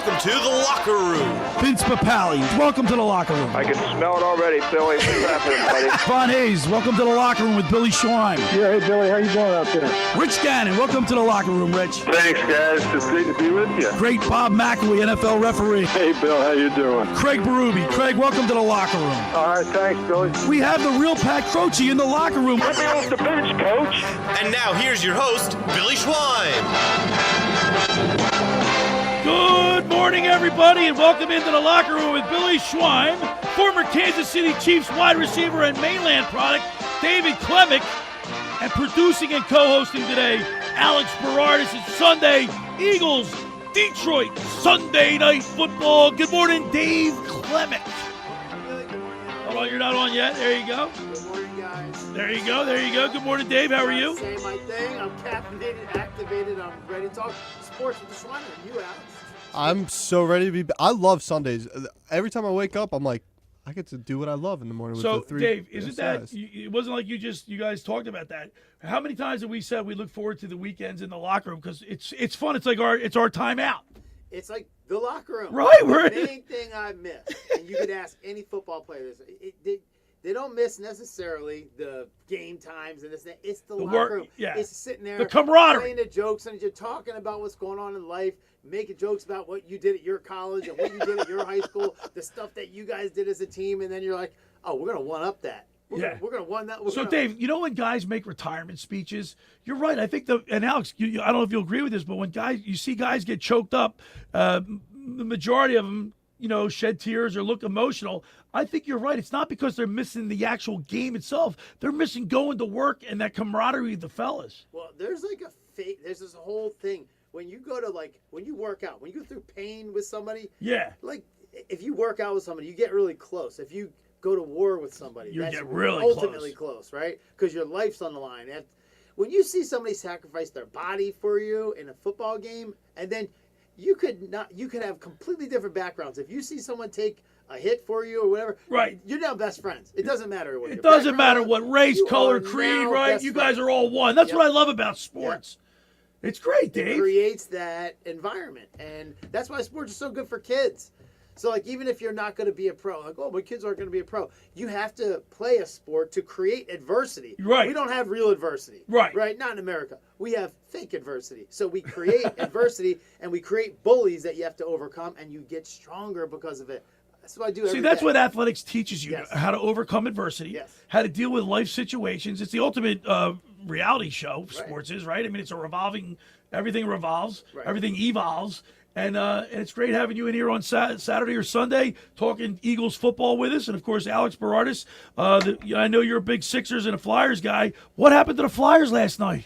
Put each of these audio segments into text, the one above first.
welcome to the locker room. Vince Papali, welcome to the locker room. I can smell it already, Billy. What's happening, buddy? Von Hayes, welcome to the locker room with Billy Schwein. Yeah, hey, Billy, how you doing out there? Rich Gannon, welcome to the locker room, Rich. Thanks, guys. It's great to be with you. Great Bob McElwee, NFL referee. Hey, Bill, how you doing? Craig Berube. Craig, welcome to the locker room. All right, thanks, Billy. We have the real Pat Croce in the locker room. Let me off the bench, Coach. And now here's your host, Billy Schwein. Good morning, everybody, and welcome into the locker room with Billy Schwein, former Kansas City Chiefs wide receiver and mainland product, Dave Klemic, and producing and co-hosting today, Alex Berardis. It's Sunday, Eagles, Detroit, Sunday Night Football. Good morning, Dave Klemic. Hold on, you're not on yet. There you go. Good morning, guys. There you go. There you go. Good morning, Dave. How are you? Say my thing. I'm caffeinated, activated. I'm ready to talk sports with the Schweiner. And you, Alex? I'm so ready to be. I love Sundays. Every time I wake up, I'm like, I get to do what I love in the morning. So, with the three Dave, isn't that? SIs. It wasn't like you guys talked about that. How many times have we said we look forward to the weekends in the locker room because it's fun. It's like our time out. It's like the locker room. Right, The we're- main thing I miss, and you could ask any football player this. They don't miss necessarily the game times and this. It's the locker work, room. yeah. It's sitting there, The camaraderie. playing the jokes, and you're talking about what's going on in life, making jokes about what you did at your college and what you did at your high school, the stuff that you guys did as a team, and then you're like, oh, we're gonna one up that. We're gonna one that. So, Dave, you know when guys make retirement speeches, you're right. I think and Alex, I don't know if you'll agree with this, but when you see guys get choked up, the majority of them, shed tears or look emotional. I think you're right. It's not because they're missing the actual game itself. They're missing going to work and that camaraderie with the fellas. Well, there's like there's this whole thing when you go to when you work out, when you go through pain with somebody. Yeah. Like if you work out with somebody, you get really close. If you go to war with somebody, You that's get really ultimately close, right? Because your life's on the line. And when you see somebody sacrifice their body for you in a football game, and then you could have completely different backgrounds. If you see someone take a hit for you or whatever, Right. You're now best friends. It doesn't matter what. It doesn't matter what race, you color, are creed, now right? best You guys friends. are all one. That's Yep. what I love about sports. It's great, It Dave. creates that environment, and that's why sports is so good for kids. So, even if you're not going to be a pro, my kids aren't going to be a pro, you have to play a sport to create adversity. Right. We don't have real adversity. Right. Right. Not in America. We have fake adversity. So we create adversity, and we create bullies that you have to overcome, and you get stronger because of it. That's what I do every See, that's day. what athletics teaches you, Yes. how to overcome adversity, Yes. how to deal with life situations. It's the ultimate reality show, Right. sports is, right? I mean, it's everything revolves, Right. everything evolves. And it's great having you in here on Saturday or Sunday talking Eagles football with us. And, of course, Alex Berardis. I know you're a big Sixers and a Flyers guy. What happened to the Flyers last night?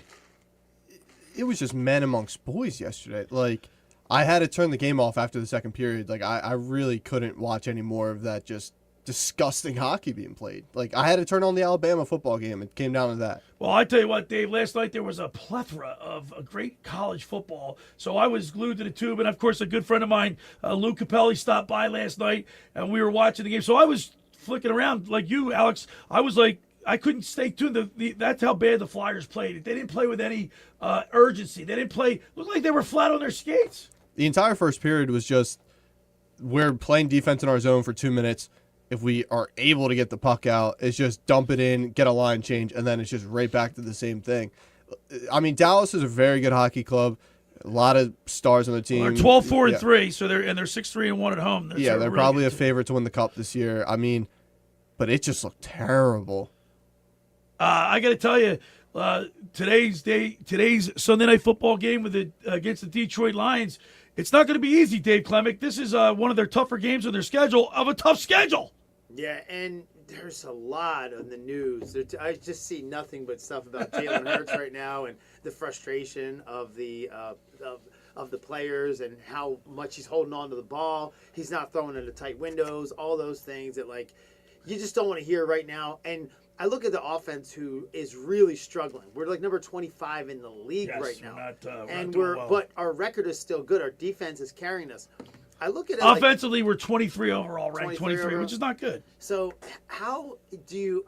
It was just men amongst boys yesterday. Like, I had to turn the game off after the second period. Like, I really couldn't watch any more of that just disgusting hockey being played. Like, I had to turn on the Alabama football game. It came down to that. Well, I tell you what, Dave, last night there was a plethora of great college football. So I was glued to the tube. And, of course, a good friend of mine, Lou Capelli, stopped by last night, and we were watching the game. So I was flicking around like you, Alex. I was like, I couldn't stay tuned. That's how bad the Flyers played. They didn't play with any urgency. They didn't play. Looked like they were flat on their skates. The entire first period was just, we're playing defense in our zone for 2 minutes. If we are able to get the puck out, it's just dump it in, get a line change, and then it's just right back to the same thing. I mean, Dallas is a very good hockey club. A lot of stars on the team. Well, they're 12-4-3, so they're 6-3-1 at home. They're really probably good a favorite to win the cup this year. I mean, but it just looked terrible. I got to tell you, today's Sunday Night Football game against the Detroit Lions, it's not going to be easy, Dave Klemic. This is one of their tougher games on their schedule of a tough schedule. Yeah, and there's a lot on the news. I just see nothing but stuff about Jalen Hurts right now and the frustration of the players and how much he's holding on to the ball. He's not throwing into tight windows. All those things that you just don't want to hear right now. And I look at the offense who is really struggling. We're like number 25 in the league right now, but our record is still good. Our defense is carrying us. I look at it offensively, we're 23 overall, ranked 23, overall. which is not good. So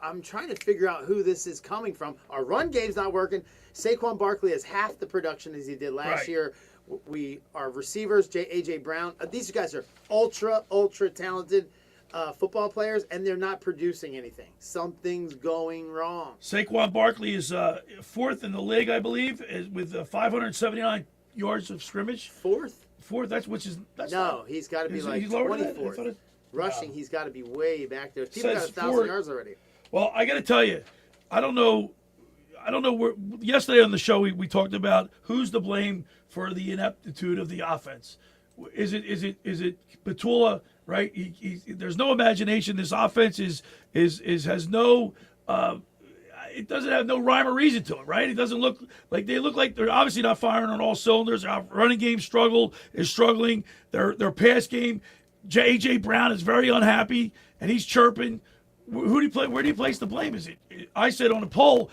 I'm trying to figure out who this is coming from. Our run game's not working. Saquon Barkley has half the production as he did last Right. year. Our receivers, A.J. Brown. These guys are ultra talented football players, and they're not producing anything. Something's going wrong. Saquon Barkley is fourth in the league, I believe, with 579 yards of scrimmage. Fourth? That's No, he's got to be like he's lower than that? I 24th. thought Rushing, he's got to be way back there. People got Says 1,000 yards already. Well, I got to tell you, I don't know where. Yesterday on the show, we talked about who's to blame for the ineptitude of the offense. Is it Petula? Right? There's no imagination. This offense has no. It doesn't have no rhyme or reason to it, right? It doesn't look like they're obviously not firing on all cylinders. Our running game is struggling. Their pass game. A.J. Brown is very unhappy, and he's chirping. Who do you play? Where do you place the blame? Is it? I said on a poll,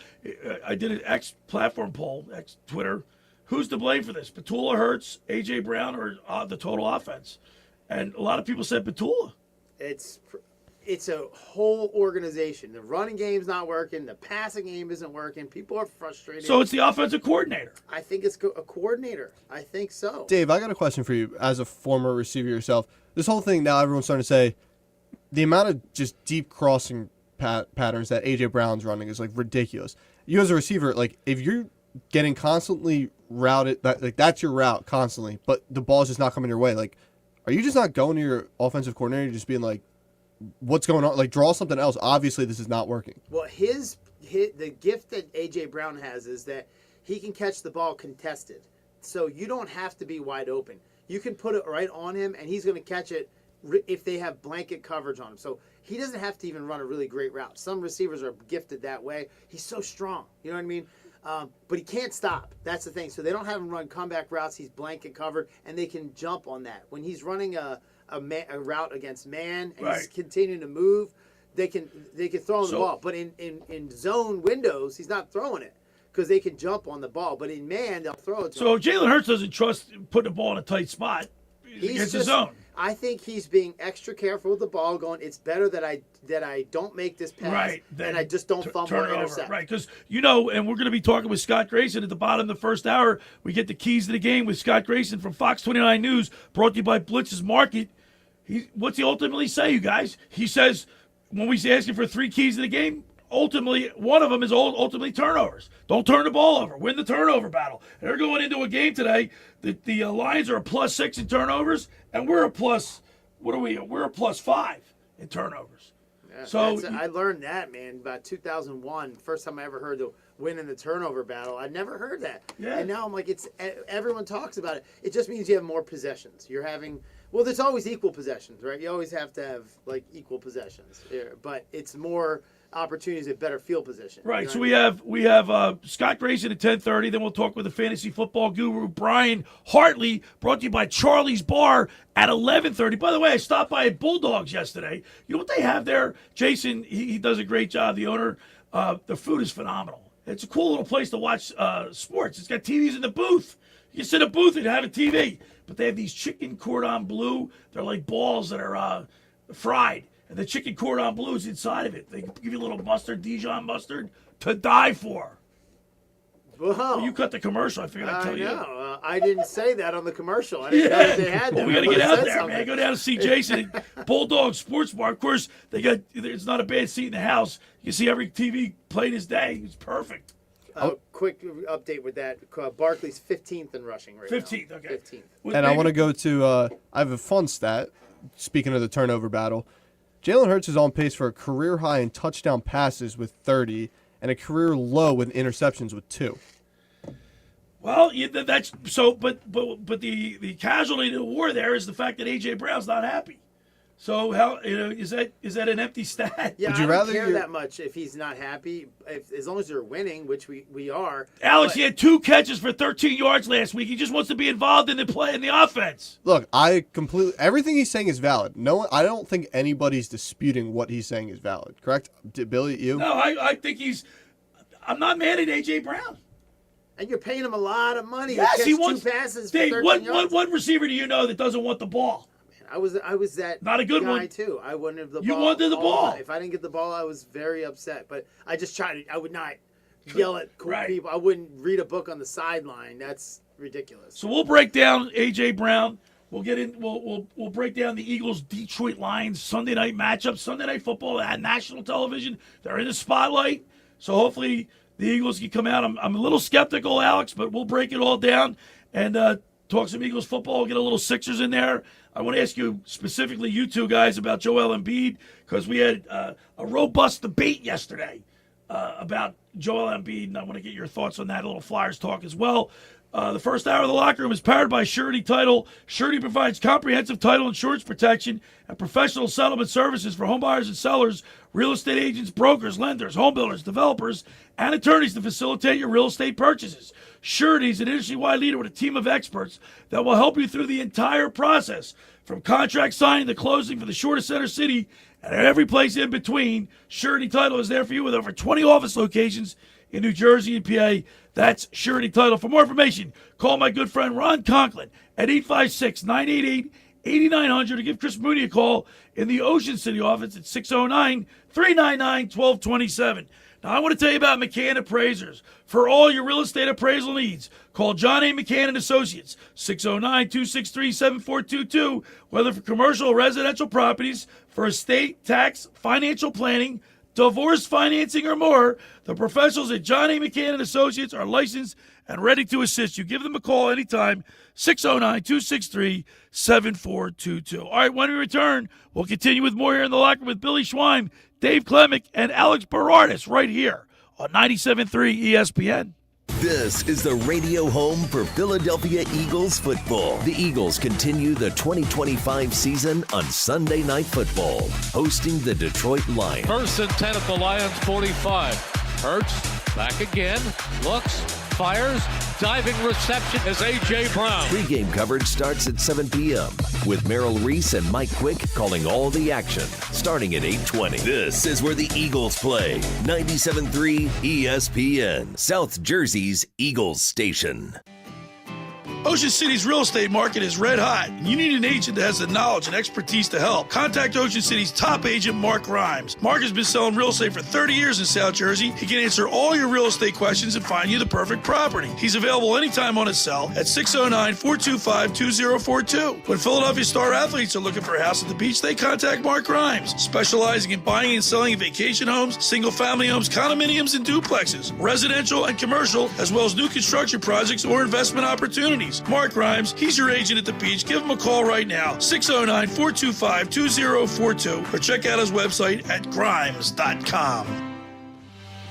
I did an X platform poll, X Twitter. Who's to blame for this? Petula, Hurts, A.J. Brown, or the total offense? And a lot of people said Petula. It's a whole organization. The running game's not working. The passing game isn't working. People are frustrated. So it's the offensive coordinator. I think it's a coordinator. I think so. Dave, I got a question for you as a former receiver yourself. This whole thing now, everyone's starting to say the amount of just deep crossing patterns that A.J. Brown's running is like ridiculous. You as a receiver, like if you're getting constantly routed, that's your route constantly, but the ball's just not coming your way. Like, are you just not going to your offensive coordinator just being like, what's going on? Like, draw something else. Obviously, this is not working. Well, the gift that A.J. Brown has is that he can catch the ball contested. So you don't have to be wide open. You can put it right on him, and he's going to catch it if they have blanket coverage on him. So he doesn't have to even run a really great route. Some receivers are gifted that way. He's so strong. You know what I mean? But he can't stop. That's the thing. So they don't have him run comeback routes. He's blanket covered, and they can jump on that. When he's running a route against man and he's continuing to move, they can throw him the ball. But in zone windows, he's not throwing it because they can jump on the ball. But in man, they'll throw it to him. Jalen Hurts doesn't trust putting the ball in a tight spot. It's his zone. I think he's being extra careful with the ball, going, it's better that I don't make this pass and I just don't fumble or intercept. Right, because, and we're going to be talking with Scott Grayson at the bottom of the first hour. We get the keys to the game with Scott Grayson from Fox 29 News, brought to you by Blitz's Market. What's he ultimately say, you guys? He says, when we ask him for 3 keys to the game, ultimately, one of them is ultimately turnovers. Don't turn the ball over. Win the turnover battle. They're going into a game today. The Lions are a +6 in turnovers, and we're a plus. What are we? We're a +5 in turnovers. Yeah, so I learned that, man, about 2001. First time I ever heard the win in the turnover battle. I never heard that. Yeah. And now I'm like, everyone talks about it. It just means you have more possessions. You're having. Well, there's always equal possessions, right? You always have to have like equal possessions, but it's more opportunities at better field position. Right. You know So we have Scott Grayson at 10:30. Then we'll talk with the fantasy football guru Brian Hartley, brought to you by Charlie's Bar at 11:30. By the way, I stopped by at Bulldogs yesterday. You know what they have there? Jason, he does a great job. The owner. The food is phenomenal. It's a cool little place to watch sports. It's got TVs in the booth. You sit in a booth and have a TV. But they have these chicken cordon bleu. They're like balls that are fried. And the chicken cordon bleu is inside of it. They give you a little mustard, Dijon mustard, to die for. Whoa. Well, you cut the commercial. I figured I'd tell you. I know. I didn't say that on the commercial. I didn't know that they had that. Well, we got to I get would've out said there, something. man. Go down to see Jason at Bulldog Sports Bar. Of course, it's not a bad seat in the house. You see every TV played his day. It's perfect. Quick update with that. Barkley's 15th in rushing right 15th, now. okay. 15th. And I want to go to I have a fun stat. Speaking of the turnover battle, Jalen Hurts is on pace for a career high in touchdown passes with 30 and a career low in interceptions with 2. Well, that's so. But the casualty to the war there is the fact that A.J. Brown's not happy. So how is that an empty stat? Yeah, Would you I don't rather care you're- that much if he's not happy. As long as they're winning, which we are. Alex, But- he had 2 catches for 13 yards last week. He just wants to be involved in the play in the offense. Look, everything he's saying is valid. I don't think anybody's disputing what he's saying is valid. Correct, Billy? You? No, I think I'm not mad at A.J. Brown. And you're paying him a lot of money. Yes, to he catch wants 2 passes Dave, for 13 yards. what receiver do you know that doesn't want the ball? I was that Not a good guy one. too. I wanted the ball. You wanted the all ball. time. If I didn't get the ball, I was very upset. But I just tried. I would not yell at cool Right. people. I wouldn't read a book on the sideline. That's ridiculous. So we'll break down A.J. Brown. We'll get in. We'll break down the Eagles Detroit Lions Sunday night matchup. Sunday night football at national television. They're in the spotlight. So hopefully the Eagles can come out. I'm a little skeptical, Alex, but we'll break it all down and talk some Eagles football. We'll get a little Sixers in there. I want to ask you specifically, you two guys, about Joel Embiid, because we had a robust debate yesterday about Joel Embiid, and I want to get your thoughts on that. A little Flyers talk as well. The first hour of the locker room is powered by Surety Title. Surety provides comprehensive title insurance protection and professional settlement services for homebuyers and sellers, real estate agents, brokers, lenders, home builders, developers, and attorneys to facilitate your real estate purchases. Surety is an industry-wide leader with a team of experts that will help you through the entire process, from contract signing to closing for the shortest center city and every place in between. Surety Title is there for you with over 20 office locations in New Jersey and PA. That's Surety Title. For more information, call my good friend Ron Conklin at 856-988-8900 to give Chris Mooney a call in the Ocean City office at 609-399-1227. Now, I want to tell you about McCann Appraisers. For all your real estate appraisal needs, call John A. McCann & Associates, 609-263-7422, whether for commercial or residential properties, for estate, tax, financial planning, divorce financing, or more. The professionals at John A. McCann & Associates are licensed and ready to assist you. Give them a call anytime, 609-263-7422. All right, when we return, we'll continue with more here in the locker room with Billy Schweim, Dave Klemic, and Alex Berardis right here on 97.3 ESPN. This is the radio home for Philadelphia Eagles football. The Eagles continue the 2025 season on Sunday Night Football, hosting the Detroit Lions. 1st and 10 at the Lions 45. Hurts, back again, looks, fires, diving reception is A.J. Brown. Pregame coverage starts at 7 p.m. with Merrill Reese and Mike Quick calling all the action, starting at 8:20. This is where the Eagles play. 97.3 ESPN, South Jersey's Eagles station. Ocean City's real estate market is red hot, and you need an agent that has the knowledge and expertise to help. Contact Ocean City's top agent, Mark Rhymes. Mark has been selling real estate for 30 years in South Jersey. He can answer all your real estate questions and find you the perfect property. He's available anytime on his cell at 609-425-2042. When Philadelphia star athletes are looking for a house at the beach, they contact Mark Rhymes, specializing in buying and selling vacation homes, single-family homes, condominiums, and duplexes, residential and commercial, as well as new construction projects or investment opportunities. Mark Rhymes, he's your agent at the beach. Give him a call right now, 609-425-2042, or check out his website at grimes.com.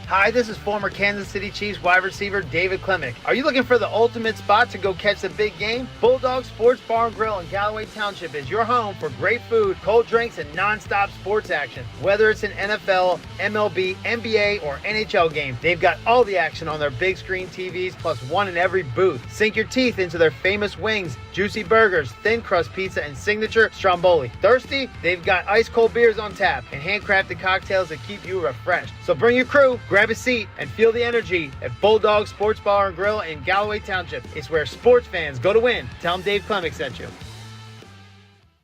Hi, this is former Kansas City Chiefs wide receiver Dave Klemic. Are you looking for the ultimate spot to go catch the big game? Bulldog Sports Bar and Grill in Galloway Township is your home for great food, cold drinks, and non-stop sports action. Whether it's an NFL, MLB, NBA, or NHL game, they've got all the action on their big screen TVs, plus one in every booth. Sink your teeth into their famous wings, juicy burgers, thin crust pizza, and signature stromboli. Thirsty? They've got ice cold beers on tap and handcrafted cocktails that keep you refreshed. So bring your crew, grab a seat, and feel the energy at Bulldog Sports Bar and Grill in Galloway Township. It's where sports fans go to win. Tell them Dave Klemic sent you.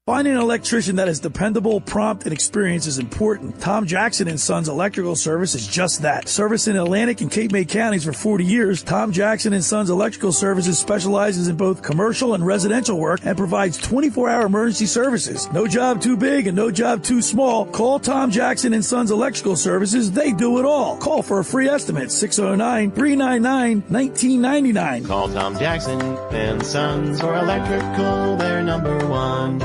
Finding an electrician that is dependable, prompt, and experienced is important. Tom Jackson & Sons Electrical Service is just that. Service in Atlantic and Cape May counties for 40 years, Tom Jackson & Sons Electrical Services specializes in both commercial and residential work and provides 24-hour emergency services. No job too big and no job too small. Call Tom Jackson & Sons Electrical Services. They do it all. Call for a free estimate, 609-399-1999. Call Tom Jackson and Sons for electrical, they're number one.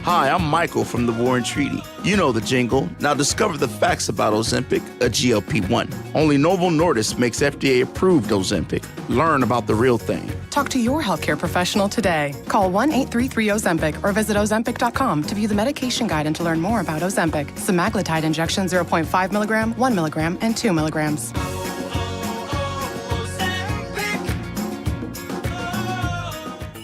Hi, I'm Michael from the Warren Treaty. You know the jingle. Now discover the facts about Ozempic, a GLP-1. Only Novo Nordisk makes FDA-approved Ozempic. Learn about the real thing. Talk to your healthcare professional today. Call 1-833-OZEMPIC or visit Ozempic.com to view the medication guide and to learn more about Ozempic. Semaglutide injection 0.5 milligram, 1 milligram, and 2 milligrams.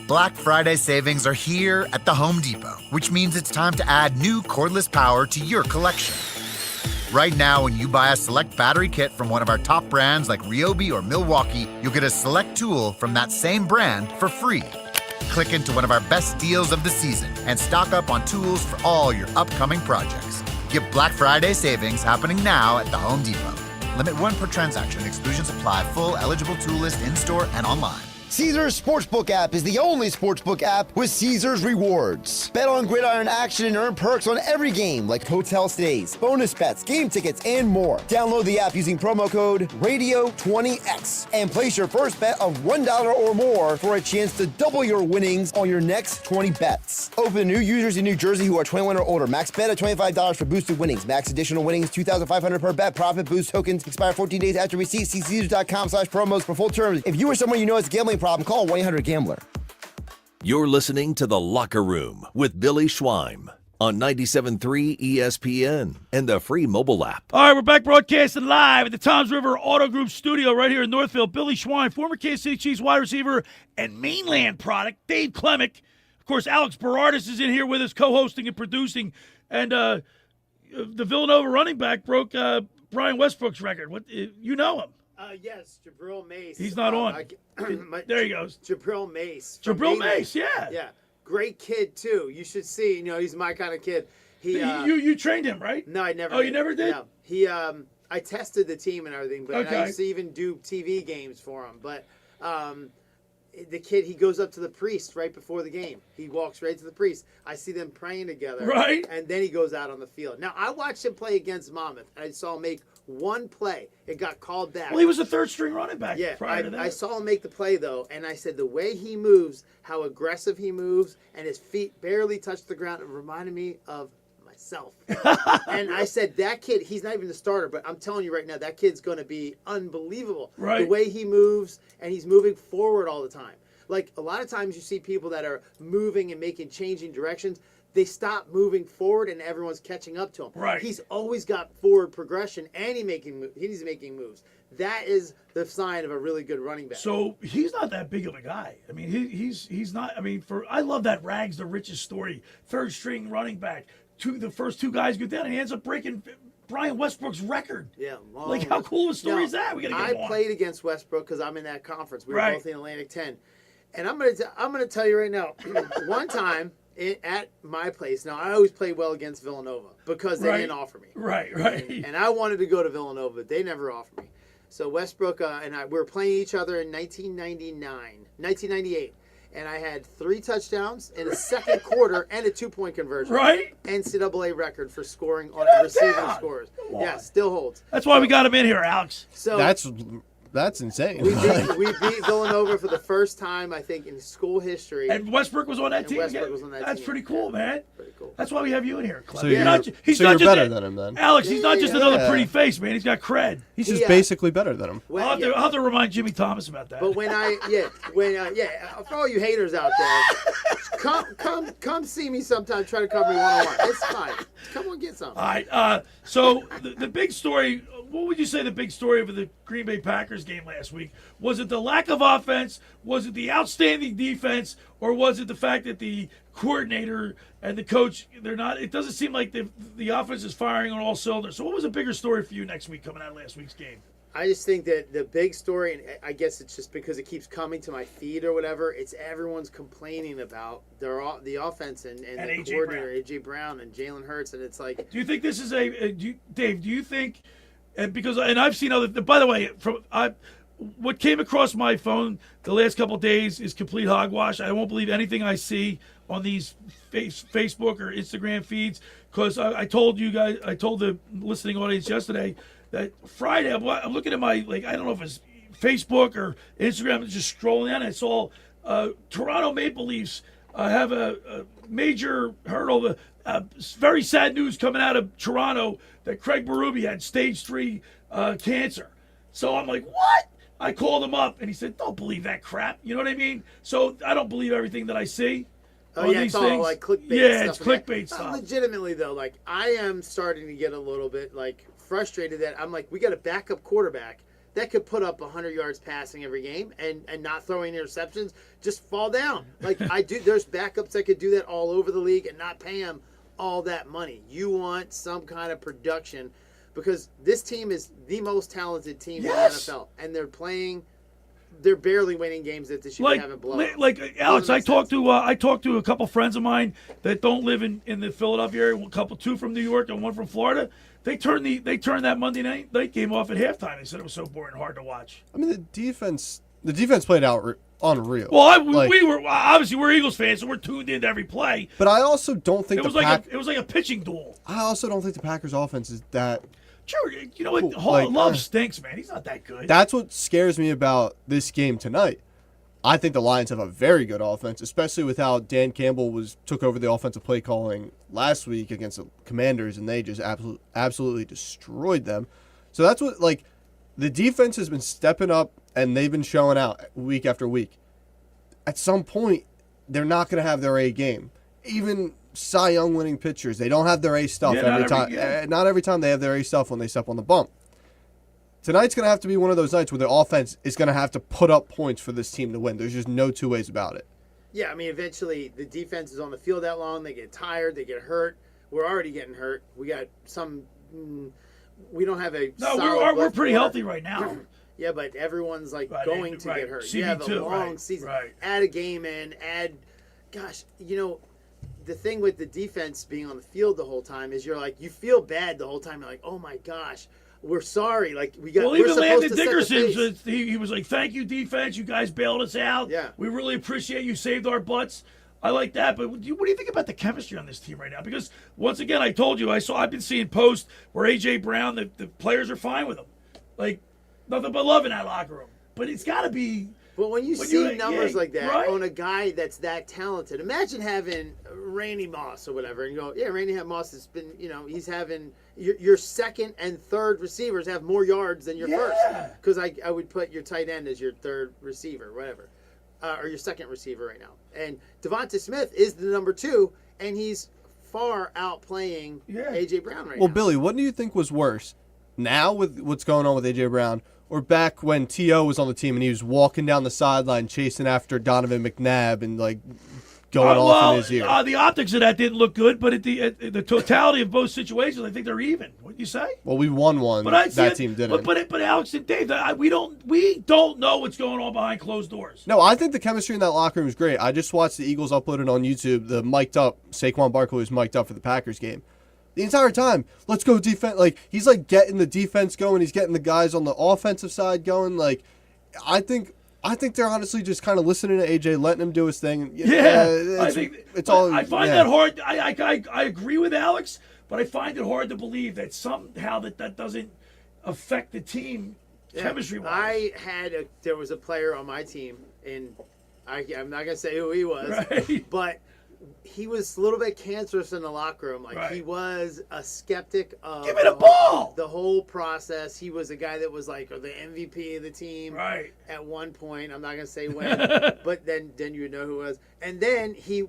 Black Friday savings are here at the Home Depot, which means it's time to add new cordless power to your collection. Right now, when you buy a select battery kit from one of our top brands like Ryobi or Milwaukee, you'll get a select tool from that same brand for free. Click into one of our best deals of the season and stock up on tools for all your upcoming projects. Get Black Friday savings happening now at the Home Depot. Limit 1 per transaction. Exclusions apply. Full eligible tool list in-store and online. Caesars Sportsbook app is the only sportsbook app with Caesars rewards. Bet on gridiron action and earn perks on every game like hotel stays, bonus bets, game tickets, and more. Download the app using promo code RADIO20X and place your first bet of $1 or more for a chance to double your winnings on your next 20 bets. Open to new users in New Jersey who are 21 or older. Max bet at $25 for boosted winnings. Max additional winnings $2,500 per bet. Profit boost tokens expire 14 days after receipt. See Caesars.com/promos for full terms. If you or someone you know has a gambling problem, call 1-800-GAMBLER. You're listening to The Locker Room with Billy Schweim on 97.3 ESPN and the free mobile app. All right, we're back broadcasting live at the Toms River Auto Group studio right here in Northfield. Billy Schweim, former Kansas City Chiefs wide receiver and mainland product. Dave Klemic. Of course, Alex Berardis is in here with us, co-hosting and producing. And the Villanova running back broke Brian Westbrook's record. What you know him? Yes, Jabril Mace. He's not on. There he goes. Jabril Mace. Jabril Mace, yeah. Yeah. Great kid, too. You should see. You know, he's my kind of kid. You trained him, right? No, I never did. Oh, you never did? No. He, I tested the team and everything, but okay. I used to even do TV games for him. But the kid, he goes up to the priest right before the game. He walks right to the priest. I see them praying together. Right. And then he goes out on the field. Now, I watched him play against Monmouth. I saw him make one play. It got called back. Well, he was a third-string running back. Yeah, prior to that. I saw him make the play, though, and I said the way he moves, how aggressive he moves, and his feet barely touch the ground, it reminded me of myself. And I said, that kid, he's not even the starter, but I'm telling you right now, that kid's going to be unbelievable. Right. The way he moves, and he's moving forward all the time. Like, a lot of times you see people that are moving and changing directions, they stop moving forward and everyone's catching up to him. Right. He's always got forward progression and he's making moves. That is the sign of a really good running back. So he's not that big of a guy. I mean, he's not. I mean, I love that Rags the Richest story. Third string running back. The first two guys go down and he ends up breaking Brian Westbrook's record. Yeah. Like, how cool of a story is that? We gotta get him on. I played against Westbrook because I'm in that conference. We were right. both in Atlantic 10. And I'm gonna tell you right now, one time at my place. Now I always play well against Villanova because they didn't offer me. Right. And I wanted to go to Villanova, but they never offered me. So Westbrook and I were playing each other in 1998, and I had 3 touchdowns in the second quarter and a 2-point conversion. Right. NCAA record for scoring on receiving scores. Yeah, still holds. That's why we got him in here, Alex. So That's insane. We beat Villanova for the first time, I think, in school history. And Westbrook was on that team. That's pretty cool, man. Pretty cool. That's why we have you in here, Clem. So you're better than him, then. Alex, he's not just another pretty face, man. He's got cred. He's just basically better than him. I'll have to remind Jimmy Thomas about that. But for all you haters out there, come see me sometime. Try to cover me one-on-one. It's fine. Come on, get something. All right. So the big story. What would you say the big story of the Green Bay Packers game last week? Was it the lack of offense? Was it the outstanding defense? Or was it the fact that the coordinator and the coach, it doesn't seem like the offense is firing on all cylinders. So what was a bigger story for you next week coming out of last week's game? I just think that the big story, and I guess it's just because it keeps coming to my feed or whatever, it's everyone's complaining about the offense and the coordinator, A.J. Brown and Jalen Hurts, and it's like... Do you think this is Dave, do you think... And I've seen other. By the way, what came across my phone the last couple of days is complete hogwash. I won't believe anything I see on these Facebook or Instagram feeds because I told you guys, I told the listening audience yesterday that Friday I'm looking at my I don't know if it's Facebook or Instagram. I'm just scrolling down. And I saw Toronto Maple Leafs have a major hurdle. Very sad news coming out of Toronto that Craig Berube had stage 3 cancer. So I'm like, what? I called him up, and he said, don't believe that crap. You know what I mean? So I don't believe everything that I see on these it's all things. like clickbait it's stuff. clickbait stuff. Legitimately, though, I am starting to get a little bit, frustrated that I'm like, we got a backup quarterback that could put up 100 yards passing every game and not throwing interceptions, just fall down. There's backups that could do that all over the league and not pay them all that money. You want some kind of production because this team is the most talented team in the NFL, and they're playing they're barely winning games that they should be having blown. Like Alex, I talked to a couple friends of mine that don't live in the Philadelphia area. Two from New York and one from Florida. They turned that Monday night game off at halftime. They said it was so boring and hard to watch. I mean, the defense played out unreal. Well, we're Eagles fans, so we're tuned into every play. But I also don't think it was like a pitching duel. I also don't think the Packers' offense is that. Sure, you know what? Love stinks, man. He's not that good. That's what scares me about this game tonight. I think the Lions have a very good offense, especially with how Dan Campbell took over the offensive play calling last week against the Commanders, and they just absolutely destroyed them. So that's what, like, the defense has been stepping up, and they've been showing out week after week. At some point, they're not going to have their A game. Even Cy Young winning pitchers, they don't have their A stuff every time. Not every time they have their A stuff when they step on the bump. Tonight's going to have to be one of those nights where the offense is going to have to put up points for this team to win. There's just no two ways about it. Yeah, I mean, eventually the defense is on the field that long. They get tired. They get hurt. We're already getting hurt. We got some. We don't have a. No, we're pretty healthy right now. Yeah, but everyone's going to get hurt. CB2, you have a long season. Right. Add a game in. Gosh, the thing with the defense being on the field the whole time is you feel bad the whole time. You're like, oh my gosh, we're sorry. Well, even Landon Dickerson, he was like, thank you, defense. You guys bailed us out. Yeah. We really appreciate you. Saved our butts. I like that. But what do you think about the chemistry on this team right now? Because once again, I told you, I've been seeing posts where A.J. Brown, the players are fine with him. Like, nothing but love in that locker room. But it's got to be. But when you see numbers like that right? on a guy that's that talented, imagine having Randy Moss or whatever, and you go, yeah, Randy Moss has been, he's having your second and third receivers have more yards than your first. Because I would put your tight end as your third receiver, whatever, or your second receiver right now. And Devonta Smith is the number 2, and he's far outplaying A.J. Brown right now. Well, Billy, what do you think was worse? Now with what's going on with A.J. Brown, or back when T.O. was on the team and he was walking down the sideline chasing after Donovan McNabb and going off in his ear? The optics of that didn't look good, but at the totality of both situations, I think they're even. Wouldn't you say? Well, we won one. That team didn't. But Alex and Dave, we don't know what's going on behind closed doors. No, I think the chemistry in that locker room is great. I just watched the Eagles upload it on YouTube. The mic'd up Saquon Barkley was mic'd up for the Packers game. The entire time, let's go defense. He's getting the defense going. He's getting the guys on the offensive side going. I think they're honestly just kind of listening to AJ, letting him do his thing. I think it's all. I find that hard. I agree with Alex, but I find it hard to believe that somehow that doesn't affect the team chemistry-wise. There was a player on my team, and I'm not gonna say who he was, but he was a little bit cancerous in the locker room. He was a skeptic of give it a ball. The whole process. He was a guy that was the MVP of the team. Right. At one point, I'm not gonna say when, but then you would know who it was. And then he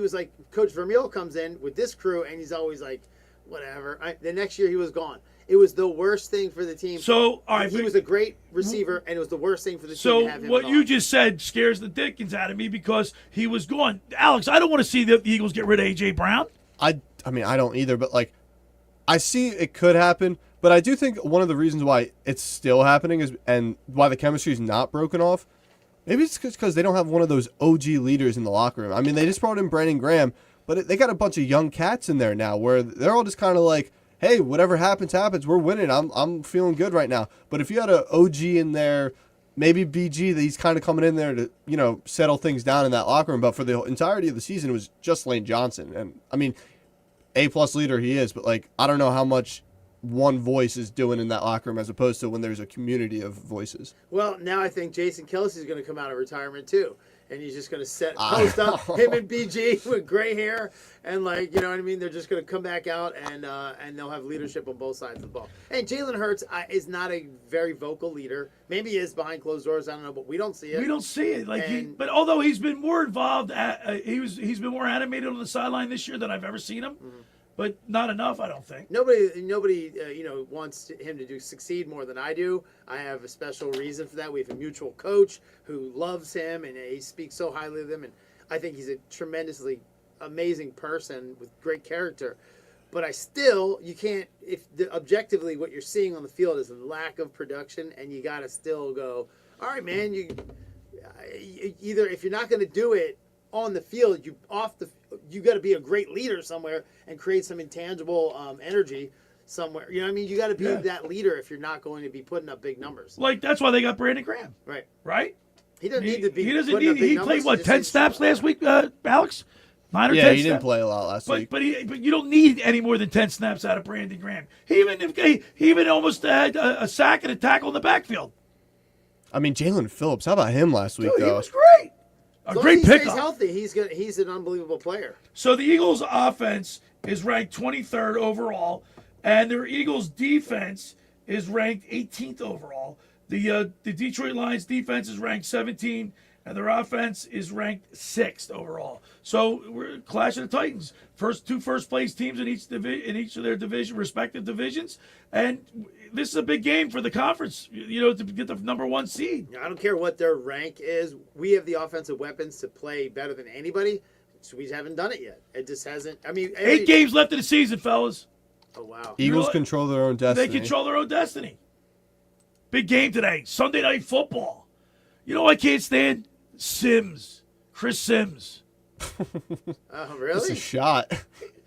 was like, Coach Vermeil comes in with this crew, and he's always like, whatever. The next year he was gone. It was the worst thing for the team. So, all right, he was a great receiver, and it was the worst thing for the team to have him. So, what you just said scares the dickens out of me because he was gone. Alex, I don't want to see the Eagles get rid of A.J. Brown. I mean, I don't either, but I see it could happen, but I do think one of the reasons why it's still happening and why the chemistry is not broken off, maybe it's because they don't have one of those OG leaders in the locker room. I mean, they just brought in Brandon Graham, but they got a bunch of young cats in there now where they're all just kind of hey, whatever happens, happens. We're winning. I'm feeling good right now. But if you had an OG in there, maybe BG, that he's kind of coming in there to, settle things down in that locker room. But for the entirety of the season, it was just Lane Johnson. And, I mean, A-plus leader he is, but, I don't know how much one voice is doing in that locker room as opposed to when there's a community of voices. Well, now I think Jason Kelsey's going to come out of retirement, too. And he's just going to post up him and BG with gray hair, and you know what I mean. They're just going to come back out, and they'll have leadership on both sides of the ball. And Jalen Hurts is not a very vocal leader. Maybe he is behind closed doors. I don't know, but we don't see it. We don't see it. But although he's been more involved, he's been more animated on the sideline this year than I've ever seen him. Mm-hmm. But not enough, I don't think. Nobody, wants him to succeed more than I do. I have a special reason for that. We have a mutual coach who loves him, and he speaks so highly of him. And I think he's a tremendously amazing person with great character. But you can't. Objectively what you're seeing on the field is a lack of production, and you got to still go, all right, man, you either if you're not going to do it on the field, you got to be a great leader somewhere and create some intangible energy somewhere. You know what I mean? You got to be that leader if you're not going to be putting up big numbers. Like, that's why they got Brandon Graham. Right. Right? He doesn't need to be. He doesn't putting need. up big He numbers. played what, He 10 just snaps last week, Alex? 9 or 10 Yeah, he didn't snaps? play a lot last week. But you don't need any more than 10 snaps out of Brandon Graham. He even almost had a sack and a tackle in the backfield. I mean, Jalen Phillips. How about him last week, Dude, though? he was great. A As long great as he stays pickup. healthy, he's an unbelievable player. So the Eagles' offense is ranked 23rd overall, and their Eagles' defense is ranked 18th overall. The Detroit Lions' defense is ranked 17th, and their offense is ranked 6th overall. So we're Clash of the Titans. Two first-place teams in each of their respective divisions, and this is a big game for the conference. To get the number 1 seed. I don't care what their rank is. We have the offensive weapons to play better than anybody. So we haven't done it yet. It just hasn't. I mean, 8 games left in the season, fellas. Oh wow! Eagles control their own destiny. They control their own destiny. Big game today, Sunday Night Football. You know I can't stand? Chris Sims. Oh, really? It's a shot.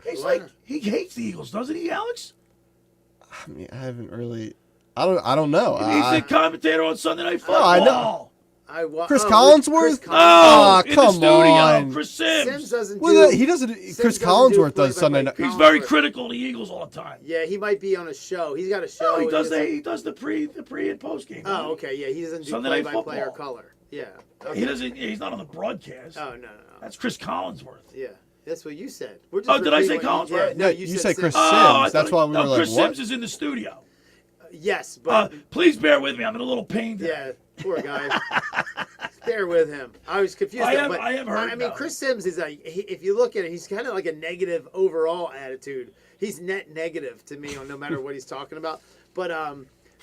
He's like, he hates the Eagles, doesn't he, Alex? I mean, I haven't really. I don't know. He's the commentator on Sunday Night Football. I know. Chris No, Collinsworth? in the come studio, on. Chris Sims. Sims doesn't Well, do. he doesn't. Sims Chris doesn't Collinsworth do does Sunday night. He's very critical of the Eagles all the time. Yeah, he might be on a show. He's got a show. No, he does the pre and post game. Oh, okay. Yeah, he doesn't do Sunday Night play-by-play or Football. color. Yeah. Okay. He doesn't. He's not on the broadcast. Oh no. That's Chris Collinsworth. Yeah, that's what you said. We're just Oh, did I say repeating what you- Collinsworth? No, you said Chris Sims. Sims. I That's thought- why we were like, Chris what? Sims is in the studio. Yes, but Please bear with me. I'm in a little pain today. yeah, poor guy. Bear with him. I was confused. I though, am- but I am hurt, I mean, though. Chris Sims is if you look at it, he's kind of like a negative overall attitude. He's net negative to me on no matter what he's talking about. But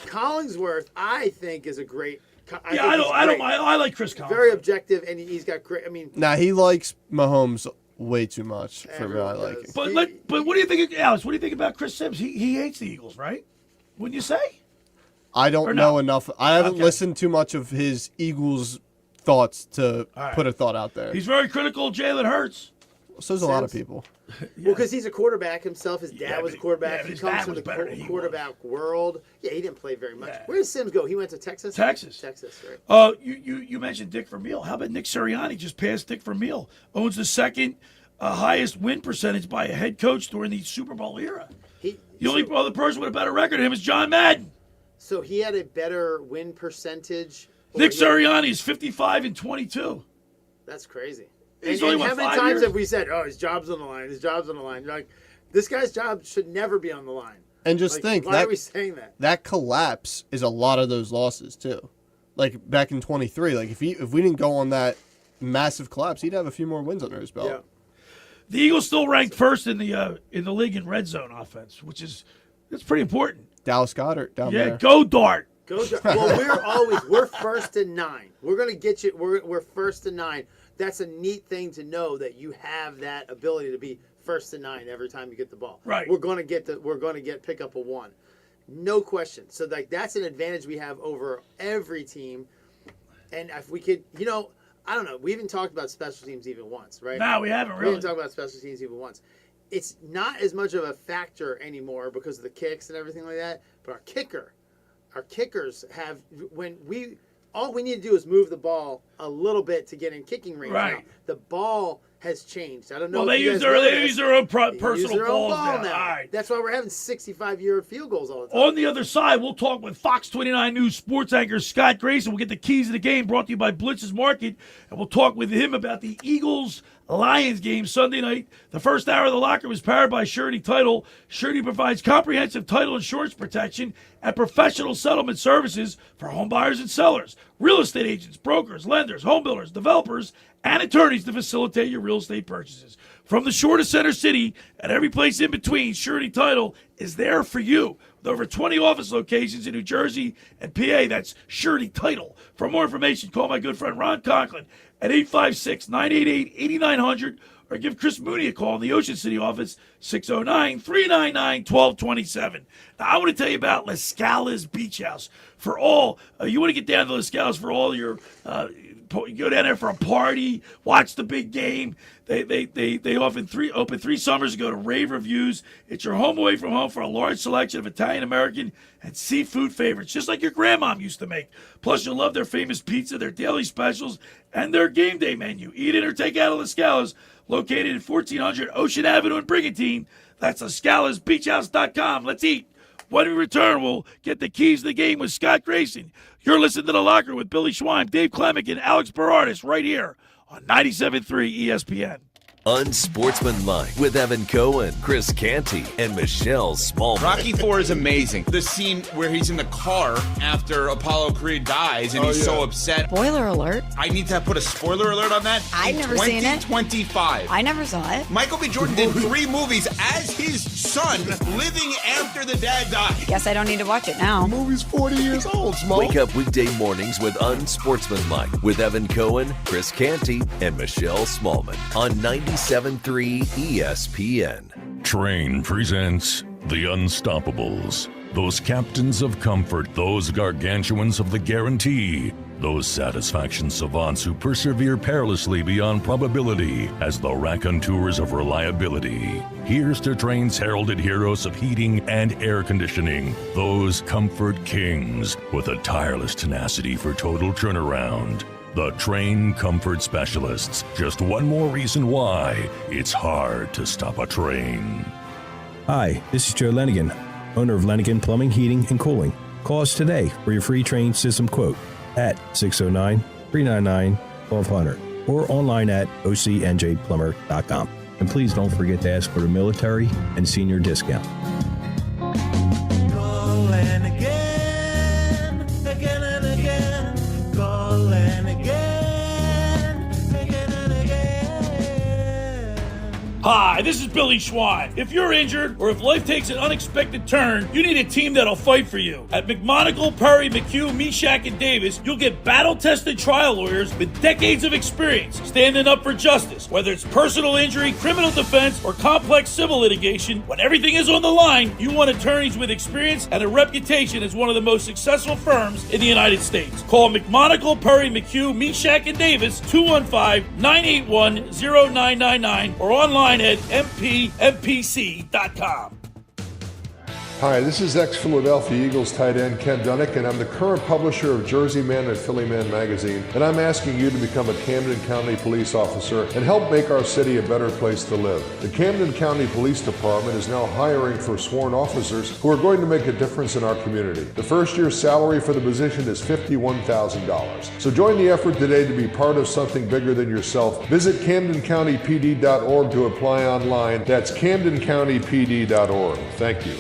Collinsworth, I think, is a great. I like Chris Collinsworth. Very objective, and he's got great. I mean, Nah, he likes Mahomes way too much for me. I Everyone like does. it. But what do you think, Alex? What do you think about Chris Sims? He hates the Eagles, right? Wouldn't you say? I Or don't no? know enough. I haven't Okay. listened too much of his Eagles thoughts to right. put a thought out there. He's very critical of Jalen Hurts. So there's a lot of Sims? people. well, because he's a quarterback himself. His dad Yeah, was a but- quarterback. yeah, but he his comes dad from was the better than he quarterback world. Yeah, he didn't play very much. Yeah. Where did Sims go? He went to Texas. Texas, right? You mentioned Dick Vermeil. How about Nick Sirianni just passed Dick Vermeil? Owns the second highest win percentage by a head coach during the Super Bowl era. The only other person with a better record than him is John Madden. So he had a better win percentage. Nick Sirianni is 55-22. That's crazy. He's And only, how what, many 5 times years? have we said, "Oh, his job's on the line. His job's on the line"? You're like, this guy's job should never be on the line. And just Like, think why that are we saying that? that collapse is a lot of those losses too. Like back in 23, like if we didn't go on that massive collapse, he'd have a few more wins under his belt. Yeah. The Eagles still ranked first in the league in red zone offense, which is that's pretty important. Dallas Goedert down Yeah, there. go Dart. Well, we're first and 9. We're gonna get you. We're first and 9. That's a neat thing to know that you have that ability to be first and 9 every time you get the ball. Right. We're gonna pick up a 1, no question. So that's an advantage we have over every team. And if we could, I don't know. We haven't talked about special teams even once, right? No, we haven't We really. haven't talked about special teams even once. It's not as much of a factor anymore because of the kicks and everything like that. But our kickers have all we need to do is move the ball a little bit to get in kicking range. Right. Now, the ball has changed. I don't know. Well, if they you use guys know their this. own They use personal their own balls ball now. now. All right. That's why we're having 65-yard field goals all the time. On the other side, we'll talk with Fox 29 News sports anchor Scott Grayson. We'll get the keys of the game brought to you by Blitz's Market, and we'll talk with him about the Eagles-Lions game Sunday night. The first hour of the locker was powered by Surety Title. Surety provides comprehensive title insurance protection and professional settlement services for home buyers and sellers, real estate agents, brokers, lenders, home builders, developers, and attorneys to facilitate your real estate purchases. From the shore to Center City and every place in between, Surety Title is there for you. With over 20 office locations in New Jersey and PA, that's Surety Title. For more information, call my good friend Ron Conklin at 856-988-8900 or give Chris Mooney a call in the Ocean City office, 609-399-1227. Now, I want to tell you about La Scala's Beach House. For all, you want to get down to La Scala's for all your, you go down there for a party, watch the big game. They opened 3 summers ago to rave reviews. It's your home away from home for a large selection of Italian, American, and seafood favorites, just like your grandmom used to make. Plus, you'll love their famous pizza, their daily specials, and their game day menu. Eat in or take out of La Scala's, located at 1400 Ocean Avenue in Brigantine. That's LaScalasBeachHouse.com. Let's eat. When we return, we'll get the keys to the game with Scott Grayson. You're listening to The Locker with Billy Schwein, Dave Klemic, and Alex Berardis right here on 97.3 ESPN. Unsportsmanlike with Evan Cohen, Chris Canty, and Michelle Smallman. Rocky IV is amazing. The scene where he's in the car after Apollo Creed dies and he's so upset. Spoiler alert. I need to put a spoiler alert on that. I've never seen it. 2025. I never saw it. Michael B. Jordan did 3 movies as his son living after the dad died. Guess I don't need to watch it now. The movie's 40 years old, Small. Wake up weekday mornings with Unsportsmanlike with Evan Cohen, Chris Canty, and Michelle Smallman on 97.3 ESPN. Train presents The Unstoppables. Those captains of comfort, those gargantuans of the guarantee, those satisfaction savants who persevere perilously beyond probability as the raconteurs of reliability. Here's to Train's heralded heroes of heating and air conditioning, those comfort kings with a tireless tenacity for total turnaround. The Train Comfort Specialists. Just one more reason why it's hard to stop a train. Hi, this is Joe Lenigan, owner of Lenigan Plumbing, Heating, and Cooling. Call us today for your free train system quote at 609-399-1200 or online at ocnjplumber.com. And please don't forget to ask for the military and senior discount. Calling again, again and again. Calling again, again and again. Hi, this is Billy Schwein. If you're injured or if life takes an unexpected turn, you need a team that'll fight for you. At McMonagle, Perry, McHugh, Meshach, and Davis, you'll get battle-tested trial lawyers with decades of experience standing up for justice. Whether it's personal injury, criminal defense, or complex civil litigation, when everything is on the line, you want attorneys with experience and a reputation as one of the most successful firms in the United States. Call McMonagle, Perry, McHugh, Meshach, and Davis, 215-981-0999, or online at mpmpc.com. Hi, this is ex-Philadelphia Eagles tight end Ken Dunnick, and I'm the current publisher of Jersey Man and Philly Man magazine, and I'm asking you to become a Camden County police officer and help make our city a better place to live. The Camden County Police Department is now hiring for sworn officers who are going to make a difference in our community. The first year's salary for the position is $51,000. So join the effort today to be part of something bigger than yourself. Visit CamdenCountyPD.org to apply online. That's CamdenCountyPD.org. Thank you.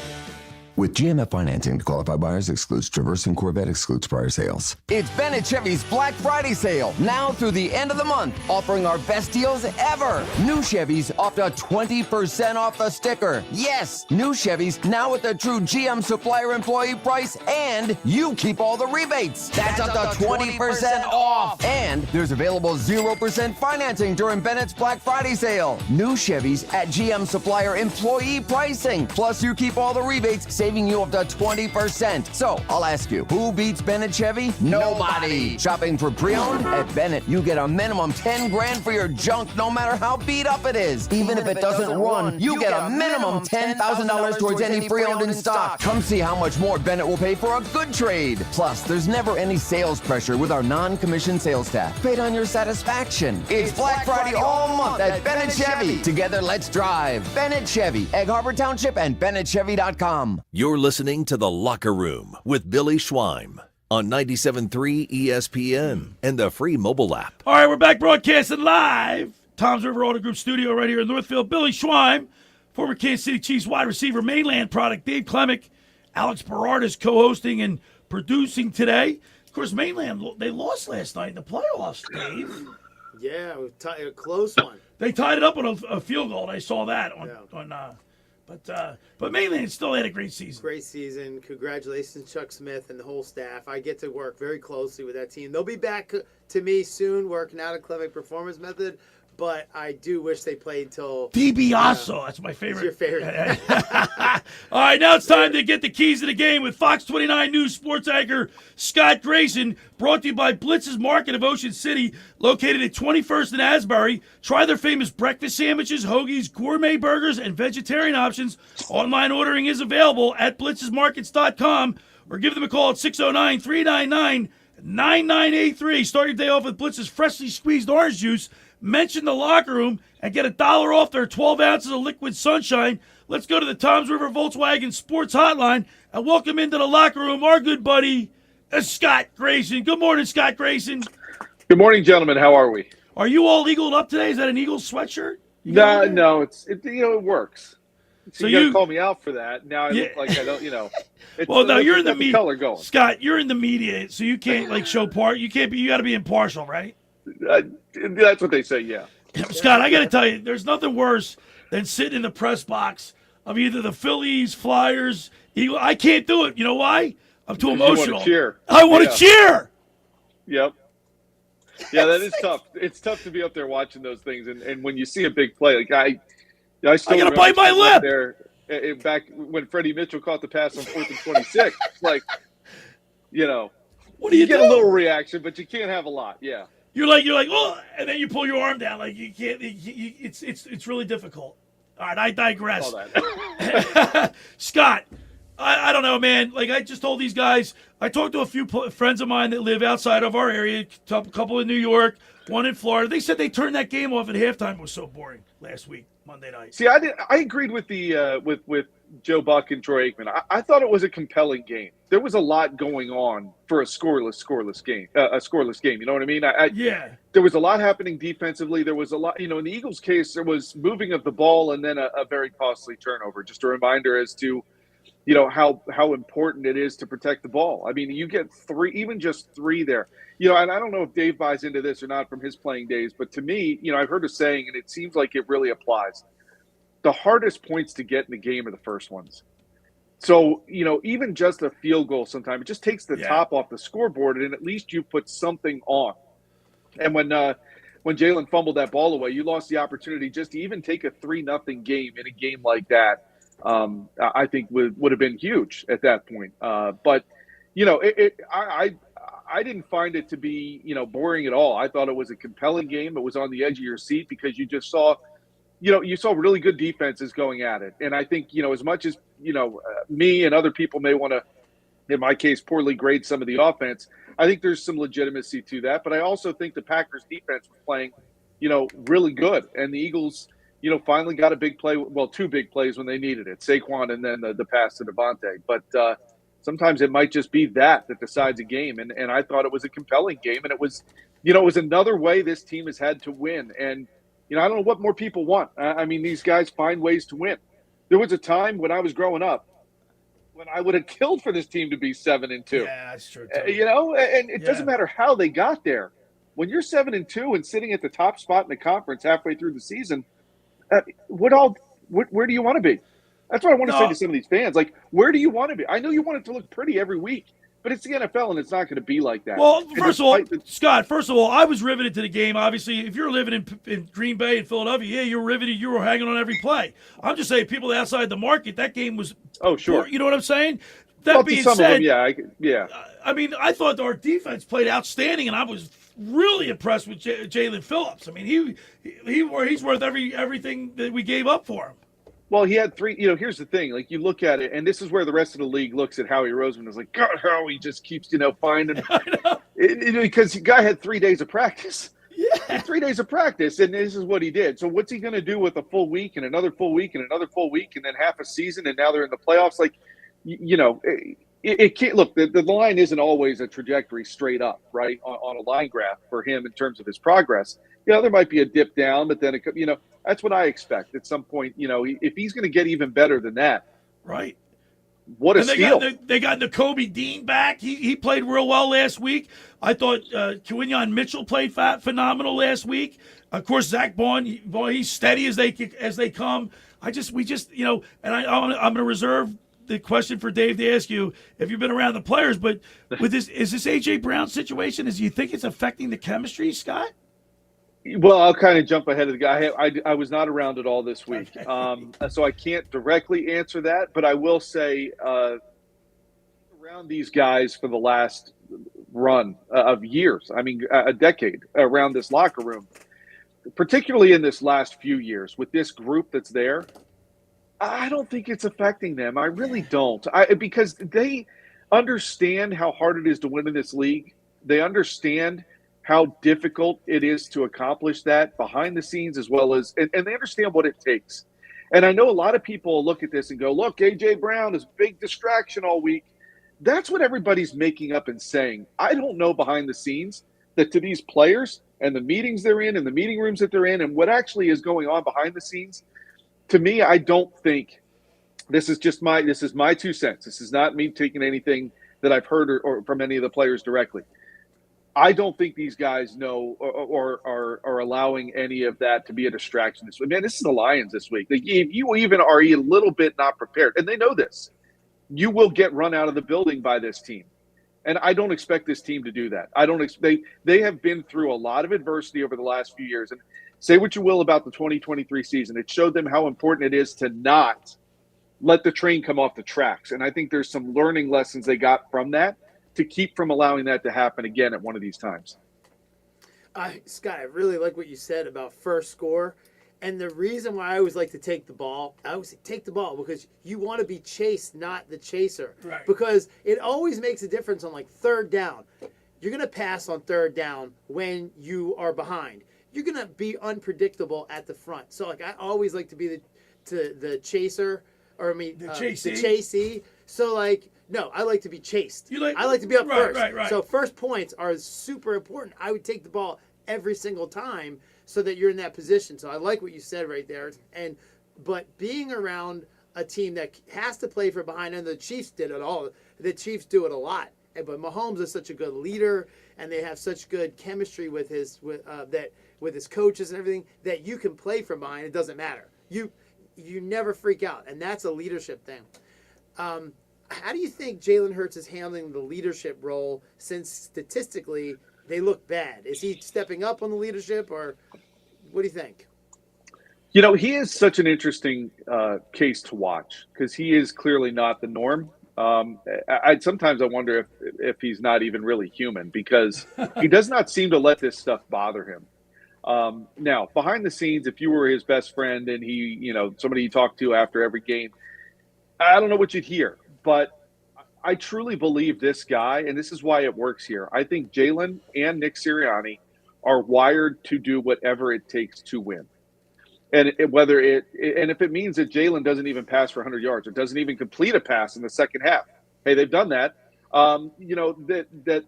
With GMF financing to qualified buyers excludes Traverse and Corvette excludes prior sales. It's Bennett Chevy's Black Friday sale, now through the end of the month, offering our best deals ever. New Chevys off to 20% off the sticker. Yes, new Chevys now at the true GM supplier employee price, and you keep all the rebates. That's up to 20% off. And there's available 0% financing during Bennett's Black Friday sale. New Chevys at GM supplier employee pricing. Plus, you keep all the rebates, saving you up to 20%. So, I'll ask you, who beats Bennett Chevy? Nobody. Shopping for pre-owned? At Bennett, you get a minimum 10 grand for your junk, no matter how beat up it is. Even if it doesn't run, you get a minimum $10,000 towards any pre-owned in stock. Come see how much more Bennett will pay for a good trade. Plus, there's never any sales pressure with our non-commissioned sales staff. Paid on your satisfaction. It's Black Friday all month at Bennett Chevy. Together, let's drive. Bennett Chevy, Egg Harbor Township, and BennettChevy.com. You're listening to The Locker Room with Billy Schwein on 97.3 ESPN and the free mobile app. All right, we're back broadcasting live. Tom's River Auto Group studio right here in Northfield. Billy Schwein, former Kansas City Chiefs wide receiver, mainland product, Dave Klemic, Alex Berardis co-hosting and producing today. Of course, mainland, they lost last night in the playoffs, Dave. Yeah, a close one. They tied it up on a field goal. And I saw that but Mainland still had a great season. Great season. Congratulations, Chuck Smith and the whole staff. I get to work very closely with that team. They'll be back to me soon working out a Klemic performance method, but I do wish they played until DiBiase. That's my favorite. It's your favorite. All right, now it's time to get the keys to the game with Fox 29 News sports anchor Scott Grayson, brought to you by Blitz's Market of Ocean City, located at 21st and Asbury. Try their famous breakfast sandwiches, hoagies, gourmet burgers, and vegetarian options. Online ordering is available at blitzesmarkets.com or give them a call at 609-399-9983. Start your day off with Blitz's freshly squeezed orange juice. Mention the locker room and get $1 off their 12 ounces of liquid sunshine. Let's go to the Toms River Volkswagen Sports Hotline and welcome into the locker room our good buddy, Scott Grayson. Good morning, Scott Grayson. Good morning, gentlemen. How are we? Are you all eagled up today? Is that an Eagles sweatshirt? No, it works. So you you gotta call me out for that. Now I look like I don't, Well, no, you're in the media. Color going. Scott, you're in the media, so you can't show part. You can't be. You got to be impartial, right? That's what they say. Yeah. Scott, I got to tell you, there's nothing worse than sitting in the press box of either the Phillies, Flyers, Eagles. I can't do it. You know why? I'm too emotional. You want to cheer. I want to cheer. Yep. Yeah, that is tough. It's tough to be up there watching those things, and when you see a big play, like I still gotta bite my lip. There, back when Freddie Mitchell caught the pass on 4th and 26, like, what do you get do? a little reaction, but you can't have a lot. Yeah. You're like, oh, and then you pull your arm down, like you can't. It's really difficult. All right, I digress. Scott, I don't know, man. Like I just told these guys, I talked to a few friends of mine that live outside of our area, a couple in New York, one in Florida. They said they turned that game off at halftime. It was so boring last week, Monday night. See, I agreed with the with Joe Buck and Troy Aikman. I thought it was a compelling game. There was a lot going on for a scoreless game. You know what I mean? Yeah. There was a lot happening defensively. There was a lot, in the Eagles' case, there was moving of the ball and then a very costly turnover. Just a reminder as to, how important it is to protect the ball. I mean, you get three, even just three there. And I don't know if Dave buys into this or not from his playing days, but to me, I've heard a saying, and it seems like it really applies. The hardest points to get in the game are the first ones. So, even just a field goal sometimes, it just takes the top off the scoreboard, and at least you put something on. And when Jalen fumbled that ball away, you lost the opportunity just to even take a 3-0 game in a game like that. I think would have been huge at that point. But I didn't find it to be boring at all. I thought it was a compelling game. It was on the edge of your seat because you just saw you saw really good defenses going at it. And I think as much as me and other people may want to, in my case, poorly grade some of the offense, I think there's some legitimacy to that. But I also think the Packers defense was playing really good, and the Eagles finally got a big play, well, 2 big plays when they needed it, Saquon and then the pass to Devontae. But sometimes it might just be that decides a game. And I thought it was a compelling game. And it was, it was another way this team has had to win. And, I don't know what more people want. I mean, these guys find ways to win. There was a time when I was growing up when I would have killed for this team to be 7-2. Yeah, that's true. Too. And it doesn't matter how they got there. When you're 7-2 and sitting at the top spot in the conference halfway through the season, where do you want to be? That's what I want to say to some of these fans. Like, where do you want to be? I know you want it to look pretty every week, but it's the NFL and it's not going to be like that. Well, Scott, I was riveted to the game. Obviously, if you're living in Green Bay and Philadelphia, you're riveted. You were hanging on every play. I'm just saying, people outside the market, that game was. Oh, sure. You know what I'm saying? That being said, yeah. I mean, I thought our defense played outstanding, and I was really impressed with Jalen Phillips. I mean, he's worth everything that we gave up for him. Well, he had 3. Here's the thing. Like, you look at it, and this is where the rest of the league looks at Howie Roseman. Is like, God, Howie just keeps finding. Because the guy had 3 days of practice. Yeah, 3 days of practice, and this is what he did. So what's he going to do with a full week and another full week and another full week and then half a season, and now they're in the playoffs? Like, it can't look. The line isn't always a trajectory straight up, right, on a line graph for him in terms of his progress. There might be a dip down, but then that's what I expect at some point. If he's going to get even better than that, right? what a And steal. They got Nakobe Dean back. He played real well last week. I thought Quinyon Mitchell played phenomenal last week. Of course, Zach Bond, he's steady as they come. We just and I'm going to reserve the question for Dave to ask you if you've been around the players. But with this AJ Brown situation, do you think it's affecting the chemistry, Scott? Well, I'll kind of jump ahead of the guy. I was not around at all this week, so I can't directly answer that. But I will say, around these guys for the last run of years, I mean, a decade around this locker room, particularly in this last few years with this group that's there, I don't think it's affecting them. I really don't. Because they understand how hard it is to win in this league. They understand how difficult it is to accomplish that behind the scenes as well as, and they understand what it takes. And I know a lot of people look at this and go, look, A.J. Brown is a big distraction all week. That's what everybody's making up and saying. I don't know behind the scenes that to these players and the meetings they're in and the meeting rooms that they're in and what actually is going on behind the scenes, to me, I don't think this is my 2 cents. This is not me taking anything that I've heard or from any of the players directly. I don't think these guys know or are allowing any of that to be a distraction this week. Man, this is the Lions this week. If you even are a little bit not prepared, and they know this, you will get run out of the building by this team. And I don't expect this team to do that. They have been through a lot of adversity over the last few years. And say what you will about the 2023 season, it showed them how important it is to not let the train come off the tracks. And I think there's some learning lessons they got from that to keep from allowing that to happen again at one of these times. Scott, I really like what you said about first score. And the reason why I always like to take the ball, because you want to be chased, not the chaser. Right. Because it always makes a difference on third down. You're going to pass on third down when you are behind. You're going to be unpredictable at the front. So I always like to be the chaser, the chasee. So no, I like to be chased. I like to be up first. Right. So first points are super important. I would take the ball every single time so that you're in that position. So I like what you said right there. But being around a team that has to play for behind, and the Chiefs did it all. The Chiefs do it a lot. But Mahomes is such a good leader, and they have such good chemistry with his coaches and everything that you can play from behind. It doesn't matter. You never freak out, and that's a leadership thing. How do you think Jalen Hurts is handling the leadership role since statistically they look bad? Is he stepping up on the leadership, or what do you think? He is such an interesting case to watch because he is clearly not the norm. Sometimes I wonder if he's not even really human because he does not seem to let this stuff bother him. Now, behind the scenes, if you were his best friend and he, somebody you talk to after every game, I don't know what you'd hear. But I truly believe this guy, and this is why it works here. I think Jalen and Nick Sirianni are wired to do whatever it takes to win. And if it means that Jalen doesn't even pass for 100 yards or doesn't even complete a pass in the second half, hey, they've done that. That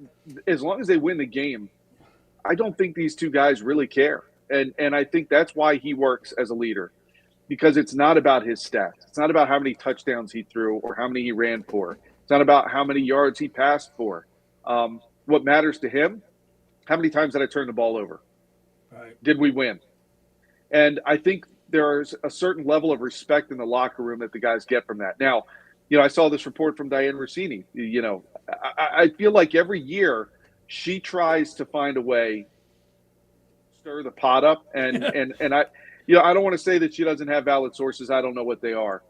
as long as they win the game, I don't think these two guys really care. And I think that's why he works as a leader. Because it's not about his stats. It's not about how many touchdowns he threw or how many he ran for. It's not about how many yards he passed for. What matters to him, how many times did I turn the ball over? Right. Did we win? And I think there's a certain level of respect in the locker room that the guys get from that. Now, I saw this report from Diane Rossini. I feel like every year she tries to find a way to stir the pot up. And I don't want to say that she doesn't have valid sources. I don't know what they are.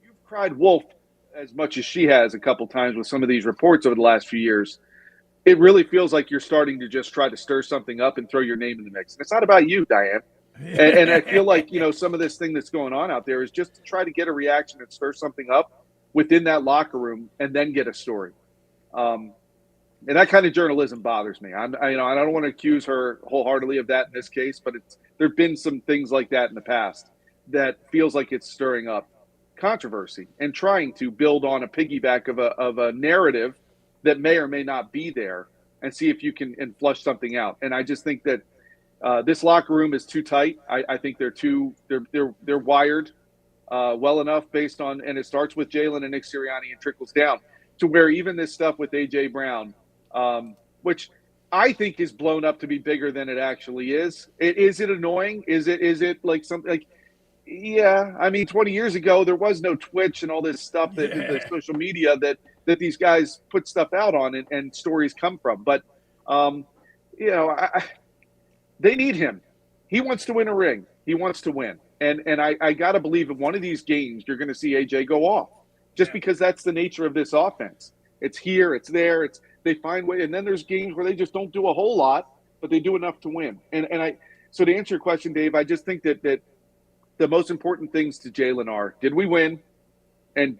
You've cried wolf as much as she has a couple times with some of these reports over the last few years. It really feels like you're starting to just try to stir something up and throw your name in the mix. And it's not about you, Diane. And I feel like, some of this thing that's going on out there is just to try to get a reaction and stir something up within that locker room and then get a story. And that kind of journalism bothers me. I don't want to accuse her wholeheartedly of that in this case, but there have been some things like that in the past that feels like it's stirring up controversy and trying to build on a piggyback of a narrative that may or may not be there and see if you can flush something out. And I just think that this locker room is too tight. I think they're wired well enough based on, and it starts with Jalen and Nick Sirianni and trickles down to where even this stuff with A.J. Brown, which I think is blown up to be bigger than it actually is. Is it annoying? Is it like something like, yeah, I mean, 20 years ago, there was no Twitch and all this stuff that the social media that these guys put stuff out on and stories come from. But, they need him. He wants to win a ring. He wants to win. And I got to believe in one of these games, you're going to see AJ go off just because that's the nature of this offense. It's here, it's there, they find way. And then there's games where they just don't do a whole lot, but they do enough to win. So to answer your question, Dave, I just think that the most important things to Jalen are, did we win? And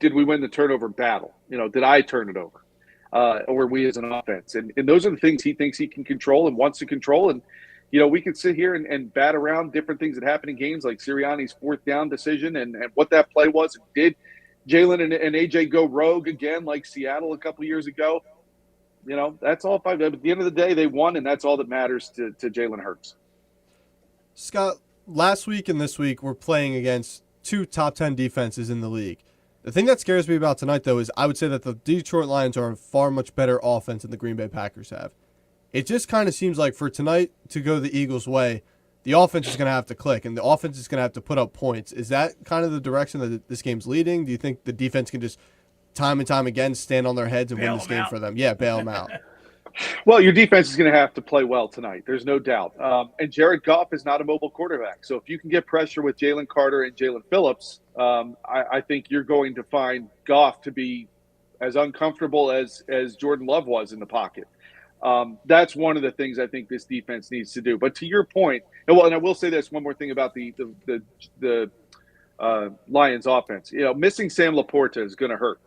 did we win the turnover battle? Did I turn it over? Or we as an offense? And those are the things he thinks he can control and wants to control. And, we could sit here and bat around different things that happen in games like Sirianni's fourth down decision and what that play was. Did Jalen and AJ go rogue again like Seattle a couple years ago? That's all five. At the end of the day, they won, and that's all that matters to Jalen Hurts. Scott, last week and this week, we're playing against two top 10 defenses in the league. The thing that scares me about tonight, though, is I would say that the Detroit Lions are a far much better offense than the Green Bay Packers have. It just kind of seems like for tonight to go the Eagles' way, the offense is going to have to click, and the offense is going to have to put up points. Is that kind of the direction that this game's leading? Do you think the defense can just time and time again stand on their heads and win this game for them? Yeah, bail them out. Well, your defense is going to have to play well tonight. There's no doubt. And Jared Goff is not a mobile quarterback. So if you can get pressure with Jalen Carter and Jalen Phillips, I think you're going to find Goff to be as uncomfortable as Jordan Love was in the pocket. That's one of the things I think this defense needs to do. But to your point, and I will say this one more thing about the Lions offense. Missing Sam Laporta is going to hurt.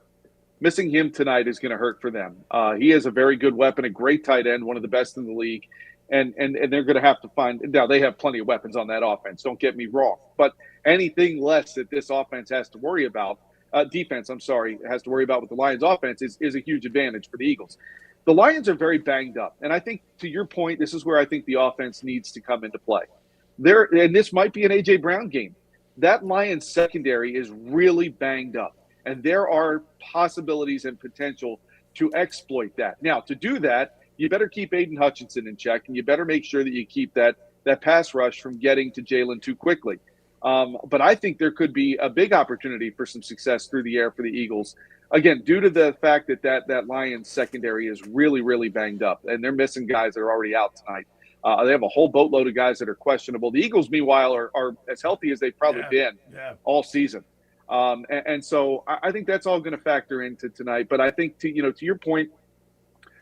Missing him tonight is going to hurt for them. He is a very good weapon, a great tight end, one of the best in the league. And they're going to have to find – now, they have plenty of weapons on that offense, don't get me wrong. But anything less that this offense has to worry about – has to worry about with the Lions offense is a huge advantage for the Eagles. The Lions are very banged up. And I think, to your point, this is where I think the offense needs to come into play. And this might be an A.J. Brown game. That Lions secondary is really banged up. And there are possibilities and potential to exploit that. Now, to do that, you better keep Aiden Hutchinson in check, and you better make sure that you keep that pass rush from getting to Jalen too quickly. But I think there could be a big opportunity for some success through the air for the Eagles. Again, due to the fact that Lions secondary is really, really banged up, and they're missing guys that are already out tonight. They have a whole boatload of guys that are questionable. The Eagles, meanwhile, are as healthy as they've probably been all season. And so I think that's all going to factor into tonight. But I think, to your point,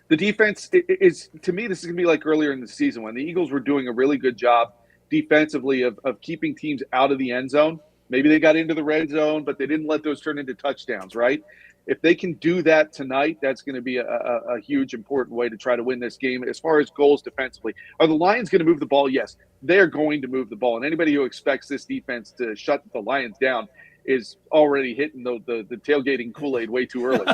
the defense is, to me, this is going to be like earlier in the season when the Eagles were doing a really good job defensively of keeping teams out of the end zone. Maybe they got into the red zone, but they didn't let those turn into touchdowns, right? If they can do that tonight, that's going to be a huge, important way to try to win this game. As far as goals defensively, are the Lions going to move the ball? Yes, they're going to move the ball. And anybody who expects this defense to shut the Lions down is already hitting the tailgating Kool-Aid way too early.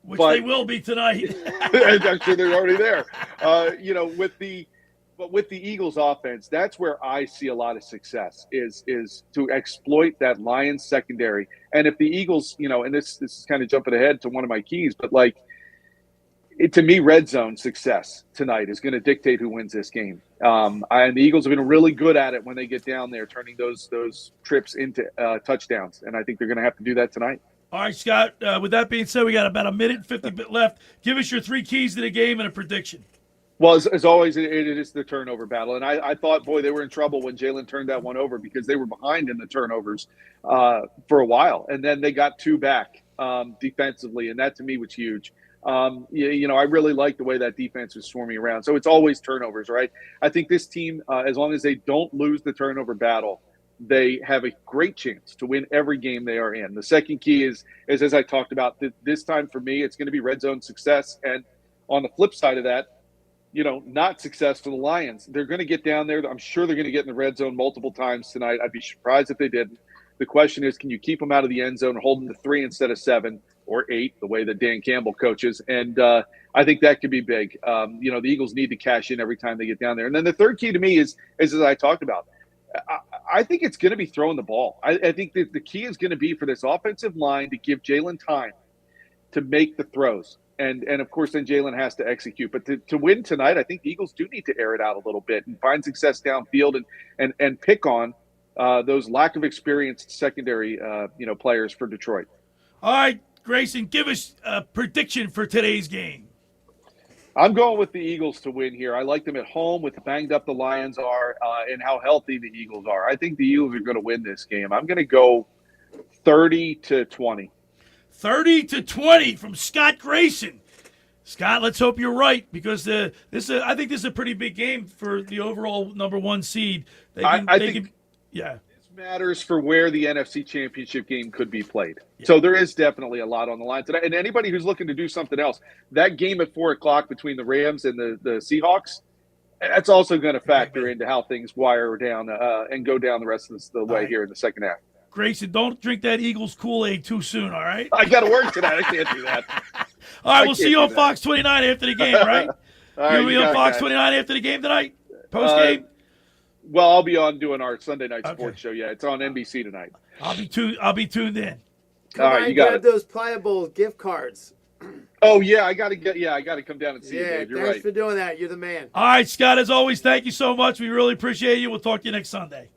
Which they will be tonight. I'm sure they're already there. With the Eagles offense, that's where I see a lot of success is to exploit that Lions secondary. And if the Eagles, and this is kind of jumping ahead to one of my keys, but to me, red zone success tonight is going to dictate who wins this game. And the Eagles have been really good at it when they get down there, turning those trips into touchdowns. And I think they're going to have to do that tonight. All right, Scott, with that being said, we got about a minute and 50 left. Give us your three keys to the game and a prediction. Well, as always, it is the turnover battle. And I thought, boy, they were in trouble when Jalen turned that one over because they were behind in the turnovers for a while. And then they got two back defensively, and that to me was huge. I really like the way that defense was swarming around. So it's always turnovers, right? I think this team, as long as they don't lose the turnover battle, they have a great chance to win every game they are in. The second key is as I talked about, this time for me, it's going to be red zone success. And on the flip side of that, not success for the Lions. They're going to get down there. I'm sure they're going to get in the red zone multiple times tonight. I'd be surprised if they didn't. The question is, can you keep them out of the end zone, hold them to 3 instead of 7 or 8, the way that Dan Campbell coaches? And I think that could be big. The Eagles need to cash in every time they get down there. And then the third key to me is as I talked about, I think it's going to be throwing the ball. I think that the key is going to be for this offensive line to give Jalen time to make the throws. And of course, then Jalen has to execute. But to win tonight, I think the Eagles do need to air it out a little bit and find success downfield and pick on those lack of experienced secondary players for Detroit. All right, Grayson, give us a prediction for today's game. I'm going with the Eagles to win here. I like them at home with how banged up the Lions are and how healthy the Eagles are. I think the Eagles are going to win this game. I'm going to go 30-20. 30-20 from Scott Grayson. Scott, let's hope you're right, because I think this is a pretty big game for the overall number one seed. I think this matters for where the NFC Championship game could be played. Yeah. So there is definitely a lot on the line today. And anybody who's looking to do something else, that game at 4 o'clock between the Rams and the Seahawks, that's also going to factor into how things wire down and go down the rest of the way here in the second half. Grayson, don't drink that Eagles Kool-Aid too soon, all right? I got to work tonight. I can't do that. All right, we'll see you on Fox 29 after the game, right? You'll be on Fox 29 after the game tonight? Post-game? Well, I'll be on doing our Sunday night sports show. Yeah, it's on NBC tonight. I'll be tuned in. All right, you got grab those pliable gift cards. Oh yeah, I got to come down and see you, Dave. You're thanks right. for doing that. You're the man. All right, Scott, as always, thank you so much. We really appreciate you. We'll talk to you next Sunday.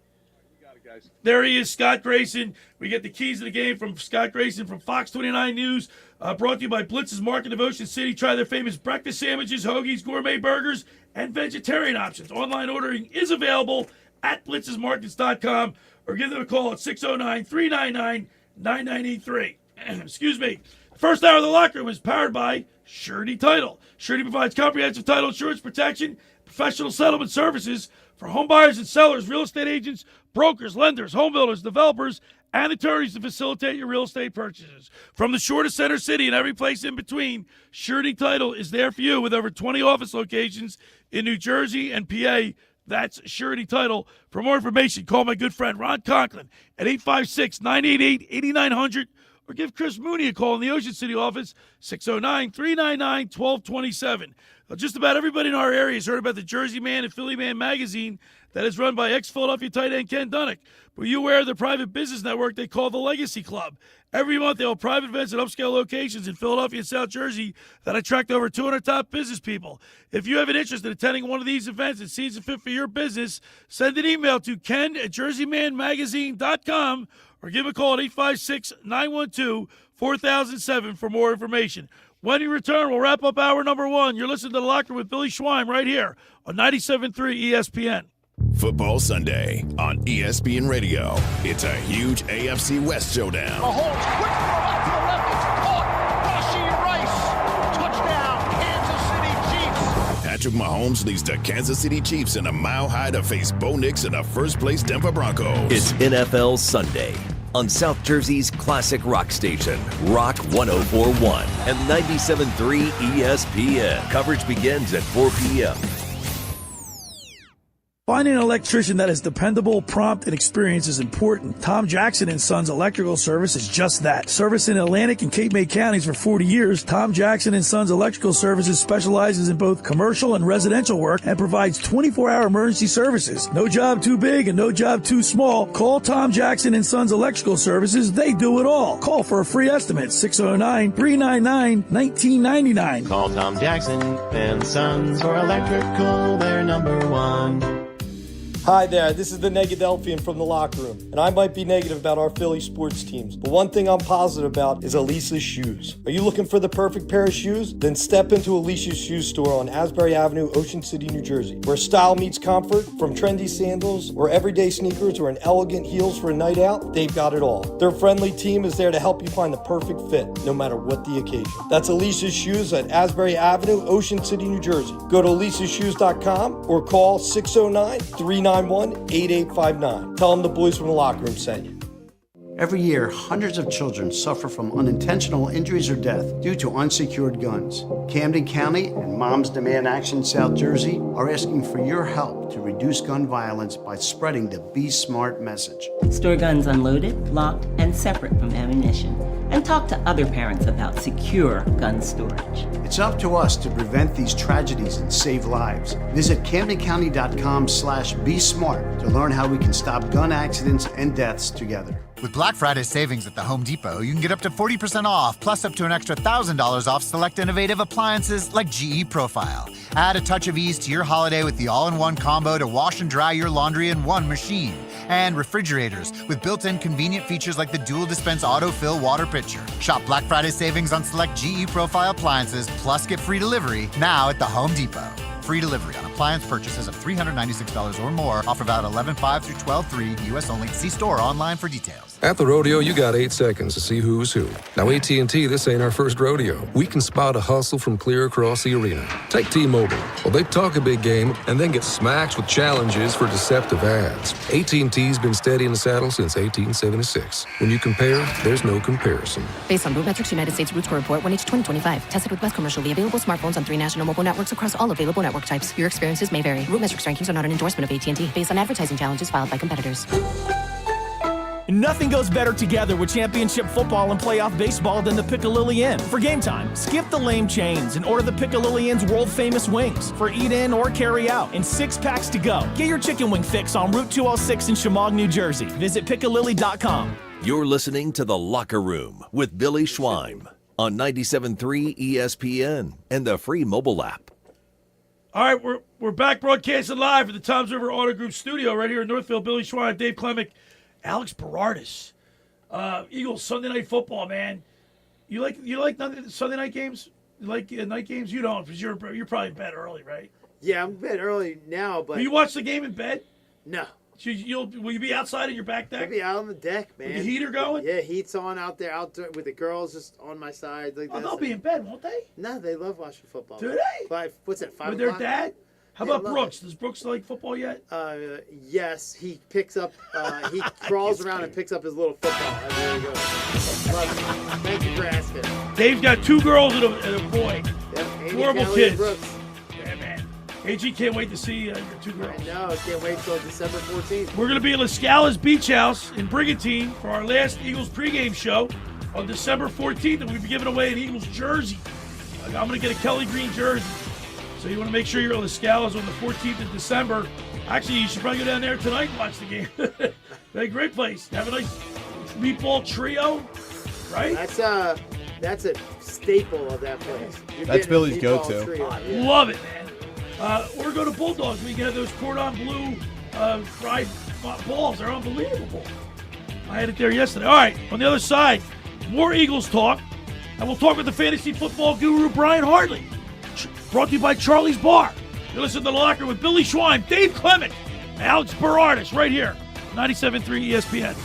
You got it, guys. There he is, Scott Grayson. We get the keys to the game from Scott Grayson from Fox 29 News. Brought to you by Blitz's Market of Ocean City. Try their famous breakfast sandwiches, hoagies, gourmet burgers, and vegetarian options. Online ordering is available at blitzesmarkets.com, or give them a call at 609-399-9983. Excuse me. The first hour of the locker room is powered by Surety Title. Surety provides comprehensive title insurance protection, professional settlement services for home buyers and sellers, real estate agents, brokers, lenders, home builders, developers, and attorneys to facilitate your real estate purchases. From the shore to Center City and every place in between, Surety Title is there for you with over 20 office locations in New Jersey and PA. That's Surety Title. For more information, call my good friend Ron Conklin at 856-988-8900 or give Chris Mooney a call in the Ocean City office, 609-399-1227. Just about everybody in our area has heard about the Jersey Man and Philly Man magazine that is run by ex-Philadelphia tight end Ken Dunnick. Were you aware of the private business network they call the Legacy Club? Every month, they hold private events at upscale locations in Philadelphia and South Jersey that attract over 200 top business people. If you have an interest in attending one of these events and sees a fit for your business, send an email to ken@jerseymanmagazine.com or give a call at 856-912-4007 for more information. When we return, we'll wrap up hour number one. You're listening to The Locker Room with Billy Schweim right here on 97.3 ESPN. Football Sunday on ESPN Radio. It's a huge AFC West showdown. Mahomes, quick throw out to the left. It's caught. Rashee Rice. Touchdown, Kansas City Chiefs. Patrick Mahomes leads the Kansas City Chiefs in a mile-high to face Bo Nix and the first-place Denver Broncos. It's NFL Sunday on South Jersey's classic rock station, Rock 104.1 and 97.3 ESPN. Coverage begins at 4 p.m. Finding an electrician that is dependable, prompt, and experienced is important. Tom Jackson & Sons Electrical Service is just that. Service in Atlantic and Cape May counties for 40 years, Tom Jackson & Sons Electrical Services specializes in both commercial and residential work and provides 24-hour emergency services. No job too big and no job too small. Call Tom Jackson & Sons Electrical Services. They do it all. Call for a free estimate, 609-399-1999. Call Tom Jackson and Sons for electrical, they're number one. Hi there, this is the Negadelphian from the locker room, and I might be negative about our Philly sports teams, but one thing I'm positive about is Elisa's shoes. Are you looking for the perfect pair of shoes? Then step into Elisa's shoe store on Asbury Avenue, Ocean City, New Jersey, where style meets comfort. From trendy sandals or everyday sneakers or an elegant heels for a night out, they've got it all. Their friendly team is there to help you find the perfect fit, no matter what the occasion. That's Elisa's Shoes at Asbury Avenue, Ocean City, New Jersey. Go to elisashoes.com or call 609-391-8859. Tell them the boys from the locker room sent you. Every year, hundreds of children suffer from unintentional injuries or death due to unsecured guns. Camden County and Moms Demand Action South Jersey are asking for your help help to reduce gun violence by spreading the Be Smart message. Store guns unloaded, locked, and separate from ammunition. And talk to other parents about secure gun storage. It's up to us to prevent these tragedies and save lives. Visit CamdenCounty.com/BeSmart to learn how we can stop gun accidents and deaths together. With Black Friday savings at the Home Depot, you can get up to 40% off, plus up to an extra $1,000 off select innovative appliances like GE Profile. Add a touch of ease to your holiday with the all-in-one combo to wash and dry your laundry in one machine. And refrigerators with built-in convenient features like the dual dispense autofill water pitcher. Shop Black Friday savings on select GE Profile appliances, plus get free delivery now at the Home Depot. Free delivery on appliance purchases of $396 or more. Offer valid 11/5 through 12/3. U.S. only. See store or online for details. At the rodeo, you got 8 seconds to see who's who. Now, AT&T, this ain't our first rodeo. We can spot a hustle from clear across the arena. Take T-Mobile. Well, they talk a big game and then get smacked with challenges for deceptive ads. AT&T's been steady in the saddle since 1876. When you compare, there's no comparison. Based on RootMetrics United States Root Score Report 1H 2025. Tested with Best commercially available smartphones on 3 national mobile networks across all available network types. Your experiences may vary. RootMetrics rankings are not an endorsement of AT&T based on advertising challenges filed by competitors. Nothing goes better together with championship football and playoff baseball than the Piccalilli Inn. For game time, skip the lame chains and order the Piccalilli Inn's world-famous wings for eat-in or carry-out in 6 packs to go. Get your chicken wing fix on Route 206 in Chemung, New Jersey. Visit Piccalilli.com. You're listening to The Locker Room with Billy Schweim on 97.3 ESPN and the free mobile app. All right, we're back broadcasting live from the Toms River Auto Group studio right here in Northfield. Billy Schweim, Dave Klemic, Alex Berardis. Eagles Sunday Night Football, man. You like Sunday night games? You like night games? You don't, because you're probably in bed early, right? Yeah, I'm in bed early now, but Will you watch the game in bed? No. Will you be outside on your back deck? I'll be out on the deck, man. With the heater going? Yeah, heat's on out there with the girls just on my side. Like They'll be in bed, won't they? No, they love watching football. Do they? What's it, 5 With o'clock? their dad? How Yeah, about love Brooks? Does Brooks like football yet? Yes, he picks up. He crawls around and picks up his little football. There you go. Love it. Thank you for asking. Dave's got 2 girls and a boy. Yep, Horrible Kelly kids. and Brooks. Yeah, man. AG can't wait to see your 2 girls. I know. I can't wait till December 14th. We're going to be at La Scala's Beach House in Brigantine for our last Eagles pregame show on December 14th, and we'll be giving away an Eagles jersey. I'm going to get a Kelly Green jersey. So you want to make sure you're at La Scala's on the 14th of December. Actually, you should probably go down there tonight and watch the game. They're a great place. Have a nice meatball trio, right? That's a staple of that place. That's Billy's go-to. Love it, man. Or go to Bulldogs. We can have those cordon bleu fried balls. They're unbelievable. I had it there yesterday. All right, on the other side, more Eagles talk. And we'll talk with the fantasy football guru, Brian Hartley. Brought to you by Charlie's Bar. You listen to The Locker with Billy Schweim, Dave Klemic, Alex Berardis, right here, 97.3 ESPN.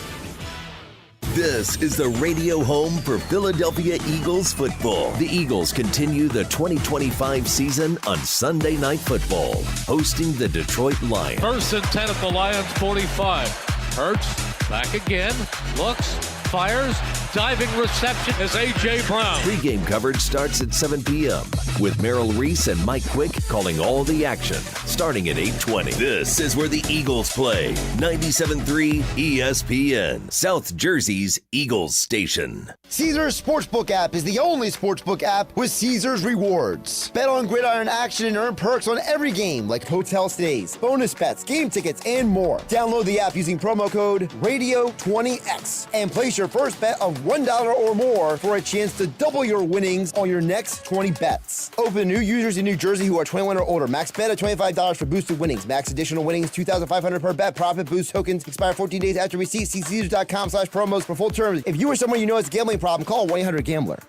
This is the radio home for Philadelphia Eagles football. The Eagles continue the 2025 season on Sunday Night Football, hosting the Detroit Lions. 1st and 10 at the Lions 45. Hurts back again, looks, fires, diving reception is A.J. Brown. Pre-game coverage starts at 7 p.m. with Merrill Reese and Mike Quick calling all the action, starting at 8:20. This is where the Eagles play. 97.3 ESPN, South Jersey's Eagles station. Caesars Sportsbook app is the only sportsbook app with Caesars rewards. Bet on gridiron action and earn perks on every game like hotel stays, bonus bets, game tickets, and more. Download the app using promo code RADIO20X and place your first bet of $1 or more for a chance to double your winnings on your next 20 bets. Open to new users in New Jersey who are 21 or older. Max bet at $25 for boosted winnings. Max additional winnings $2,500 per bet. Profit boost tokens expire 14 days after receipt. See Caesars.com/promos for full terms. If you or someone you know has a gambling problem, call 1-800-GAMBLER.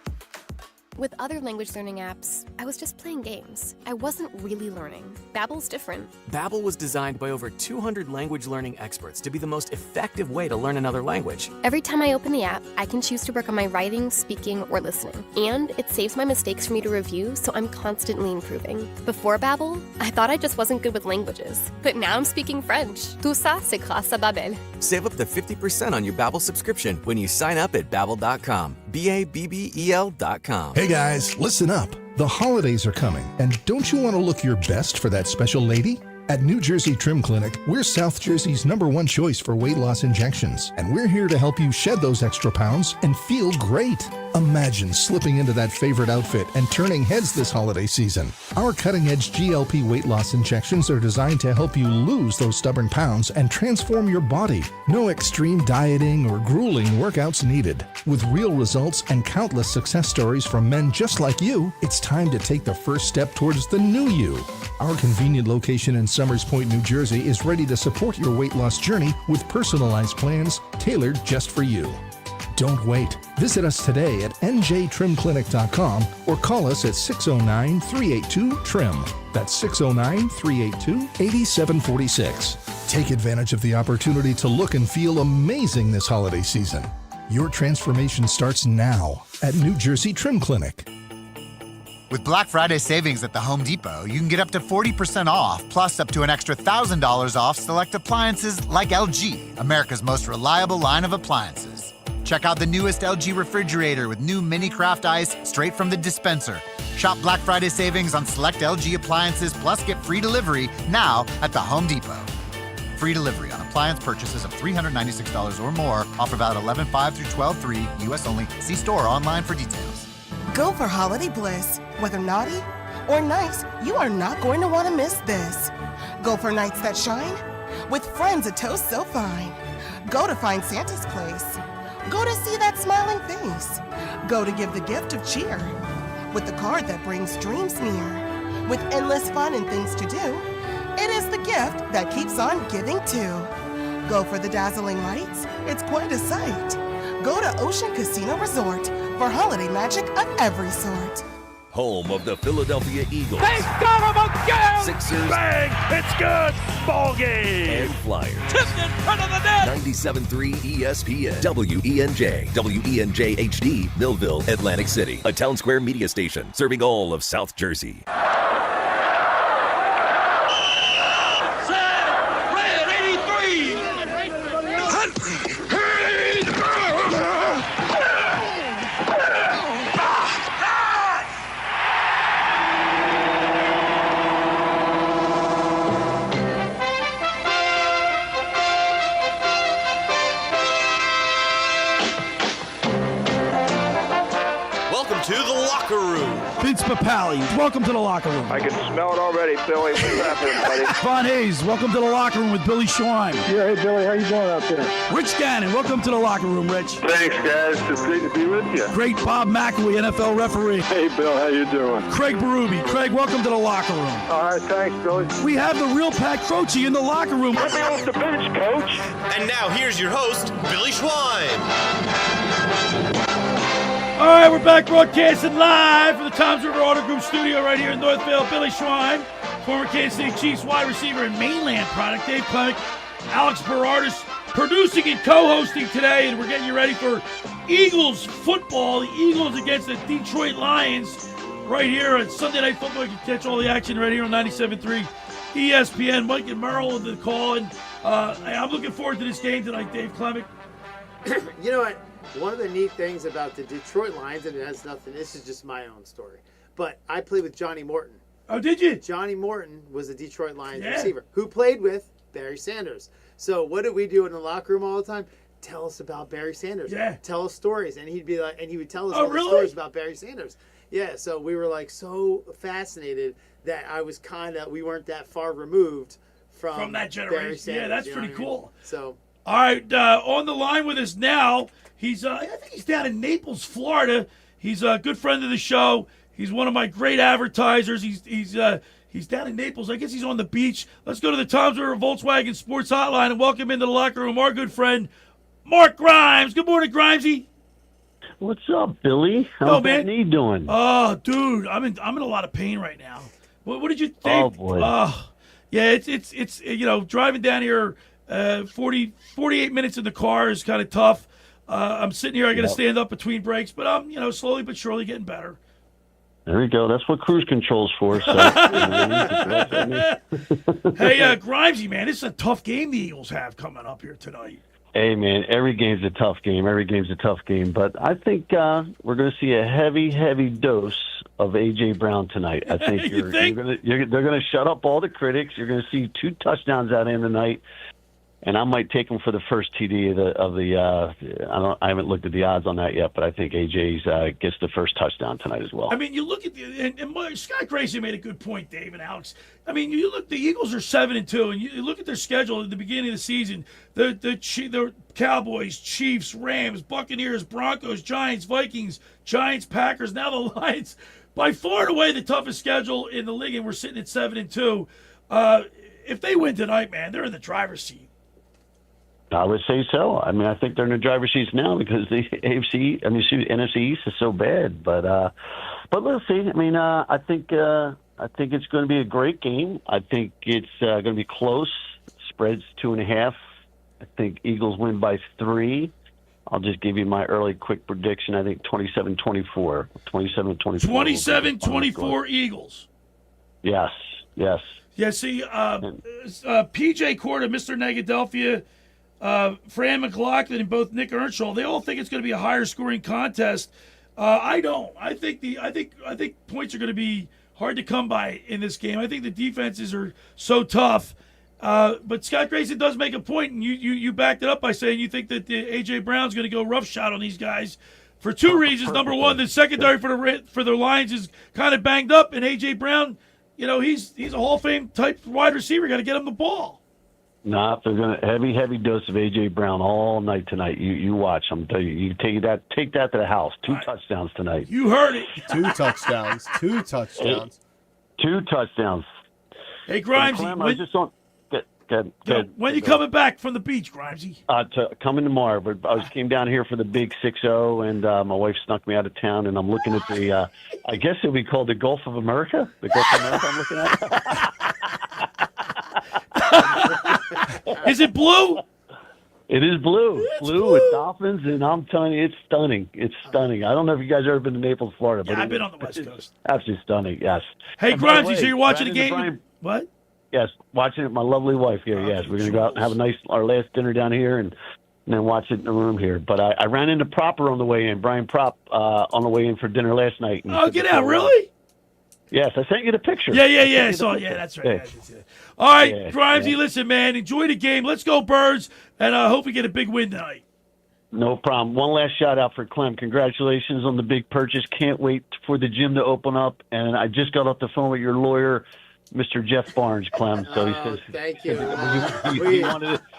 With other language learning apps, I was just playing games. I wasn't really learning. Babbel's different. Babbel was designed by over 200 language learning experts to be the most effective way to learn another language. Every time I open the app, I can choose to work on my writing, speaking, or listening. And it saves my mistakes for me to review, so I'm constantly improving. Before Babbel, I thought I just wasn't good with languages. But now I'm speaking French. Tout ça, c'est grâce à Babbel. Save up to 50% on your Babbel subscription when you sign up at Babbel.com. BABBEL.com. Hey guys, listen up. The holidays are coming, and don't you want to look your best for that special lady? At New Jersey Trim Clinic, we're South Jersey's #1 choice for weight loss injections, and we're here to help you shed those extra pounds and feel great. Imagine slipping into that favorite outfit and turning heads this holiday season. Our cutting-edge GLP weight loss injections are designed to help you lose those stubborn pounds and transform your body. No extreme dieting or grueling workouts needed. With real results and countless success stories from men just like you, it's time to take the first step towards the new you. Our convenient location in Somers Point, New Jersey is ready to support your weight loss journey with personalized plans tailored just for you. Don't wait. Visit us today at njtrimclinic.com or call us at 609-382-TRIM. That's 609-382-8746. Take advantage of the opportunity to look and feel amazing this holiday season. Your transformation starts now at New Jersey Trim Clinic. With Black Friday savings at the Home Depot, you can get up to 40% off, plus up to an extra $1,000 off select appliances like LG, America's most reliable line of appliances. Check out the newest LG refrigerator with new mini craft ice straight from the dispenser. Shop Black Friday savings on select LG appliances, plus get free delivery now at the Home Depot. Free delivery on appliance purchases of $396 or more. Offer valid 11/5 through 12/3, U.S. only. See store or online for details. Go for holiday bliss. Whether naughty or nice, you are not going to want to miss this. Go for nights that shine with friends, a toast so fine. Go to find Santa's place. Go to see that smiling face. Go to give the gift of cheer with the card that brings dreams near. With endless fun and things to do, it is the gift that keeps on giving too. Go for the dazzling lights. It's quite a sight. Go to Ocean Casino Resort for holiday magic of every sort. Home of the Philadelphia Eagles. They got him again! Sixers. Bang! It's good! Ball game! And Flyers. Tipped in front of the net! 97.3 ESPN. WENJ. WENJ HD. Millville, Atlantic City. A Town Square media station serving all of South Jersey. Vince Papali, welcome to the locker room. I can smell it already, Billy. What's happening, buddy? Von Hayes, welcome to the locker room with Billy Schwein. Yeah, hey, Billy, how you doing out there? Rich Gannon, welcome to the locker room, Rich. Thanks, guys. It's great to be with you. Great Bob McElwee, NFL referee. Hey, Bill, how you doing? Craig Berube. Craig, welcome to the locker room. All right, thanks, Billy. We have the real Pat Croce in the locker room. Get me off the bench, Coach. And now here's your host, Billy Schwein. All right, we're back broadcasting live from the Toms River Auto Group studio right here in Northville. Billy Schwein, former Kansas City Chiefs wide receiver and mainland product. Dave Klemic, Alex Berardis, producing and co-hosting today, and we're getting you ready for Eagles football. The Eagles against the Detroit Lions right here on Sunday Night Football. You can catch all the action right here on 97.3 ESPN. Mike and Merrill on the call, and I'm looking forward to this game tonight, Dave Klemic. You know what? One of the neat things about the Detroit Lions, and it has nothing, this is just my own story, but I played with Johnny Morton. Oh, did you? Johnny Morton was a Detroit Lions receiver who played with Barry Sanders. So what did we do in the locker room all the time? Tell us about Barry Sanders. Yeah. Tell us stories. And he'd be like, and he would tell us all the stories about Barry Sanders. Yeah, so we were like so fascinated that I was we weren't that far removed from that Barry generation. Sanders, Yeah, that's you know pretty what I mean? cool. So. All right, on the line with us now, he's I think he's down in Naples, Florida. He's a good friend of the show. He's one of my great advertisers. He's down in Naples. I guess he's on the beach. Let's go to the Toms River Volkswagen Sports Hotline and welcome into the locker room our good friend, Mark Grimes. Good morning, Grimesy. What's up, Billy? How's that knee doing? Oh, dude, I'm in a lot of pain right now. What did you think? Oh boy. Yeah, it's driving down here. 48 minutes in the car is kind of tough. I'm sitting here. I got to stand up between breaks, but I'm, slowly but surely getting better. There we go. That's what cruise control's for. So. Hey, Grimesy, man, this is a tough game the Eagles have coming up here tonight. Hey, man, every game's a tough game. But I think we're going to see a heavy dose of A.J. Brown tonight. I think, they're going to shut up all the critics. You're going to see 2 touchdowns out of him tonight. And I might take him for the first TD of the. I haven't looked at the odds on that yet, but I think AJ's gets the first touchdown tonight as well. I mean, you look at and Scott Grayson made a good point, Dave and Alex. I mean, you look. The Eagles are 7-2, and you look at their schedule at the beginning of the season. The Cowboys, Chiefs, Rams, Buccaneers, Broncos, Giants, Vikings, Giants, Packers. Now the Lions. By far and away the toughest schedule in the league, and we're sitting at 7-2. If they win tonight, man, they're in the driver's seat. I would say so. I mean, I think they're in the driver's seats now because the NFC East is so bad. But we'll see. I mean, I think it's going to be a great game. I think it's going to be close. Spread's 2.5. I think Eagles win by 3. I'll just give you my early quick prediction. I think 27-24. 27-24. 27-24 Eagles. Yes. Yeah, see, PJ Corda, Mr. Negadelphia, Fran McLaughlin, and both Nick Earnshaw, they all think it's going to be a higher scoring contest. I don't. I think points are going to be hard to come by in this game. I think the defenses are so tough. But Scott Grayson does make a point, and you backed it up by saying you think that A.J. Brown's going to go roughshod on these guys for 2 reasons. Number one, the secondary for the Lions is kind of banged up, and A.J. Brown, he's a Hall of Fame type wide receiver. Got to get him the ball. Nah, they're going to heavy dose of A.J. Brown all night tonight. You watch. I'm telling you, you take that to the house. 2 touchdowns tonight. You heard it. 2 touchdowns. 2 touchdowns. 2 touchdowns. Hey, Grimesy. Clem, I just don't. When you coming back from the beach, Grimesy? Coming tomorrow, but I came down here for the big 6-0, and my wife snuck me out of town, and I'm looking at the, I guess it would be called the Gulf of America. The Gulf of America I'm looking at. Is it blue? It is blue. It's blue with dolphins, and I'm telling you, it's stunning. It's stunning. I don't know if you guys ever been to Naples, Florida. Yeah, but I've been on the West Coast. Absolutely stunning, yes. Hey, Grimesy, so you're watching the the game? What? Yes, watching it with my lovely wife here, yes. We're going to go out and have our last dinner down here and then watch it in the room here. But I ran into Propper on the way in, Brian Propp, on the way in for dinner last night. Oh, get out, really? Yes, I sent you the picture. Yeah, I saw it. Yeah, that's right. Yeah. All right, Grimesy, listen, man, enjoy the game. Let's go, Birds, and I hope we get a big win tonight. No problem. One last shout-out for Clem. Congratulations on the big purchase. Can't wait for the gym to open up. And I just got off the phone with your lawyer, Mr. Jeff Barnes, Clem. So he says, thank you.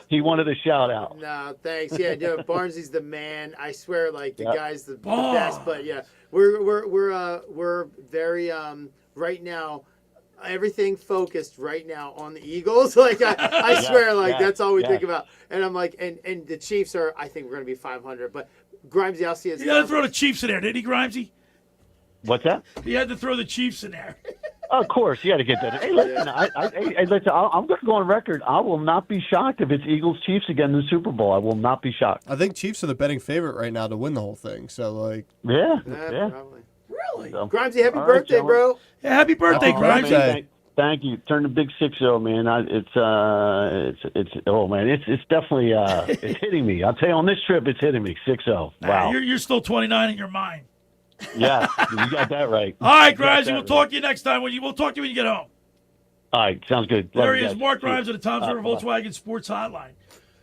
he wanted a shout out. No, thanks. Yeah, Barnesy's the man. I swear, the guy's the best. But yeah, we're very right now. Everything focused right now on the Eagles. I swear, that's all we think about. And I'm like, and the Chiefs are. I think we're going to be 500. But Grimesy, I'll see it. You had to throw the Chiefs in there, didn't he, Grimesy? What's that? He had to throw the Chiefs in there. Of course, you got to get that. Hey, listen, I'm going to go on record. I will not be shocked if it's Eagles-Chiefs again in the Super Bowl. I will not be shocked. I think Chiefs are the betting favorite right now to win the whole thing. So, yeah. Probably. Really? So, Grimesy, happy birthday, bro. Yeah, happy birthday, Grimesy. Thank you. Turn the big 6-0, man. It's definitely it's hitting me. I'll tell you, on this trip, it's hitting me. 6-0. Wow. You're still 29 in your mind. Yeah, you got that right. All right, Grimes, we'll talk to you next time. We'll talk to you when you get home. All right, sounds good. There he is, Mark Grimes of the Tom's River Volkswagen Sports Hotline.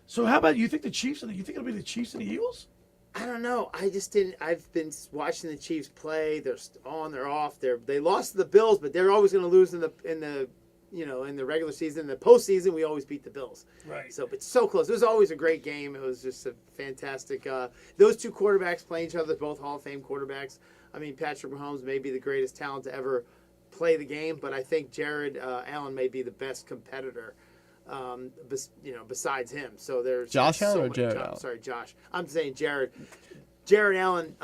So how about you think the Chiefs? You think it'll be the Chiefs and the Eagles? I don't know. I just didn't. I've been watching the Chiefs play. They're on, they're off. They lost to the Bills, but they're always going to lose in the regular season. In the postseason, we always beat the Bills. Right. So, but so close. It was always a great game. It was just a fantastic. Those two quarterbacks playing each other, both Hall of Fame quarterbacks. I mean, Patrick Mahomes may be the greatest talent to ever play the game, but I think Jared Allen may be the best competitor. Besides him. So there's Josh Allen or Jared Allen? Sorry, Josh. I'm saying Jared. Jared Allen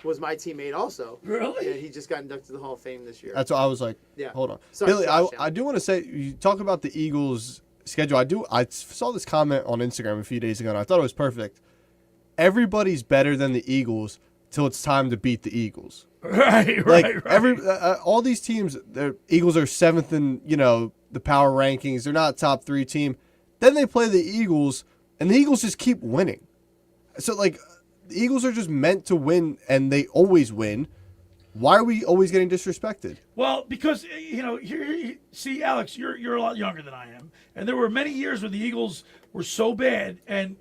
was my teammate also. Really? And he just got inducted to the Hall of Fame this year. That's what I was like. Yeah. Hold on, Sorry, Billy. Josh I do want to say, you talk about the Eagles' schedule. I saw this comment on Instagram a few days ago, and I thought it was perfect. Everybody's better than the Eagles till it's time to beat the Eagles. Right. All these teams, the Eagles are 7th in the power rankings. They're not top 3 team. Then they play the Eagles, And the Eagles just keep winning. So, like, the Eagles are just meant to win, and they always win. Why are we always getting disrespected? Well, because, see, Alex, you're a lot younger than I am. And there were many years when the Eagles were so bad and,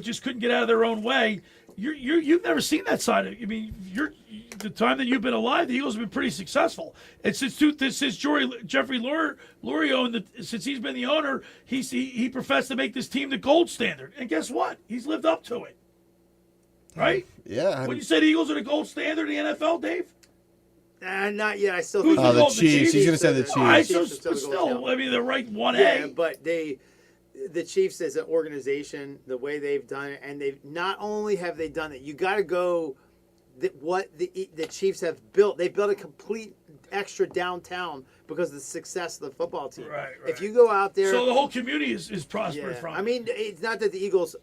just couldn't get out of their own way. You've never seen that side of it. I mean, the time that you've been alive, the Eagles have been pretty successful. And since Jeffrey Lurie since he's been the owner, he professed to make this team the gold standard. And guess what? He's lived up to it. Right? Yeah. When you say the Eagles are the gold standard in the NFL, Dave? Not yet. I still Who's think the Chiefs. He's going to say the Chiefs. All right, but still, I mean, they're ranked 1A. Yeah, but the Chiefs as an organization, the way they've done it, and they've not only have they done it, you got to go what the Chiefs have built. They built a complete extra downtown because of the success of the football team. Right. If you go out there, so the whole community is prospered from it. I mean, it's not that the Eagles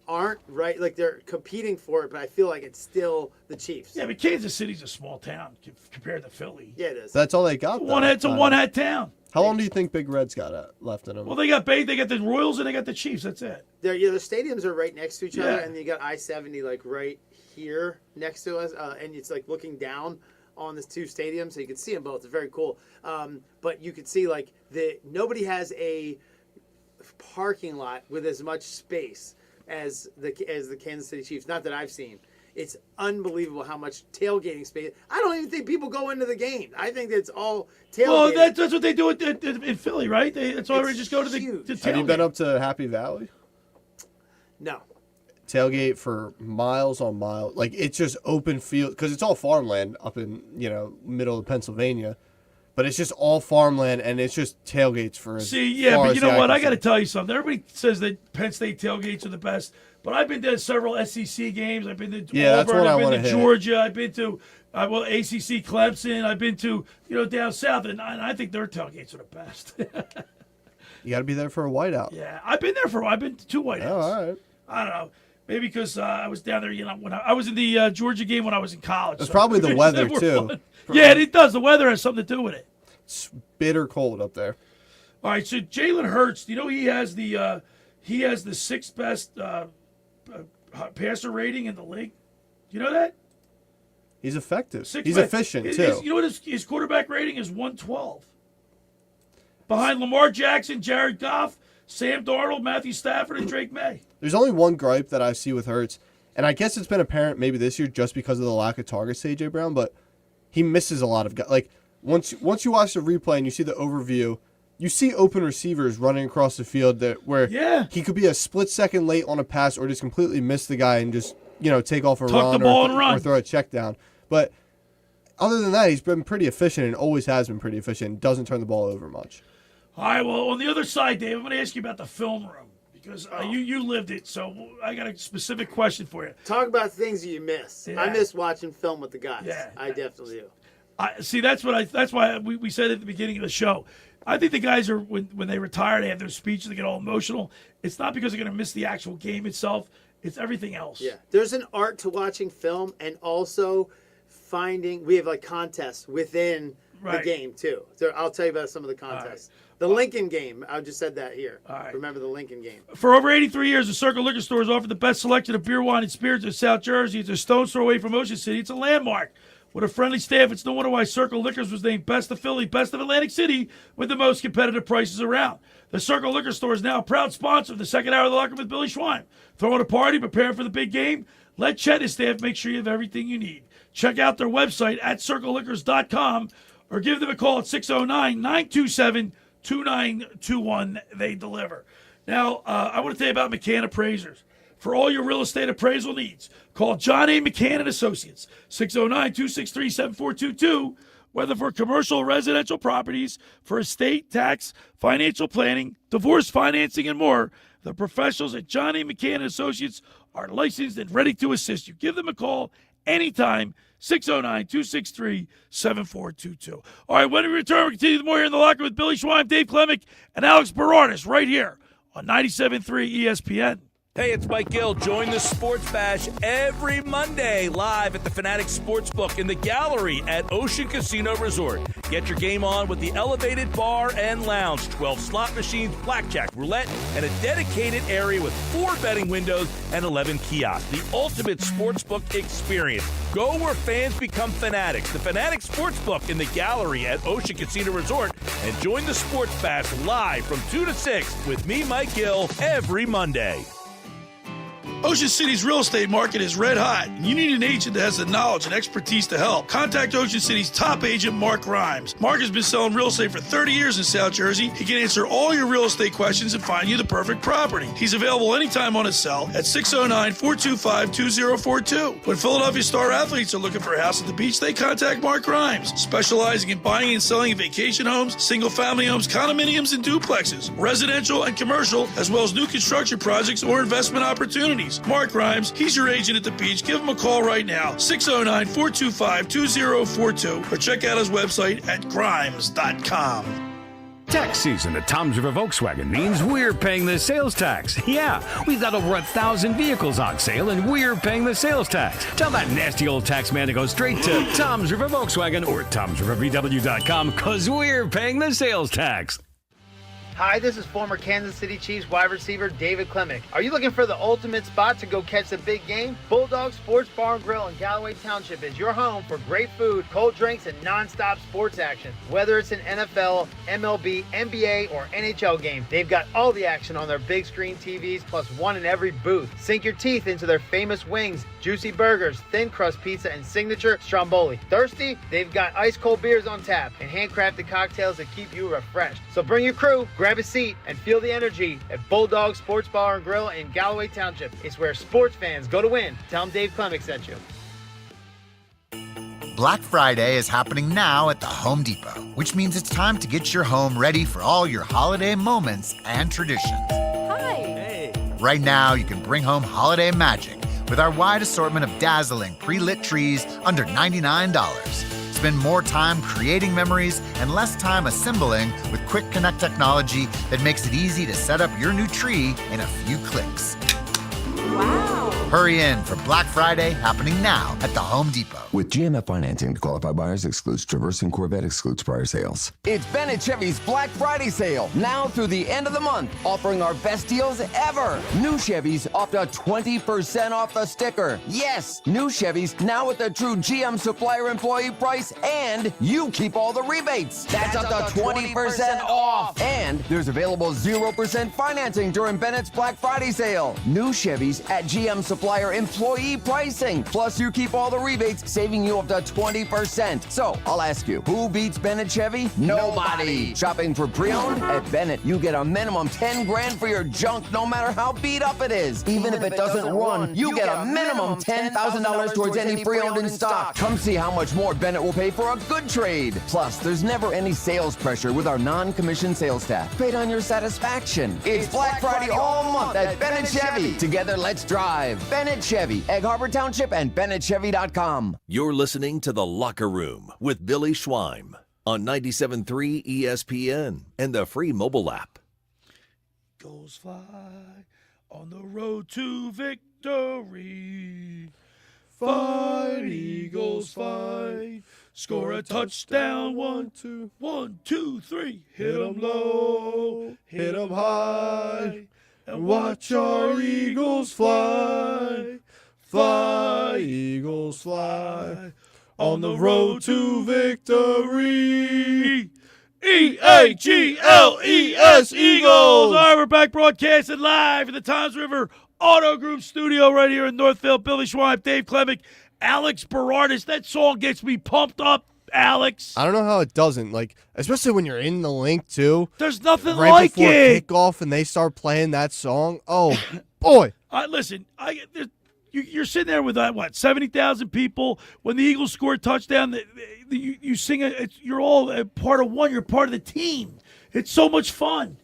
aren't right, like they're competing for it, but I feel like it's still the Chiefs. Yeah, but Kansas City's a small town compared to Philly. Yeah, it is. That's all they got. It's a one-hat town. How long do you think Big Red's got left in them? Well, they got the Royals and they got the Chiefs. That's it. The stadiums are right next to each other, and you got I-70 like right here next to us, and it's like looking down on the two stadiums, so you can see them both. It's very cool. But you can see like nobody has a parking lot with as much space as the Kansas City Chiefs. Not that I've seen. It's unbelievable how much tailgating space. I don't even think people go into the game. I think it's all tailgating. Well, that's what they do in Philly, right? That's why they just go to the tailgate. Have you been up to Happy Valley? No. Tailgate for miles on miles. Like, it's just open field because it's all farmland up in, middle of Pennsylvania. But it's just all farmland, and it's just tailgates for but you know what? I got to tell you something. Everybody says that Penn State tailgates are the best, but I've been to several SEC games. I've been to Auburn. I've been to Georgia. I've been to ACC Clemson. I've been to down south, and I think their tailgates are the best. You got to be there for a whiteout. Yeah, I've been to two whiteouts. Oh, all right. I don't know. Maybe because I was down there, when I was in the Georgia game when I was in college. It's probably the weather, too. Fun. Yeah, it does. The weather has something to do with it. It's bitter cold up there. All right, so Jalen Hurts, he has the sixth best passer rating in the league. Do you know that? He's effective. He's efficient, too. You know what his quarterback rating is? 112. Behind Lamar Jackson, Jared Goff, Sam Darnold, Matthew Stafford, and Drake May. There's only one gripe that I see with Hurts, and I guess it's been apparent maybe this year just because of the lack of targets to A.J. Brown, but he misses a lot of guys. Like, once you watch the replay and you see the overview, you see open receivers running across the field where he could be a split second late on a pass or just completely miss the guy and just take off a run or throw a check down. But other than that, he's been pretty efficient and always has been pretty efficient and doesn't turn the ball over much. All right, well, on the other side, Dave, I'm going to ask you about the film room because you lived it, so I got a specific question for you. Talk about things you miss. Yeah. I miss watching film with the guys. Yeah. I definitely do. See, that's why we said at the beginning of the show. I think the guys are when they retire, they have their speeches, they get all emotional. It's not because they're going to miss the actual game itself. It's everything else. Yeah, there's an art to watching film and also we have like contests within the game too. So I'll tell you about some of the contests. The Lincoln game, I just said that here. Remember the Lincoln game. For over 83 years, the Circle Liquor Store has offered the best selection of beer, wine, and spirits in South Jersey. It's a stone's throw away from Ocean City. It's a landmark. With a friendly staff, it's no wonder why Circle Liquors was named Best of Philly, Best of Atlantic City, with the most competitive prices around. The Circle Liquor Store is now a proud sponsor of the second hour of the Locker Room with Billy Schwein. Throwing a party, preparing for the big game? Let Chet and his staff make sure you have everything you need. Check out their website at circleliquors.com or give them a call at 609-927-2921. They deliver. Now, I want to tell you about McCann Appraisers. For all your real estate appraisal needs, call John A. McCann & Associates, 609-263-7422, whether for commercial or residential properties, for estate, tax, financial planning, divorce financing, and more. The professionals at John A. McCann & Associates are licensed and ready to assist you. Give them a call anytime, 609-263-7422. All right, when we return, we'll continue more here in the Locker with Billy Schwein, Dave Klemic, and Alex Berardis right here on 97.3 ESPN. Hey, it's Mike Gill. Join the Sports Bash every Monday live at the Fanatics Sportsbook in the gallery at Ocean Casino Resort. Get your game on with the elevated bar and lounge, 12 slot machines, blackjack, roulette, and a dedicated area with 4 betting windows and 11 kiosks. The ultimate sportsbook experience. Go where fans become fanatics. The Fanatics Sportsbook in the gallery at Ocean Casino Resort. And join the Sports Bash live from 2 to 6 with me, Mike Gill, every Monday. Ocean City's real estate market is red hot, and you need an agent that has the knowledge and expertise to help. Contact Ocean City's top agent, Mark Grimes. Mark has been selling real estate for 30 years in South Jersey. He can answer all your real estate questions and find you the perfect property. He's available anytime on his cell at 609-425-2042. When Philadelphia star athletes are looking for a house at the beach, they contact Mark Grimes, specializing in buying and selling vacation homes, single-family homes, condominiums, and duplexes, residential and commercial, as well as new construction projects or investment opportunities. Mark Grimes, he's your agent at the beach. Give him a call right now, 609-425-2042, or check out his website at grimes.com. Tax season at Tom's River Volkswagen means we're paying the sales tax. Yeah, we've got over 1,000 vehicles on sale, and we're paying the sales tax. Tell that nasty old tax man to go straight to Tom's River Volkswagen or Tom'sRiverVW.com, because we're paying the sales tax. Hi, this is former Kansas City Chiefs wide receiver Dave Klemic. Are you looking for the ultimate spot to go catch the big game? Bulldog Sports Bar and Grill in Galloway Township is your home for great food, cold drinks, and non-stop sports action. Whether it's an NFL, MLB, NBA, or NHL game, they've got all the action on their big screen TVs, plus one in every booth. Sink your teeth into their famous wings, juicy burgers, thin crust pizza, and signature stromboli. Thirsty? They've got ice cold beers on tap and handcrafted cocktails that keep you refreshed. So bring your crew, grab a seat, and feel the energy at Bulldog Sports Bar and Grill in Galloway Township. It's where sports fans go to win. Tell them Dave Klemic sent you. Black Friday is happening now at the Home Depot, which means it's time to get your home ready for all your holiday moments and traditions. Hi. Hey. Right now, you can bring home holiday magic with our wide assortment of dazzling pre-lit trees under $99. Spend more time creating memories and less time assembling with Quick Connect technology that makes it easy to set up your new tree in a few clicks. Wow. Hurry in for Black Friday happening now at the Home Depot. With GMF financing to qualify buyers, excludes Traverse and Corvette, excludes prior sales. It's Bennett Chevy's Black Friday sale, now through the end of the month, offering our best deals ever. New Chevys up to 20% off the sticker. Yes, new Chevys now at the true GM supplier employee price, and you keep all the rebates. That's up to 20% off. And there's available 0% financing during Bennett's Black Friday sale. New Chevys at GM supplier employee pricing. Plus, you keep all the rebates, saving you up to 20%. So, I'll ask you, who beats Bennett Chevy? Nobody. Shopping for pre-owned? At Bennett, you get a minimum 10 grand for your junk, no matter how beat up it is. Even if it doesn't run, you get a minimum $10,000 towards any pre-owned in stock. Come see how much more Bennett will pay for a good trade. Plus, there's never any sales pressure with our non-commissioned sales staff. Paid on your satisfaction. It's Black Friday all month at Bennett Chevy. Together, let's drive. Bennett Chevy, Egg Harbor Township, and BennettChevy.com. You're listening to The Locker Room with Billy Schweim on 97.3 ESPN and the free mobile app. Eagles fly on the road to victory. Fight, Eagles, fight. Score a touchdown, 1, 2, 1, 2, 3. Hit 'em low, hit 'em high, and watch our Eagles fly. Fly, Eagles, fly on the road to victory. E-A-G-L-E-S, Eagles. All right, we're back broadcasting live in the Toms River Auto Group studio right here in Northfield. Billy Schweim, Dave Klemic, Alex Berardis. That song gets me pumped up, Alex. I don't know how it doesn't. Like, especially when you're in the link, too. There's nothing right like before it. kickoff and they start playing that song. Oh, boy. Listen, you're sitting there with, 70,000 people. When the Eagles score a touchdown, you sing it. You're all a part of one. You're part of the team. It's so much fun.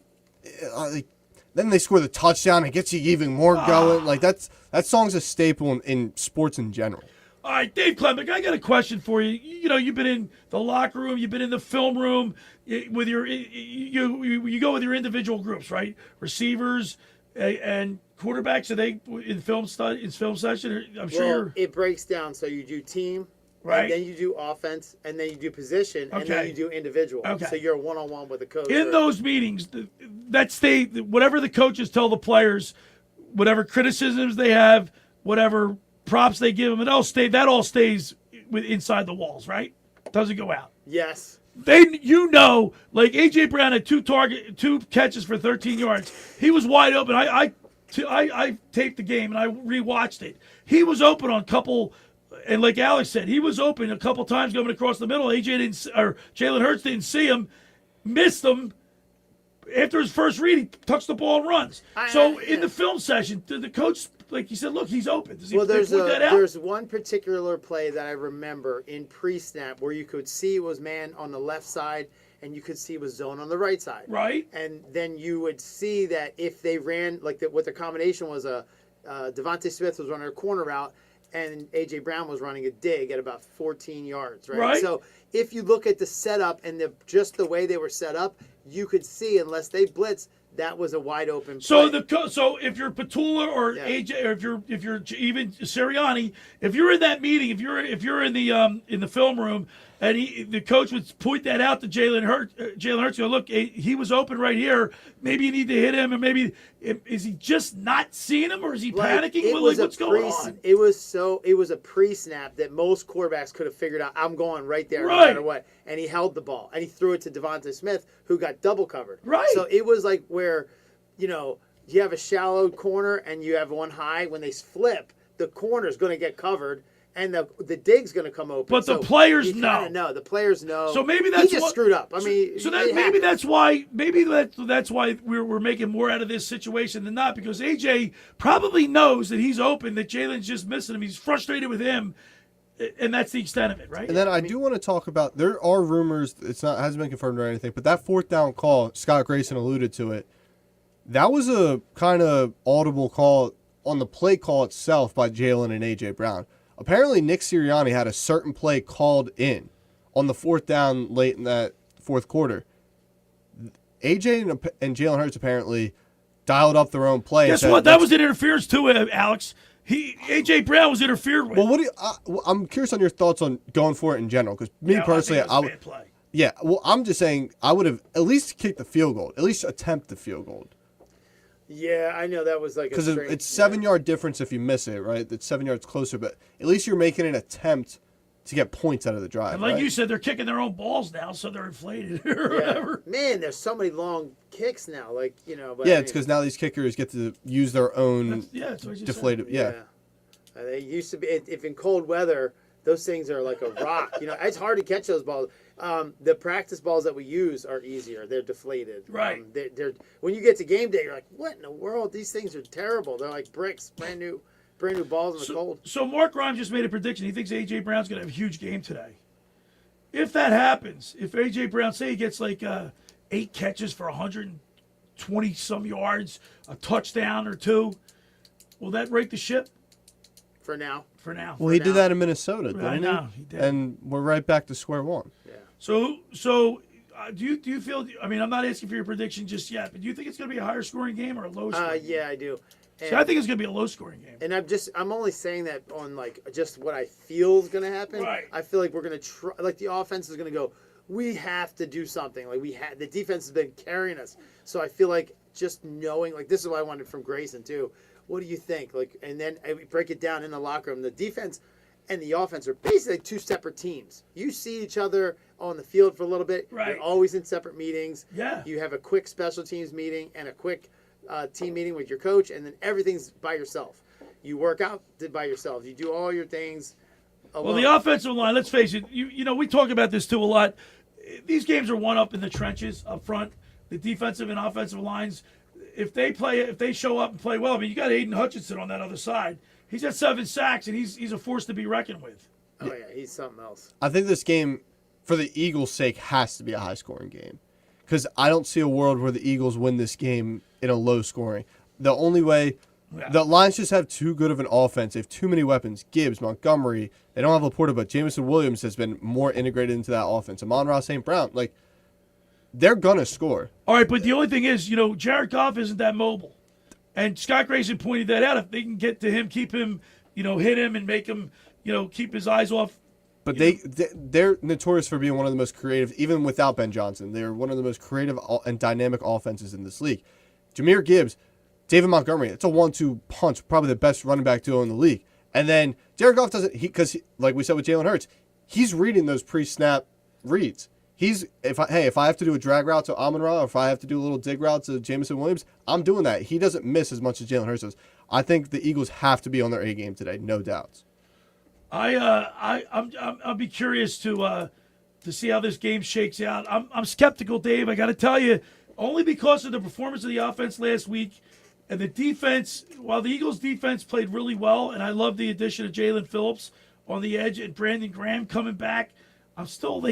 Then they score the touchdown. It gets you even more going. Like, that song's a staple in sports in general. All right, Dave Klemic, I got a question for you. You know, you've been in the locker room, you've been in the film room with your you go with your individual groups, right? Receivers, And quarterbacks, are they in film session? I'm sure it breaks down. So you do team, right? And then you do offense, and then you do position, and then you do individual. Okay. So you're one-on-one with the coach. In those meetings, whatever the coaches tell the players, whatever criticisms they have, whatever props they give them, that all stays inside the walls, right? Doesn't go out. Yes. Like A.J. Brown had two catches for 13 yards. He was wide open. I taped the game and I rewatched it. He was open on a couple, and like Alex said, he was open a couple times going across the middle. Jalen Hurts didn't see him, missed him. After his first read, he tucks the ball and runs. In the film session, the coach, like he said, look, he's open. Does he point that out? There's one particular play that I remember in pre-snap where you could see it was man on the left side and you could see it was zone on the right side. Right. And then you would see that if they ran, what the combination was, Devontae Smith was running a corner route and A.J. Brown was running a dig at about 14 yards, right? So if you look at the setup and just the way they were set up, you could see, unless they blitz, that was a wide open play. So if you're Petula or AJ, or if you're even Sirianni, if you're in that meeting, if you're in the film room, and the coach would point that out to Jalen Hurts, look, he was open right here. Maybe you need to hit him, and maybe is he just not seeing him, or is he panicking? What's going on? It was a pre-snap that most quarterbacks could have figured out. I'm going right there, no matter what. And he held the ball, and he threw it to Devontae Smith, who got double covered. Right. So it was like where, you have a shallow corner and you have one high. When they flip, the corner's going to get covered. And the dig's going to come open. But the players know. The players know. So maybe that's he just screwed up. I mean, that's why we're making more out of this situation than not, because AJ probably knows that he's open, that Jalen's just missing him. He's frustrated with him, and that's the extent of it, right? And then I do want to talk about, there are rumors, hasn't been confirmed or anything, but that fourth down call, Scott Grayson alluded to it. That was a kind of audible call on the play call itself by Jalen and AJ Brown. Apparently, Nick Sirianni had a certain play called in on the fourth down late in that fourth quarter. AJ and Jalen Hurts apparently dialed up their own play. Guess what? That was an interference too, Alex. AJ Brown was interfered with. Well, I'm curious on your thoughts on going for it in general, because personally, I think it was a bad play. Yeah, well, I'm just saying I would have at least kicked the field goal, at least attempt the field goal. Yeah, I know that was like because it's 7-yard difference if you miss it, right? It's 7 yards closer, but at least you're making an attempt to get points out of the drive. And like you said, they're kicking their own balls now, so they're inflated or whatever. Man, there's so many long kicks now, But it's because now these kickers get to use their own deflated. They used to be. If in cold weather, those things are like a rock. It's hard to catch those balls. The practice balls that we use are easier. They're deflated. Right. They're when you get to game day, you're like, what in the world? These things are terrible. They're like bricks, brand new balls in the cold. So Mark Grimes just made a prediction. He thinks A.J. Brown's going to have a huge game today. If that happens, if A.J. Brown, say he gets like 8 catches for 120-some yards, a touchdown or 2, will that break the ship? For now. Well, he did that in Minnesota, didn't he? He did. And we're right back to square one. Yeah. So do you feel? I mean, I'm not asking for your prediction just yet, but do you think it's going to be a higher scoring game or a low scoring? Yeah, I do. So I think it's going to be a low scoring game. And I'm only saying that on just what I feel is going to happen. Right. I feel like we're going to try. Like the offense is going to go. We have to do something. Like the defense has been carrying us. So I feel like just knowing, this is what I wanted from Grayson too. What do you think? And then I break it down in the locker room. The defense and the offense are basically 2 separate teams. You see each other on the field for a little bit. Right. You're always in separate meetings. Yeah. You have a quick special teams meeting and a quick team meeting with your coach, and then everything's by yourself. You work out by yourself. You do all your things alone. Well, the offensive line, let's face it, we talk about this too a lot. These games are won up in the trenches up front. The defensive and offensive lines, if they show up and play well, I mean, you got Aiden Hutchinson on that other side. He's got 7 sacks, and he's a force to be reckoned with. Oh, yeah, he's something else. I think this game, for the Eagles' sake, has to be a high-scoring game, because I don't see a world where the Eagles win this game in a low-scoring. The only way, the Lions just have too good of an offense. They have too many weapons. Gibbs, Montgomery, they don't have Laporta, but Jameson Williams has been more integrated into that offense. Amon-Ra St. Brown, they're going to score. All right, but the only thing is, Jared Goff isn't that mobile. And Scott Grayson pointed that out. If they can get to him, keep him, hit him and make him, keep his eyes off. But they're notorious for being one of the most creative, even without Ben Johnson. They're one of the most creative and dynamic offenses in this league. Jameer Gibbs, David Montgomery, it's a 1-2 punch, probably the best running back duo in the league. And then Jared Goff doesn't, because like we said with Jalen Hurts, he's reading those pre-snap reads. If I have to do a drag route to Amon-Ra, or if I have to do a little dig route to Jameson Williams, I'm doing that. He doesn't miss as much as Jalen Hurts does. I think the Eagles have to be on their A game today, no doubts. I'll be curious to see how this game shakes out. I'm skeptical, Dave. I got to tell you, only because of the performance of the offense last week and the defense. While the Eagles' defense played really well, and I love the addition of Jalen Phillips on the edge and Brandon Graham coming back, I'm still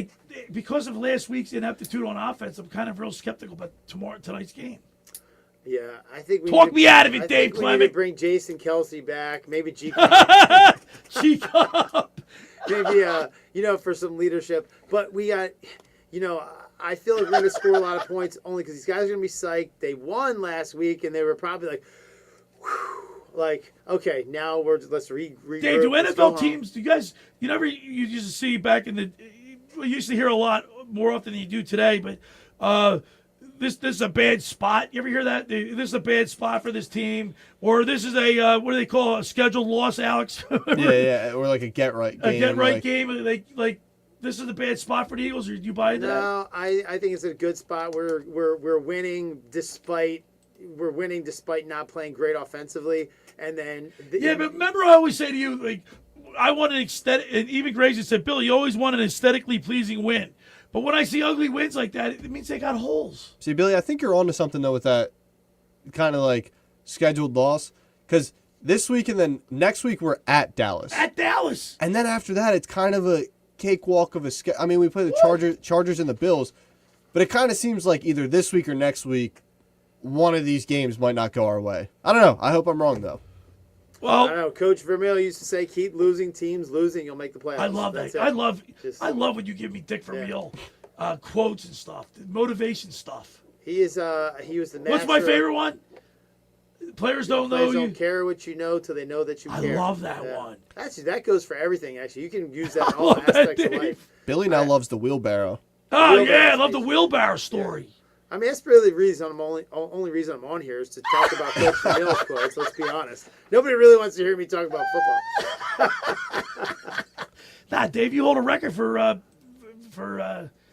because of last week's ineptitude on offense. I'm kind of real skeptical about tonight's game. Yeah, I think Talk me out of it, Dave Klemic. We need to bring Jason Kelsey back, maybe G. G-Cup. Maybe for some leadership. But we got, I feel like we're going to score a lot of points only because these guys are going to be psyched. They won last week, and they were probably like, whew, like, okay, now let's regroup. Dave, do NFL teams? Do you guys? You used to see back in the. You used to hear a lot more often than you do today, but this is a bad spot. You ever hear that? This is a bad spot for this team, or this is a what do they call a scheduled loss, Alex? yeah, or like a get right game. A get right game. Like this is a bad spot for the Eagles. Or do you buy into that? No, I think it's a good spot. We're winning despite not playing great offensively, and then but remember I always say to you, like, I want an aesthetic, and even Grayson said, Billy, you always want an aesthetically pleasing win. But when I see ugly wins like that, it means they got holes. See, Billy, I think you're onto something, though, with that kind of like scheduled loss. Because this week and then next week we're at Dallas. At Dallas. And then after that, it's kind of a cakewalk of a schedule. I mean, we play the Chargers and the Bills. But it kind of seems like either this week or next week, one of these games might not go our way. I don't know. I hope I'm wrong, though. Well, I don't know. Coach Vermeil used to say, "Keep losing, teams losing, you'll make the playoffs." I love that. I love when you give me Dick Vermeil quotes and stuff, motivation stuff. He was the master. What's my favorite one? Players don't know you. Don't care what you know till they know that you care. I love that one. Actually, that goes for everything. Actually, you can use that in all aspects of life. Billy now loves the wheelbarrow. Oh yeah, I love the wheelbarrow story. Yeah. I mean, that's really the reason only reason I'm on here is to talk about Coach Vermeil's quotes. Let's be honest. Nobody really wants to hear me talk about football. Nah, Dave, you hold a record for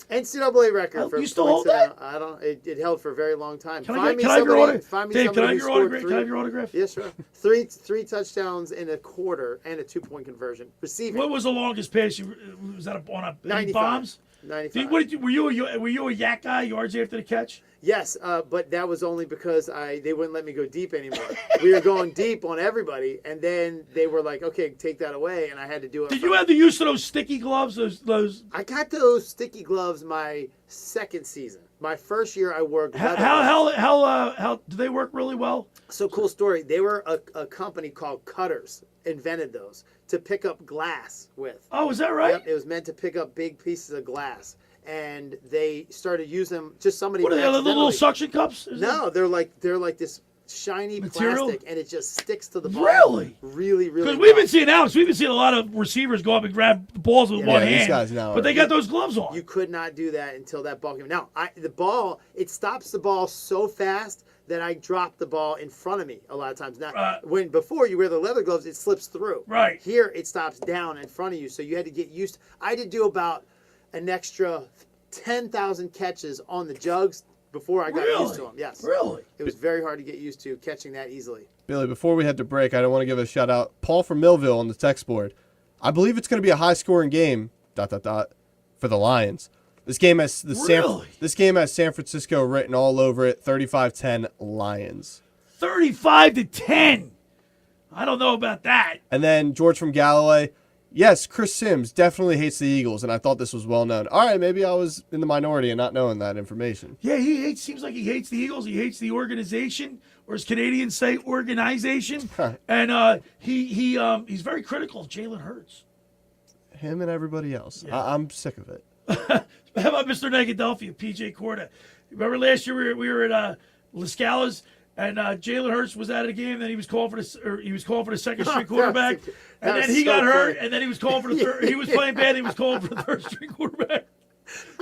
NCAA record. You still hold that? I don't. It held for a very long time. Can I have your autograph? Dave, can I have your autograph? Can I have your autograph? Yes, sure. Three touchdowns in a quarter and a 2-point conversion. Receiving. What was the longest pass you? Was that on 95. bombs? 95. Were you a yak guy? Yards after the catch? Yes, but that was only because they wouldn't let me go deep anymore. We were going deep on everybody, and then they were like, "Okay, take that away," and I had to do it. Did you have the use of those sticky gloves? Those? I got those sticky gloves my second season. My first year, I wore leather how do they work really well? So cool story. They were a company called Cutters invented those to pick up glass with. Oh, is that right? Yep, it was meant to pick up big pieces of glass. And they started using them. Just somebody. What are they? The little suction cups? No, they're like this shiny material? plastic, and it just sticks to the ball. Really? Really. Because we've been seeing a lot of receivers go up and grab the balls with one hand. These guys now but they got those gloves on. You could not do that until that ball came. Now, the ball, it stops the ball so fast that I drop the ball in front of me a lot of times. Now, before you wear the leather gloves, it slips through. Right. Here, it stops down in front of you, so you had to get used. I had to do about an extra 10,000 catches on the jugs before I got used to them. Yes. Really? It was very hard to get used to catching that easily. Billy, before we head to break, I don't want to give a shout out. Paul from Millville on the text board. I believe it's going to be a high scoring game. ... for the Lions. This game has San Francisco written all over it. 35-10 Lions. 35-10. I don't know about that. And then George from Galloway. Yes, Chris Sims definitely hates the Eagles, and I thought this was well known. All right, maybe I was in the minority and not knowing that information. Yeah, seems like he hates the Eagles. He hates the organization, or as Canadians say, organization. And he's very critical of Jalen Hurts. Him and everybody else. Yeah. I'm sick of it. How about Mr. Negadelphia, PJ Corda? Remember last year we were at La Scala's, And Jalen Hurts was out of the game. Then he was called for the second string quarterback, and then he got hurt. And then he was called for the third. He was playing bad. He was called for the third string quarterback.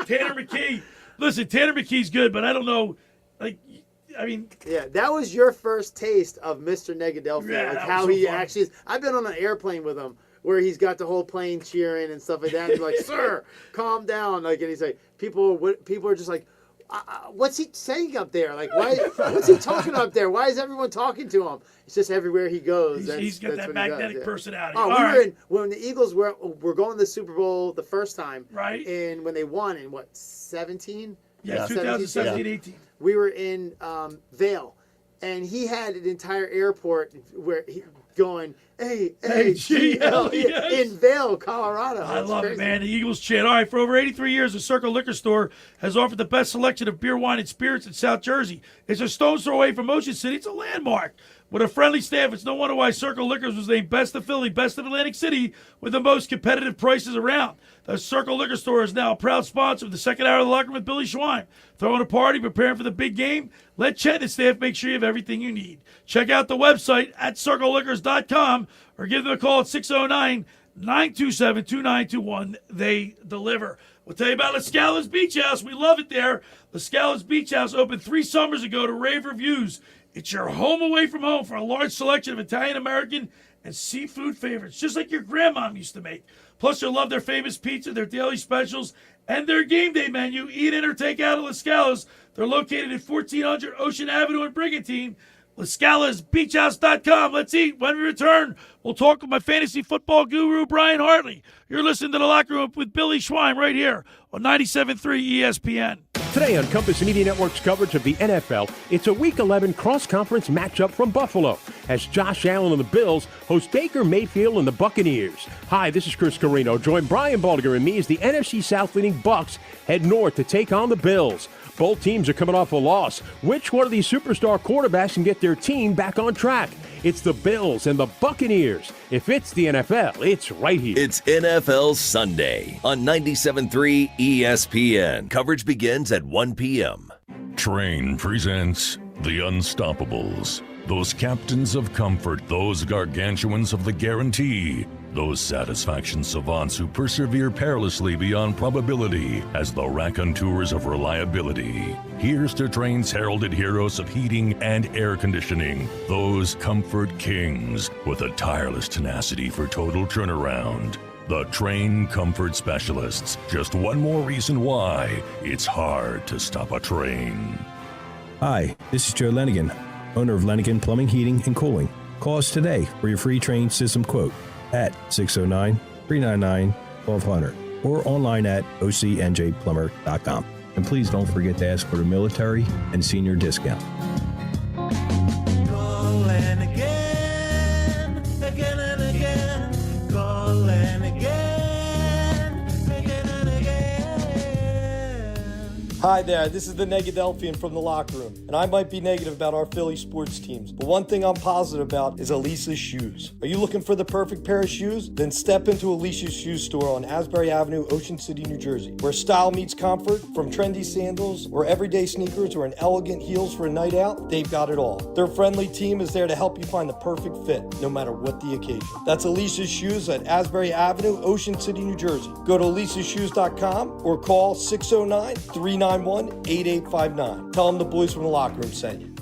Tanner McKee. Listen, Tanner McKee's good, but I don't know. Yeah, that was your first taste of Mr. Negadelphia, Yeah, like that was how so he fun. actually is. I've been on an airplane with him where he's got the whole plane cheering and stuff like that. And he's like, "Sir, calm down!" Like, and he's like, people are just like, "What's he saying up there? Like, why? What's he talking up there? Why is everyone talking to him?" It's just everywhere he goes. He's got that what he magnetic does, yeah. personality. Oh, All we right. were in when the Eagles were going to the Super Bowl the first time, right? And when they won in what 17? Yeah, 2017, 18. We were in Vail, and he had an entire airport where he going AAGL in Vail, Colorado. I That's love crazy. it, man. The Eagles chant. All right, for over 83 years, the Circle Liquor Store has offered the best selection of beer, wine, and spirits in South Jersey. It's a stone's throw away from Ocean City. It's a landmark. With a friendly staff, it's no wonder why Circle Liquors was named Best of Philly, Best of Atlantic City, with the most competitive prices around. The Circle Liquor Store is now a proud sponsor of the second hour of the Locker Room with Billy Schwein. Throwing a party, preparing for the big game? Let Chet and his staff make sure you have everything you need. Check out the website at circleliquors.com or give them a call at 609-927-2921. They deliver. We'll tell you about La Scala's Beach House. We love it there. La Scala's Beach House opened 3 summers ago to rave reviews. It's your home away from home for a large selection of Italian-American and seafood favorites, just like your grandmom used to make. Plus, you'll love their famous pizza, their daily specials, and their game day menu. Eat in or take out at La Scala's. They're located at 1400 Ocean Avenue in Brigantine. LaScalasBeachHouse.com. Let's eat. When we return, we'll talk with my fantasy football guru, Brian Hartley. You're listening to The Locker Room with Billy Schwein right here on 97.3 ESPN. Today on Compass Media Network's coverage of the NFL, it's a Week 11 cross-conference matchup from Buffalo as Josh Allen and the Bills host Baker Mayfield and the Buccaneers. Hi, this is Chris Carino. Join Brian Baldinger and me as the NFC South-leading Bucs head north to take on the Bills. Both teams are coming off a loss. Which one of these superstar quarterbacks can get their team back on track? It's the Bills and the Buccaneers. If it's the NFL, it's right here. It's NFL Sunday on 97.3 ESPN. Coverage begins at 1 p.m. Train presents The Unstoppables. Those captains of comfort, those gargantuans of the guarantee, those satisfaction savants who persevere perilously beyond probability as the raconteurs of reliability. Here's to Train's heralded heroes of heating and air conditioning, those comfort kings with a tireless tenacity for total turnaround. The Train Comfort Specialists. Just one more reason why it's hard to stop a train. Hi, this is Joe Lenigan, owner of Lenigan Plumbing, Heating, and Cooling. Call us today for your free Train system quote at 609-399-1200 or online at ocnjplumber.com. And please don't forget to ask for the military and senior discount. Call and again, again and again. Call and again, again and again. Hi there, this is the Negadelphian from the Locker Room, and I might be negative about our Philly sports teams, but one thing I'm positive about is Elisa's Shoes. Are you looking for the perfect pair of shoes? Then step into Elisa's Shoe Store on Asbury Avenue, Ocean City, New Jersey, where style meets comfort. From trendy sandals or everyday sneakers or an elegant heels for a night out, they've got it all. Their friendly team is there to help you find the perfect fit, no matter what the occasion. That's Elisa's Shoes at Asbury Avenue, Ocean City, New Jersey. Go to elisashoes.com or call 609-391-8859. Tell them the boys from the Locker Room sent you.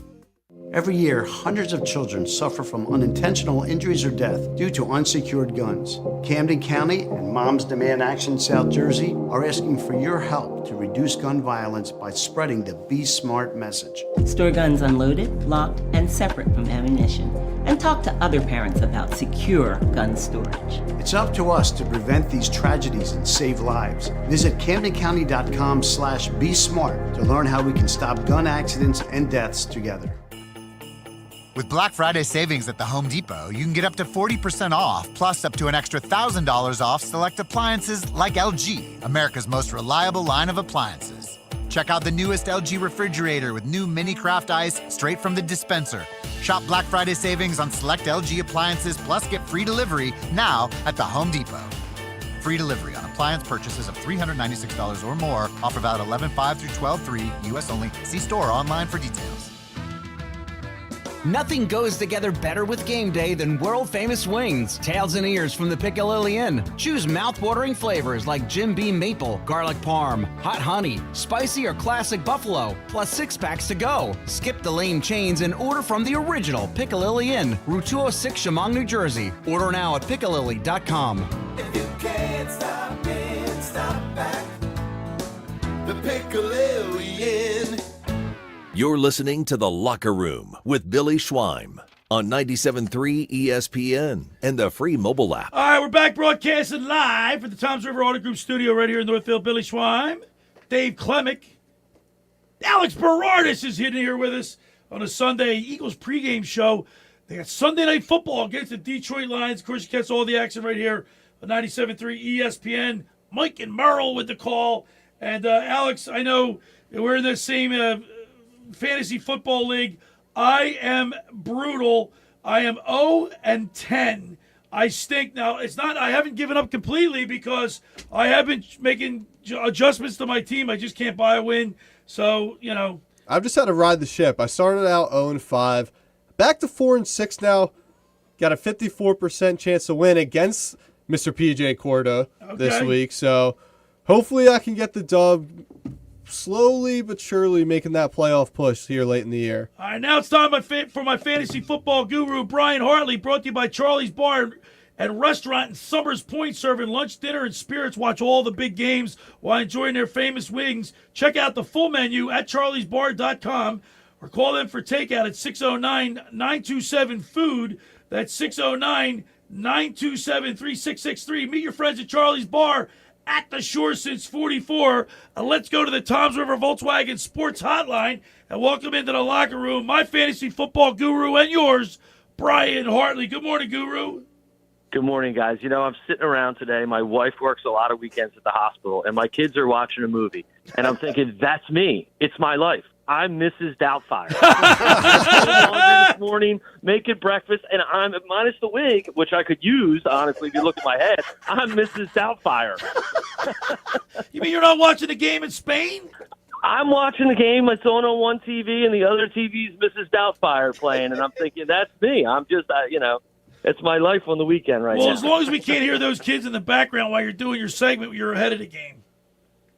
Every year, hundreds of children suffer from unintentional injuries or death due to unsecured guns. Camden County and Moms Demand Action South Jersey are asking for your help to reduce gun violence by spreading the Be Smart message. Store guns unloaded, locked, and separate from ammunition. And talk to other parents about secure gun storage. It's up to us to prevent these tragedies and save lives. Visit CamdenCounty.com/BeSmart to learn how we can stop gun accidents and deaths together. With Black Friday savings at the Home Depot, you can get up to 40% off, plus up to an extra $1,000 off select appliances like LG, America's most reliable line of appliances. Check out the newest LG refrigerator with new mini craft ice straight from the dispenser. Shop Black Friday savings on select LG appliances, plus get free delivery now at the Home Depot. Free delivery on appliance purchases of $396 or more. Offer valid 11/5 through 12/3, U.S. only. See store or online for details. Nothing goes together better with game day than world-famous wings, tails and ears from the Piccalilli Inn. Choose mouth-watering flavors like Jim Beam Maple, Garlic Parm, Hot Honey, Spicy or Classic Buffalo, plus 6-packs to go. Skip the lame chains and order from the original Piccalilli Inn, Route 206, Chemung, New Jersey. Order now at piccalilli.com. If you can't stop in, stop back. The Piccalilli Inn. You're listening to The Locker Room with Billy Schweim on 97.3 ESPN and the free mobile app. All right, we're back broadcasting live at the Toms River Auto Group studio right here in Northfield. Billy Schweim, Dave Klemic, Alex Berardis is hitting here with us on a Sunday Eagles pregame show. They got Sunday Night Football against the Detroit Lions. Of course, you catch all the action right here on 97.3 ESPN. Mike and Merrill with the call. And Alex, I know we're in the same fantasy football league. I am brutal. I am 0-10. I stink. Now, it's not, I haven't given up completely because I have been making adjustments to my team. I just can't buy a win. So, you know. I've just had to ride the ship. I started out 0-5. Back to 4-6 now. Got a 54% chance to win against Mr. PJ Corda this week. So hopefully I can get the dub. Slowly but surely making that playoff push here late in the year. All right, now it's time for my fantasy football guru, Brian Hartley, brought to you by Charlie's Bar and Restaurant in Summers Point, serving lunch, dinner, and spirits. Watch all the big games while enjoying their famous wings. Check out the full menu at charliesbar.com or call them for takeout at 609-927-FOOD. That's 609-927-3663. Meet your friends at Charlie's Bar at the shore since 44. Let's go to the Toms River Volkswagen Sports Hotline and welcome into the locker room my fantasy football guru and yours, Brian Hartley. Good morning, Guru. Good morning, guys. You know, I'm sitting around today. My wife works a lot of weekends at the hospital, and my kids are watching a movie. And I'm thinking, that's me. It's my life. I'm Mrs. Doubtfire. This morning, making breakfast, and I'm minus the wig, which I could use, honestly, if you look at my head. I'm Mrs. Doubtfire. You mean you're not watching the game in Spain? I'm watching the game. It's on one TV, and the other TV is Mrs. Doubtfire playing, and I'm thinking, that's me. I'm just, it's my life on the weekend right now. Well, as long as we can't hear those kids in the background while you're doing your segment, you're ahead of the game.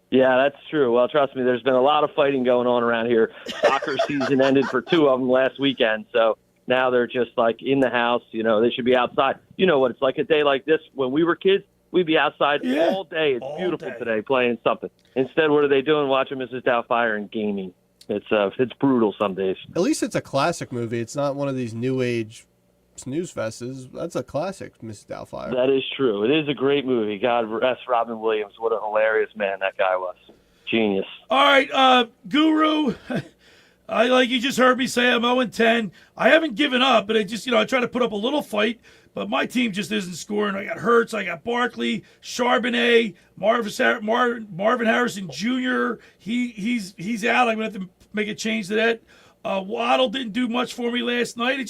Yeah, that's true. Well, trust me, there's been a lot of fighting going on around here. Soccer season ended for two of them last weekend, so now they're just like in the house. You know, they should be outside. You know what it's like a day like this. When we were kids, we'd be outside all day. It's beautiful today playing something. Instead, what are they doing? Watching Mrs. Doubtfire and gaming. It's brutal some days. At least it's a classic movie. It's not one of these new age snooze fests. That's a classic, Mrs. Doubtfire. That is true. It is a great movie. God rest Robin Williams. What a hilarious man that guy was. Genius. All right, Guru. Like you just heard me say, I'm 0-10. I haven't given up, but I try to put up a little fight. But my team just isn't scoring. I got Hurts, I got Barkley, Charbonnet, Marvin Harrison Jr. He's out. I'm gonna have to make a change to that. Waddle didn't do much for me last night. I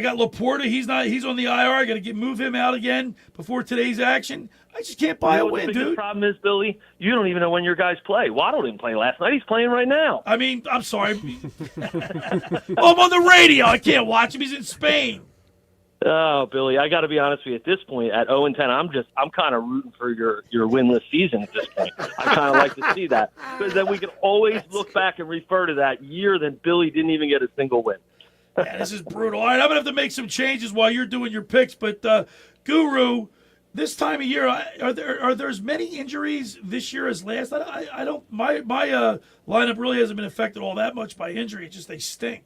got Laporta. He's on the IR. I got to move him out again before today's action. I just can't buy a win, dude. The problem is, Billy, you don't even know when your guys play. Waddle didn't play last night. He's playing right now. I mean, I'm sorry. I'm on the radio. I can't watch him. He's in Spain. Oh, Billy, I got to be honest with you. At this point, at 0-10, I'm kind of rooting for your winless season at this point. I kind of like to see that because then we can always look back and refer to that year that Billy didn't even get a single win. Yeah, this is brutal. All right, I'm gonna have to make some changes while you're doing your picks. But Guru, this time of year, are there as many injuries this year as last? I don't. My lineup really hasn't been affected all that much by injury. It's just they stink.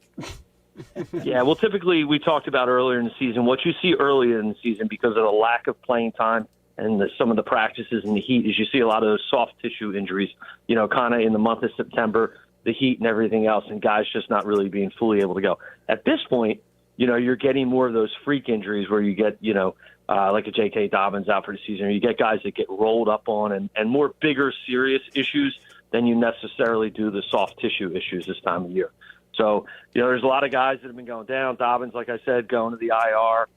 Yeah, well, typically we talked about earlier in the season, what you see earlier in the season because of the lack of playing time and some of the practices and the heat is you see a lot of those soft tissue injuries, kind of in the month of September, the heat and everything else, and guys just not really being fully able to go. At this point, you're getting more of those freak injuries where you get, like a J.K. Dobbins out for the season, or you get guys that get rolled up on and more bigger, serious issues than you necessarily do the soft tissue issues this time of year. So, there's a lot of guys that have been going down. Dobbins, like I said, going to the IR.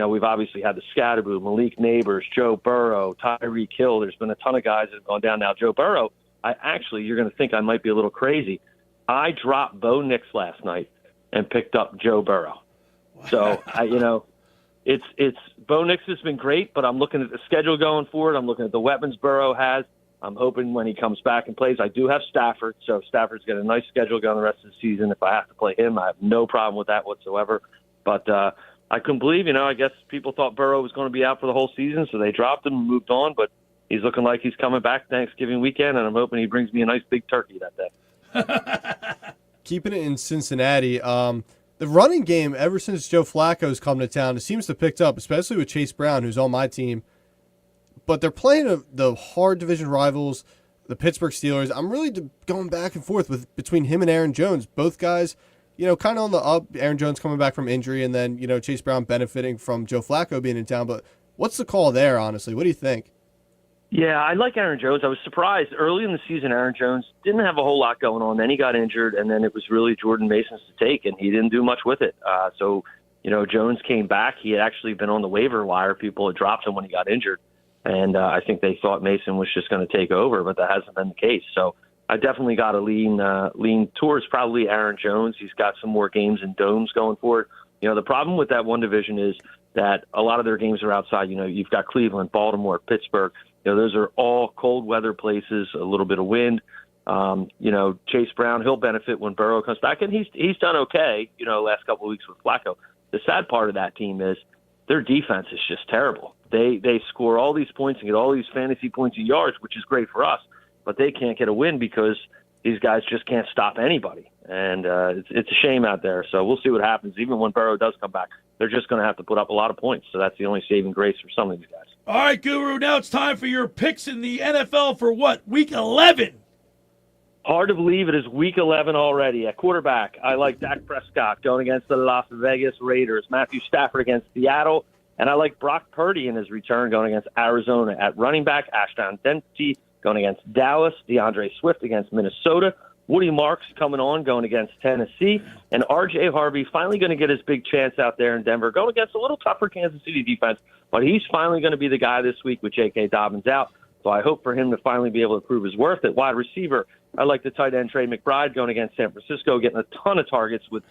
We've obviously had the Scatterboo, Malik Neighbors, Joe Burrow, Tyreek Hill. There's been a ton of guys that have gone down. Now, Joe Burrow, you're going to think I might be a little crazy. I dropped Bo Nix last night and picked up Joe Burrow. So, it's Bo Nix has been great, but I'm looking at the schedule going forward. I'm looking at the weapons Burrow has. I'm hoping when he comes back and plays, I do have Stafford, so Stafford's got a nice schedule going the rest of the season. If I have to play him, I have no problem with that whatsoever. But I couldn't believe, I guess people thought Burrow was going to be out for the whole season, so they dropped him and moved on. But he's looking like he's coming back Thanksgiving weekend, and I'm hoping he brings me a nice big turkey that day. Keeping it in Cincinnati, the running game, ever since Joe Flacco's come to town, it seems to have picked up, especially with Chase Brown, who's on my team. But they're playing the hard division rivals, the Pittsburgh Steelers. I'm really going back and forth between him and Aaron Jones. Both guys, kind of on the up. Aaron Jones coming back from injury, and then, Chase Brown benefiting from Joe Flacco being in town. But what's the call there, honestly? What do you think? Yeah, I like Aaron Jones. I was surprised. Early in the season, Aaron Jones didn't have a whole lot going on. Then he got injured, and then it was really Jordan Mason's to take, and he didn't do much with it. So, Jones came back. He had actually been on the waiver wire. People had dropped him when he got injured. And I think they thought Mason was just going to take over, but that hasn't been the case. So I definitely got to lean towards probably Aaron Jones. He's got some more games in domes going forward. The problem with that one division is that a lot of their games are outside. You've got Cleveland, Baltimore, Pittsburgh. Those are all cold weather places, a little bit of wind. Chase Brown, he'll benefit when Burrow comes back, and he's done okay, last couple of weeks with Flacco. The sad part of that team is their defense is just terrible. They score all these points and get all these fantasy points and yards, which is great for us, but they can't get a win because these guys just can't stop anybody. And it's a shame out there. So we'll see what happens. Even when Burrow does come back, they're just going to have to put up a lot of points. So that's the only saving grace for some of these guys. All right, Guru, now it's time for your picks in the NFL for what? Week 11. Hard to believe it is Week 11 already. At quarterback, I like Dak Prescott going against the Las Vegas Raiders. Matthew Stafford against Seattle. And I like Brock Purdy in his return going against Arizona. At running back, Ashton Dempsey going against Dallas. DeAndre Swift against Minnesota. Woody Marks coming on going against Tennessee. And R.J. Harvey finally going to get his big chance out there in Denver, going against a little tougher Kansas City defense. But he's finally going to be the guy this week with J.K. Dobbins out. So I hope for him to finally be able to prove his worth. At wide receiver, I like the tight end Trey McBride going against San Francisco, getting a ton of targets with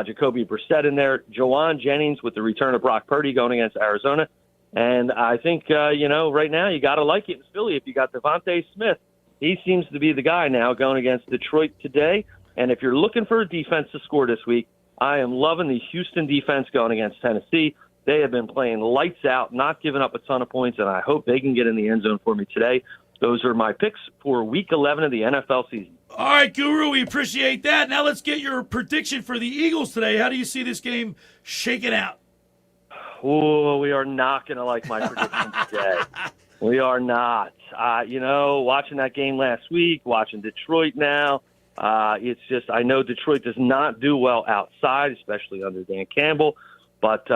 Jacoby Brissett in there. Jawan Jennings with the return of Brock Purdy going against Arizona. And I think, right now you got to like it in Philly. If you got Devontae Smith, he seems to be the guy now going against Detroit today. And if you're looking for a defense to score this week, I am loving the Houston defense going against Tennessee. They have been playing lights out, not giving up a ton of points, and I hope they can get in the end zone for me today. Those are my picks for Week 11 of the NFL season. All right, Guru, we appreciate that. Now let's get your prediction for the Eagles today. How do you see this game shaking out? Oh, we are not going to like my prediction today. We are not. Watching that game last week, watching Detroit now, it's just I know Detroit does not do well outside, especially under Dan Campbell, but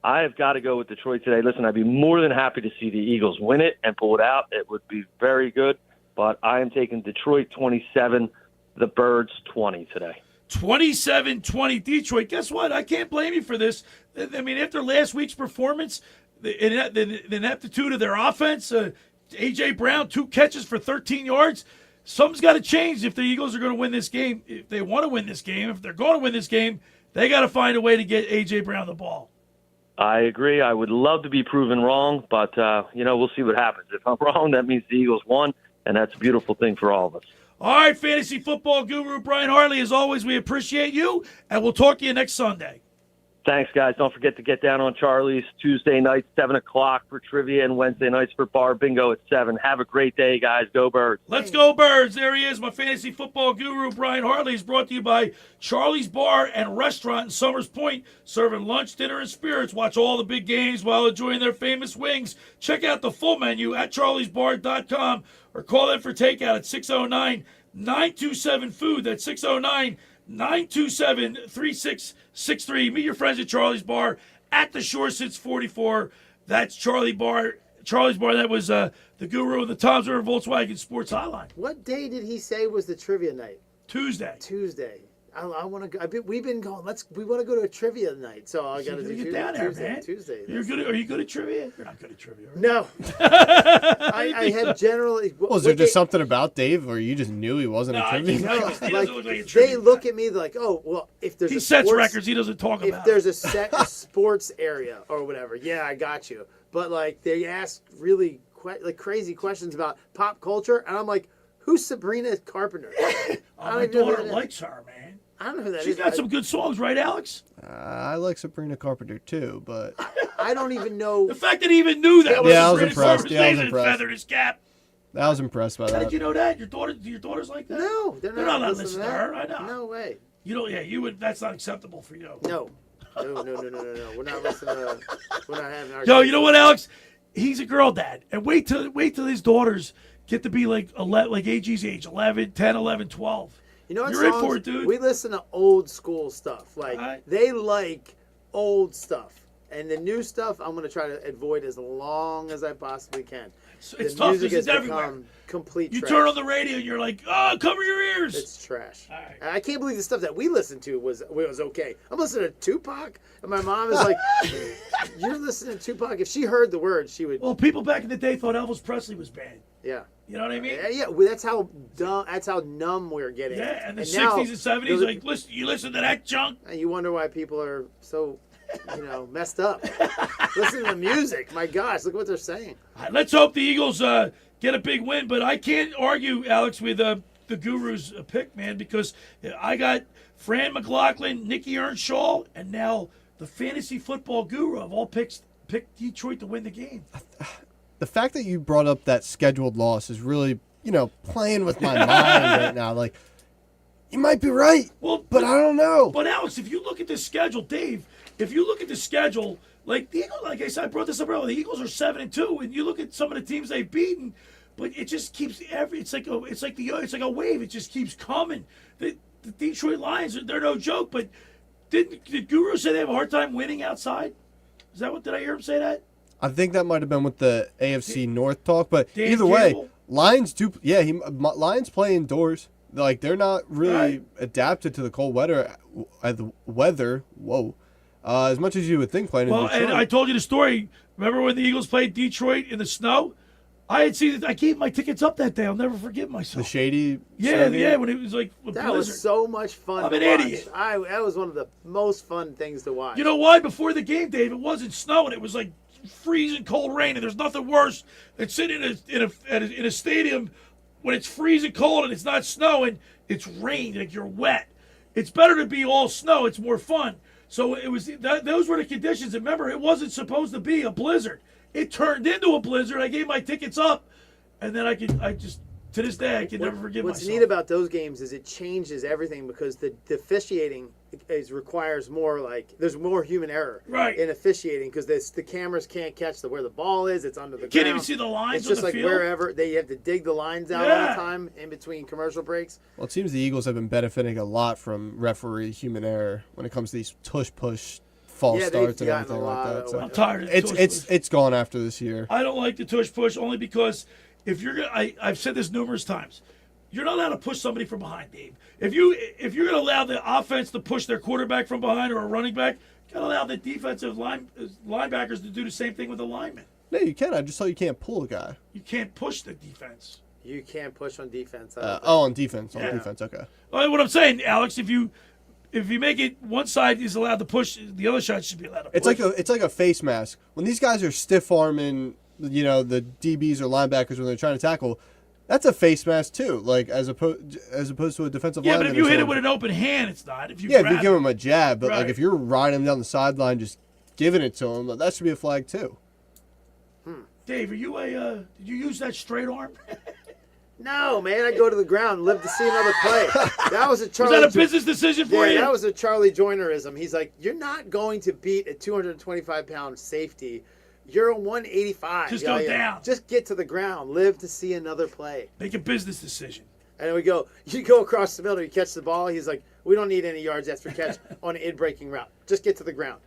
I have got to go with Detroit today. Listen, I'd be more than happy to see the Eagles win it and pull it out. It would be very good, but I am taking Detroit 27, the Birds 20 today. 27-20 Detroit. Guess what? I can't blame you for this. I mean, after last week's performance, the ineptitude of their offense, A.J. Brown, 2 catches for 13 yards, something's got to change if the Eagles are going to win this game. If they want to win this game, if they're going to win this game, they got to find a way to get A.J. Brown the ball. I agree. I would love to be proven wrong, but, we'll see what happens. If I'm wrong, that means the Eagles won, and that's a beautiful thing for all of us. All right, fantasy football guru Brian Hartley, as always, we appreciate you, and we'll talk to you next Sunday. Thanks, guys. Don't forget to get down on Charlie's Tuesday nights, 7 o'clock for trivia, and Wednesday nights for bar bingo at 7. Have a great day, guys. Go Birds. Let's go Birds. There he is, my fantasy football guru, Brian Hartley. Is brought to you by Charlie's Bar and Restaurant in Summers Point, serving lunch, dinner, and spirits. Watch all the big games while enjoying their famous wings. Check out the full menu at charliesbar.com or call them for takeout at 609-927-FOOD. That's 609-927-3663. Meet your friends at Charlie's Bar at the Shore since 44. That's Charlie's Bar. That was the guru of the Toms River Volkswagen Sports Hotline. What day did he say was the trivia night? Tuesday. I want to go. We've been going. We want to go to a trivia night. So I got to do get down there, man. Tuesday. You're good. Are you good at trivia? You're not good at trivia. Right? No. I have generally. Was there just something about Dave, or you just knew he wasn't a trivia? They look at me like, oh, well, if there's he a sets sports, records, he doesn't talk about. If there's a sports area or whatever, yeah, I got you. But like they ask really crazy questions about pop culture, and I'm like, who's Sabrina Carpenter? My daughter likes her, man. I don't know who that is. She's got some good songs, right, Alex? I like Sabrina Carpenter too, but I don't even know. The fact that he even knew that. Yeah, I was impressed. Feathered his cap. I was impressed by that. How did you know that? Your daughter's like that? No, they're not listening listening to her. I know. No way. You don't. Yeah, you would. That's not acceptable for you. No. No. We're not listening to. We're not having our. Yo, you know what, Alex? He's a girl dad, and wait till his daughters get to be like 11, like AG's age, 11, 10, 11, 12. You know what? You're in for it, dude. We listen to old school stuff. Like they like old stuff, and the new stuff I'm going to try to avoid as long as I possibly can. It's tough because it's everywhere. Complete. You trash. turn on the radio, and you're like, oh, cover your ears. It's trash. I can't believe the stuff that we listened to was okay. I'm listening to Tupac, and my mom is like, "You're listening to Tupac." If she heard the words, she would. Well, people back in the day thought Elvis Presley was bad. Yeah. You know what I mean? Yeah. Well, that's how dumb. That's how numb we're getting. Yeah, and the 60s now, and 70s, like, listen, you listen to that junk. And you wonder why people are so, messed up. Listen to the music. My gosh, look what they're saying. Let's hope the Eagles get a big win, but I can't argue, Alex, with the Guru's pick, man, because I got Fran McLaughlin, Nicky Earnshaw, and now the fantasy football guru of all picks picked Detroit to win the game. The fact that you brought up that scheduled loss is really, playing with my mind right now. Like, you might be right, but I don't know. But Alex, if you look at the schedule, Dave, if you look at the schedule, like the Eagles, like I said, I brought this up earlier. The Eagles are 7-2, and you look at some of the teams they've beaten, but it just keeps it's like a wave. It just keeps coming. The Detroit Lions, they're no joke. But did Guru say they have a hard time winning outside? Did I hear him say that? I think that might have been with the AFC North talk, but Dan either way, Campbell? Lions do. Yeah, Lions play indoors. Like they're not really adapted to the cold weather. As much as you would think playing in Detroit. And I told you the story. Remember when the Eagles played Detroit in the snow? I gave my tickets up that day. I'll never forget myself. The shady. Yeah, when it was like a that blizzard. was so much fun. I'm to an watch. idiot. That was one of the most fun things to watch. You know why? Before the game, Dave, it wasn't snowing. It was like freezing cold rain, and there's nothing worse than sitting in a stadium when it's freezing cold and it's not snowing. It's rain, like you're wet. It's better to be all snow. It's more fun. So it was those were the conditions. And remember, it wasn't supposed to be a blizzard. It turned into a blizzard. I gave my tickets up, and then to this day, I can never forgive myself. What's neat about those games is it changes everything because the officiating requires more there's more human error in officiating because the cameras can't catch where the ball is. It's under the ground. Can't even see the lines. It's just on the like field. wherever they have to dig the lines out all the time in between commercial breaks. Well, it seems the Eagles have been benefiting a lot from referee human error when it comes to these tush-push false starts and everything like that. So I'm tired of it's gone after this year. I don't like the tush-push only because if you're gonna, I've said this numerous times. You're not allowed to push somebody from behind, Dave. If you're going to allow the offense to push their quarterback from behind or a running back, you got to allow the defensive linebackers to do the same thing with the linemen. No, you can. I just thought you can't pull a guy. You can't push the defense. You can't push on defense. On defense. On defense. Okay. Well, what I'm saying, Alex, if you make it one side is allowed to push, the other side should be allowed to push. It's like a face mask. When these guys are stiff arming, the DBs or linebackers when they're trying to tackle. That's a face mask too, like as opposed to a defensive lineman. Yeah, but if you hit it with an open hand, it's not. If you if you give him a jab, but Right. if you're riding him down the sideline, just giving it to him, that should be a flag too. Dave, are you did you use that straight arm? No, man, I go to the ground and live to see another play. That was a Charlie. Was that a business decision for you? Yeah, that was a Charlie Joynerism. He's like, you're not going to beat a 225-pound safety. You're a 185. Just go down. Just get to the ground. Live to see another play. Make a business decision. And we go, you go across the middle, you catch the ball. He's like, we don't need any yards after catch on an in-breaking route. Just get to the ground.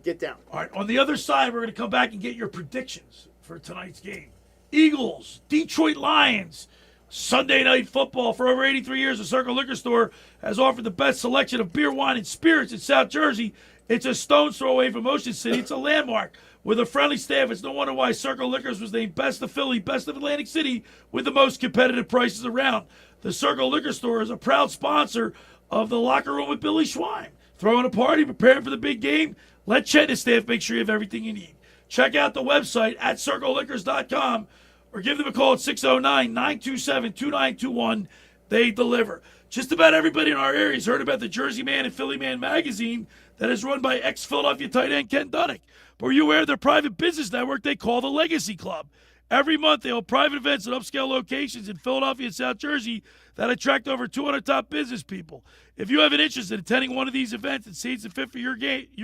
Get down. All right, on the other side, we're going to come back and get your predictions for tonight's game. Eagles, Detroit Lions. Sunday Night Football. For over 83 years, the Circle Liquor Store has offered the best selection of beer, wine, and spirits in South Jersey. It's a stone's throw away from Ocean City. It's a landmark with a friendly staff. It's no wonder why Circle Liquors was named Best of Philly, Best of Atlantic City, with the most competitive prices around. The Circle Liquor Store is a proud sponsor of the Locker Room with Billy Schwein. Throwing a party, preparing for the big game? Let Chet and his staff make sure you have everything you need. Check out the website at circleliquors.com or give them a call at 609-927-2921. They deliver. Just about everybody in our area has heard about the Jersey Man and Philly Man magazine that is run by ex-Philadelphia tight end Ken Dunnick. But were you aware of their private business network they call the Legacy Club? Every month, they hold private events at upscale locations in Philadelphia and South Jersey that attract over 200 top business people. If you have an interest in attending one of these events and see it's a fit for your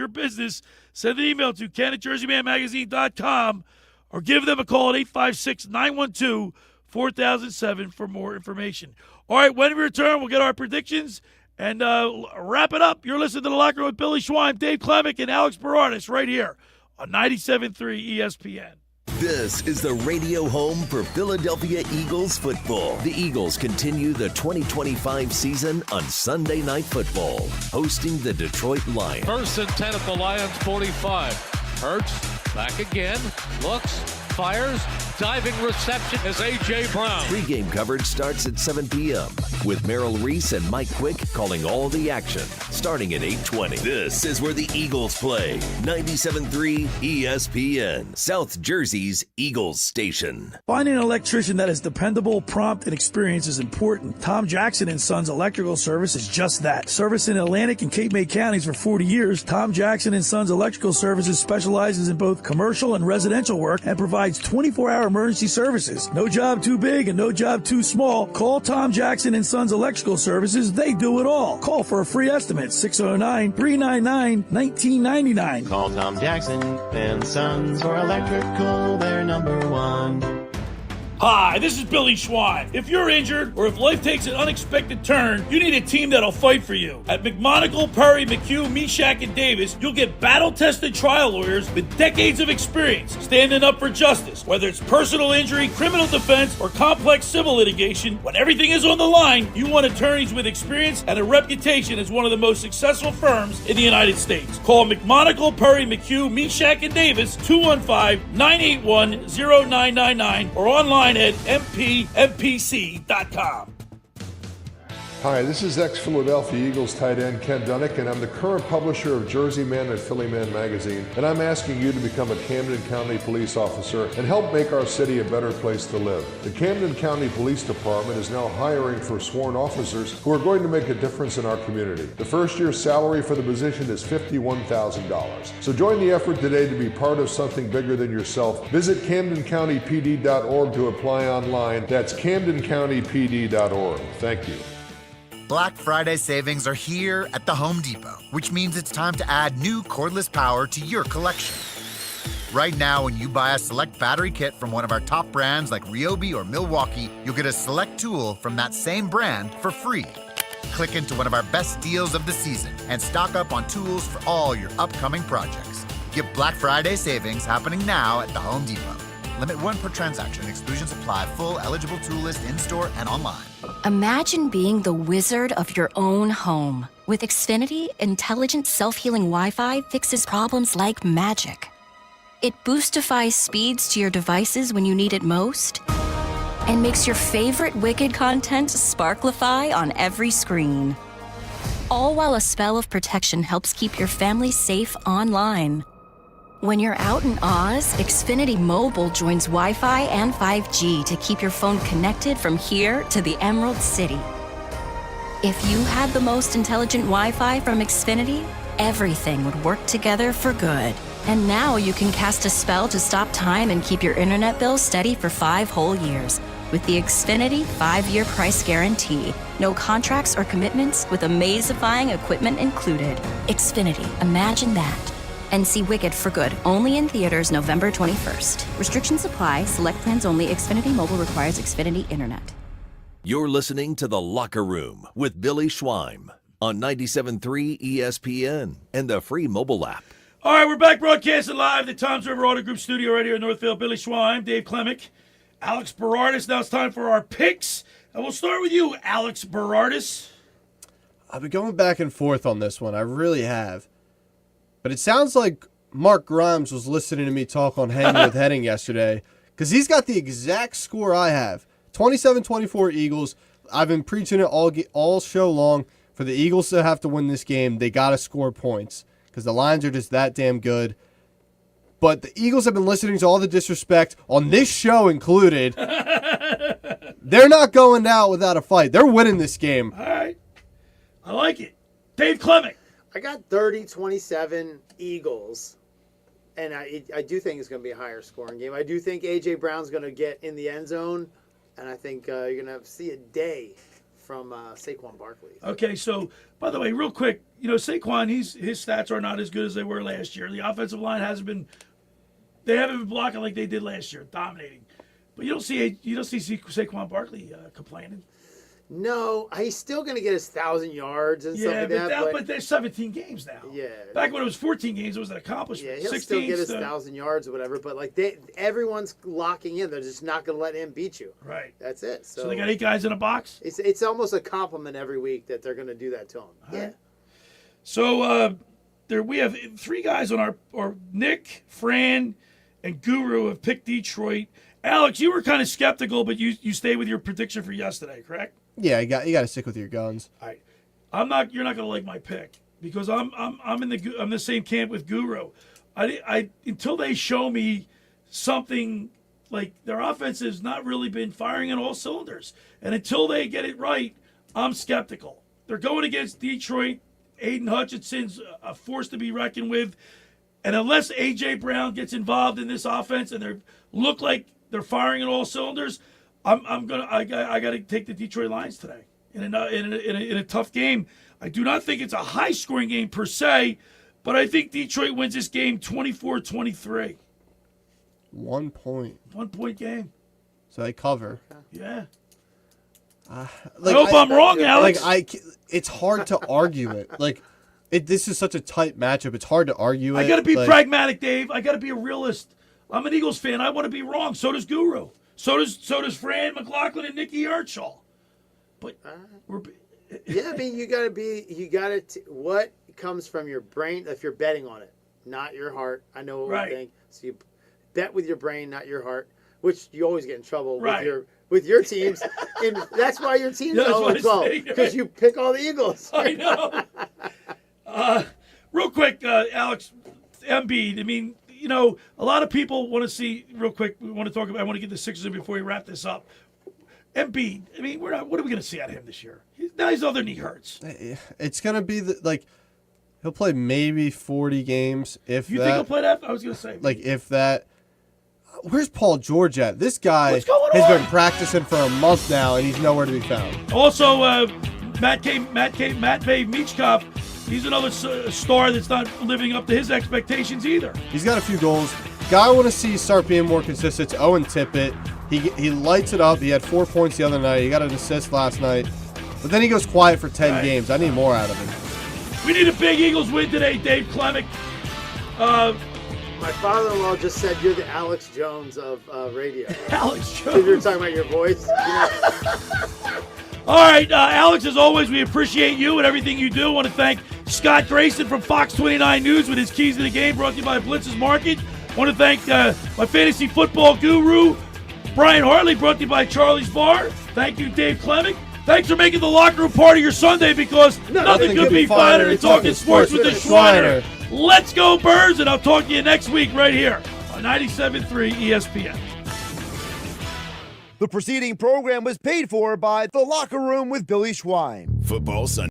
business, send an email to ken@jerseymanmagazine.com or give them a call at 856-912-4007 for more information. All right, when we return, we'll get our predictions and wrap it up. You're listening to The Locker Room with Billy Schwein, Dave Klemic, and Alex Berardis right here on 97.3 ESPN. This is the radio home for Philadelphia Eagles football. The Eagles continue the 2025 season on Sunday Night Football, hosting the Detroit Lions. 1st and 10 at the Lions 45. Hurts back again, looks, fires, diving reception as A.J. Brown. Pregame coverage starts at 7 p.m. with Merrill Reese and Mike Quick calling all the action, starting at 8:20. This is where the Eagles play. 97.3 ESPN, South Jersey's Eagles station. Finding an electrician that is dependable, prompt, and experienced is important. Tom Jackson & Sons Electrical Service is just that. Service in Atlantic and Cape May counties for 40 years, Tom Jackson & Sons Electrical Services specializes in both commercial and residential work and provides 24-hour emergency services. No job too big and no job too small. Call Tom Jackson & Sons Electrical Services. They do it all. Call for a free estimate, 609-399-1999. Call Tom Jackson & Sons for electrical, they're number one. Hi, this is Billy Schwein. If you're injured or if life takes an unexpected turn, you need a team that'll fight for you. At McMonagle, Perry, McHugh, Meshack, and Davis, you'll get battle-tested trial lawyers with decades of experience standing up for justice. Whether it's personal injury, criminal defense, or complex civil litigation, when everything is on the line, you want attorneys with experience and a reputation as one of the most successful firms in the United States. Call McMonagle, Perry, McHugh, Meshack, and Davis, 215-981-0999, or online at mpmpc.com. Hi, this is ex-Philadelphia Eagles tight end Ken Dunnick, and I'm the current publisher of Jersey Man and Philly Man magazine, and I'm asking you to become a Camden County police officer and help make our city a better place to live. The Camden County Police Department is now hiring for sworn officers who are going to make a difference in our community. The first year's salary for the position is $51,000. So join the effort today to be part of something bigger than yourself. Visit CamdenCountyPD.org to apply online. That's CamdenCountyPD.org. Thank you. Black Friday savings are here at the Home Depot, which means it's time to add new cordless power to your collection. Right now, when you buy a select battery kit from one of our top brands like Ryobi or Milwaukee, you'll get a select tool from that same brand for free. Click into one of our best deals of the season and stock up on tools for all your upcoming projects. Get Black Friday savings happening now at the Home Depot. Limit 1 per transaction. Exclusions apply. Full eligible tool list in-store and online. Imagine being the wizard of your own home. With Xfinity, intelligent self-healing Wi-Fi fixes problems like magic. It boostifies speeds to your devices when you need it most and makes your favorite Wicked content sparklify on every screen. All while a spell of protection helps keep your family safe online. When you're out in Oz, Xfinity Mobile joins Wi-Fi and 5G to keep your phone connected from here to the Emerald City. If you had the most intelligent Wi-Fi from Xfinity, everything would work together for good. And now you can cast a spell to stop time and keep your internet bill steady for 5 whole years with the Xfinity 5-year price guarantee. No contracts or commitments with amazifying equipment included. Xfinity, imagine that. And see Wicked for good, only in theaters November 21st. Restrictions apply. Select plans only. Xfinity Mobile requires Xfinity Internet. You're listening to The Locker Room with Billy Schwein on 97.3 ESPN and the free mobile app. All right, we're back broadcasting live at the Toms River Auto Group studio right here in Northfield. Billy Schwein, Dave Klemic, Alex Berardis. Now it's time for our picks. And we'll start with you, Alex Berardis. I've been going back and forth on this one. I really have. But it sounds like Mark Grimes was listening to me talk on Hanging with Henning yesterday, because he's got the exact score I have. 27-24 Eagles. I've been preaching it all show long. For the Eagles to have to win this game, they got to score points because the Lions are just that damn good. But the Eagles have been listening to all the disrespect, on this show included. They're not going out without a fight. They're winning this game. All right. I like it. Dave Klemic. I got 30-27 Eagles, and I do think it's going to be a higher scoring game. I do think A.J. Brown's going to get in the end zone, and I think you're going to see a day from Saquon Barkley. Okay, so, by the way, real quick, Saquon, his stats are not as good as they were last year. The offensive line haven't been blocking like they did last year, dominating. But you don't see Saquon Barkley complaining. No, he's still going to get his 1,000 yards and stuff like that. But there's 17 games now. Yeah. Back when it was 14 games, it was an accomplishment. Yeah, he'll still get his 1,000 yards or whatever. But everyone's locking in. They're just not going to let him beat you. Right. That's it. So they got 8 guys in a box. It's almost a compliment every week that they're going to do that to him. All right. So we have 3 guys on our Nick, Fran, and Guru have picked Detroit. Alex, you were kind of skeptical, but you stayed with your prediction for yesterday, correct? Yeah, you got to stick with your guns. All right. You're not going to like my pick because I'm in the same camp with Guru. I until they show me something like their offense has not really been firing on all cylinders, and until they get it right, I'm skeptical. They're going against Detroit. Aiden Hutchinson's a force to be reckoned with, and unless A.J. Brown gets involved in this offense and they look like they're firing on all cylinders, I got to take the Detroit Lions today in a tough game. I do not think it's a high scoring game per se, but I think Detroit wins this game 24-23. 1 point. 1 point game. So they cover. Yeah. I hope I'm wrong, Alex. It's hard to argue it. This is such a tight matchup. It's hard to argue it. I got to be pragmatic, Dave. I got to be a realist. I'm an Eagles fan. I want to be wrong. So does Guru. So does Fran McLaughlin and Nicky Earnshaw. But yeah, I mean, you got to what comes from your brain if you're betting on it, not your heart. I know what we think. So you bet with your brain, not your heart, which you always get in trouble with your teams. And that's why your team's 0-12, because you pick all the Eagles. I know. Real quick, Alex, Embiid, I mean, a lot of people want to see, real quick, I want to get the Sixers in before we wrap this up. Embiid, I mean, what are we going to see out of him this year? Now his other knee hurts. It's going to be he'll play maybe 40 games if you think he'll play that? I was going to say. If that. Where's Paul George at? This guy has on? been practicing for a month now, and he's nowhere to be found. Also, Matvey Michkov, he's another star that's not living up to his expectations either. He's got a few goals. Guy I want to see start being more consistent. It's Owen Tippett. He lights it up. He had 4 points the other night. He got an assist last night. But then he goes quiet for 10 games. I need more out of him. We need a big Eagles win today, Dave Klemic. My father-in-law just said you're the Alex Jones of radio. Alex Jones. Because you're talking about your voice. All right, Alex, as always, we appreciate you and everything you do. I want to thank Scott Grayson from Fox 29 News with his keys to the game, brought to you by Blitz's Market. I want to thank my fantasy football guru, Brian Hartley, brought to you by Charlie's Bar. Thank you, Dave Klemic. Thanks for making the locker room part of your Sunday, because nothing could be finer than talking sports with the Schweiner. Let's go, Birds, and I'll talk to you next week right here on 97.3 ESPN. The preceding program was paid for by The Locker Room with Billy Schwein. Football Sunday.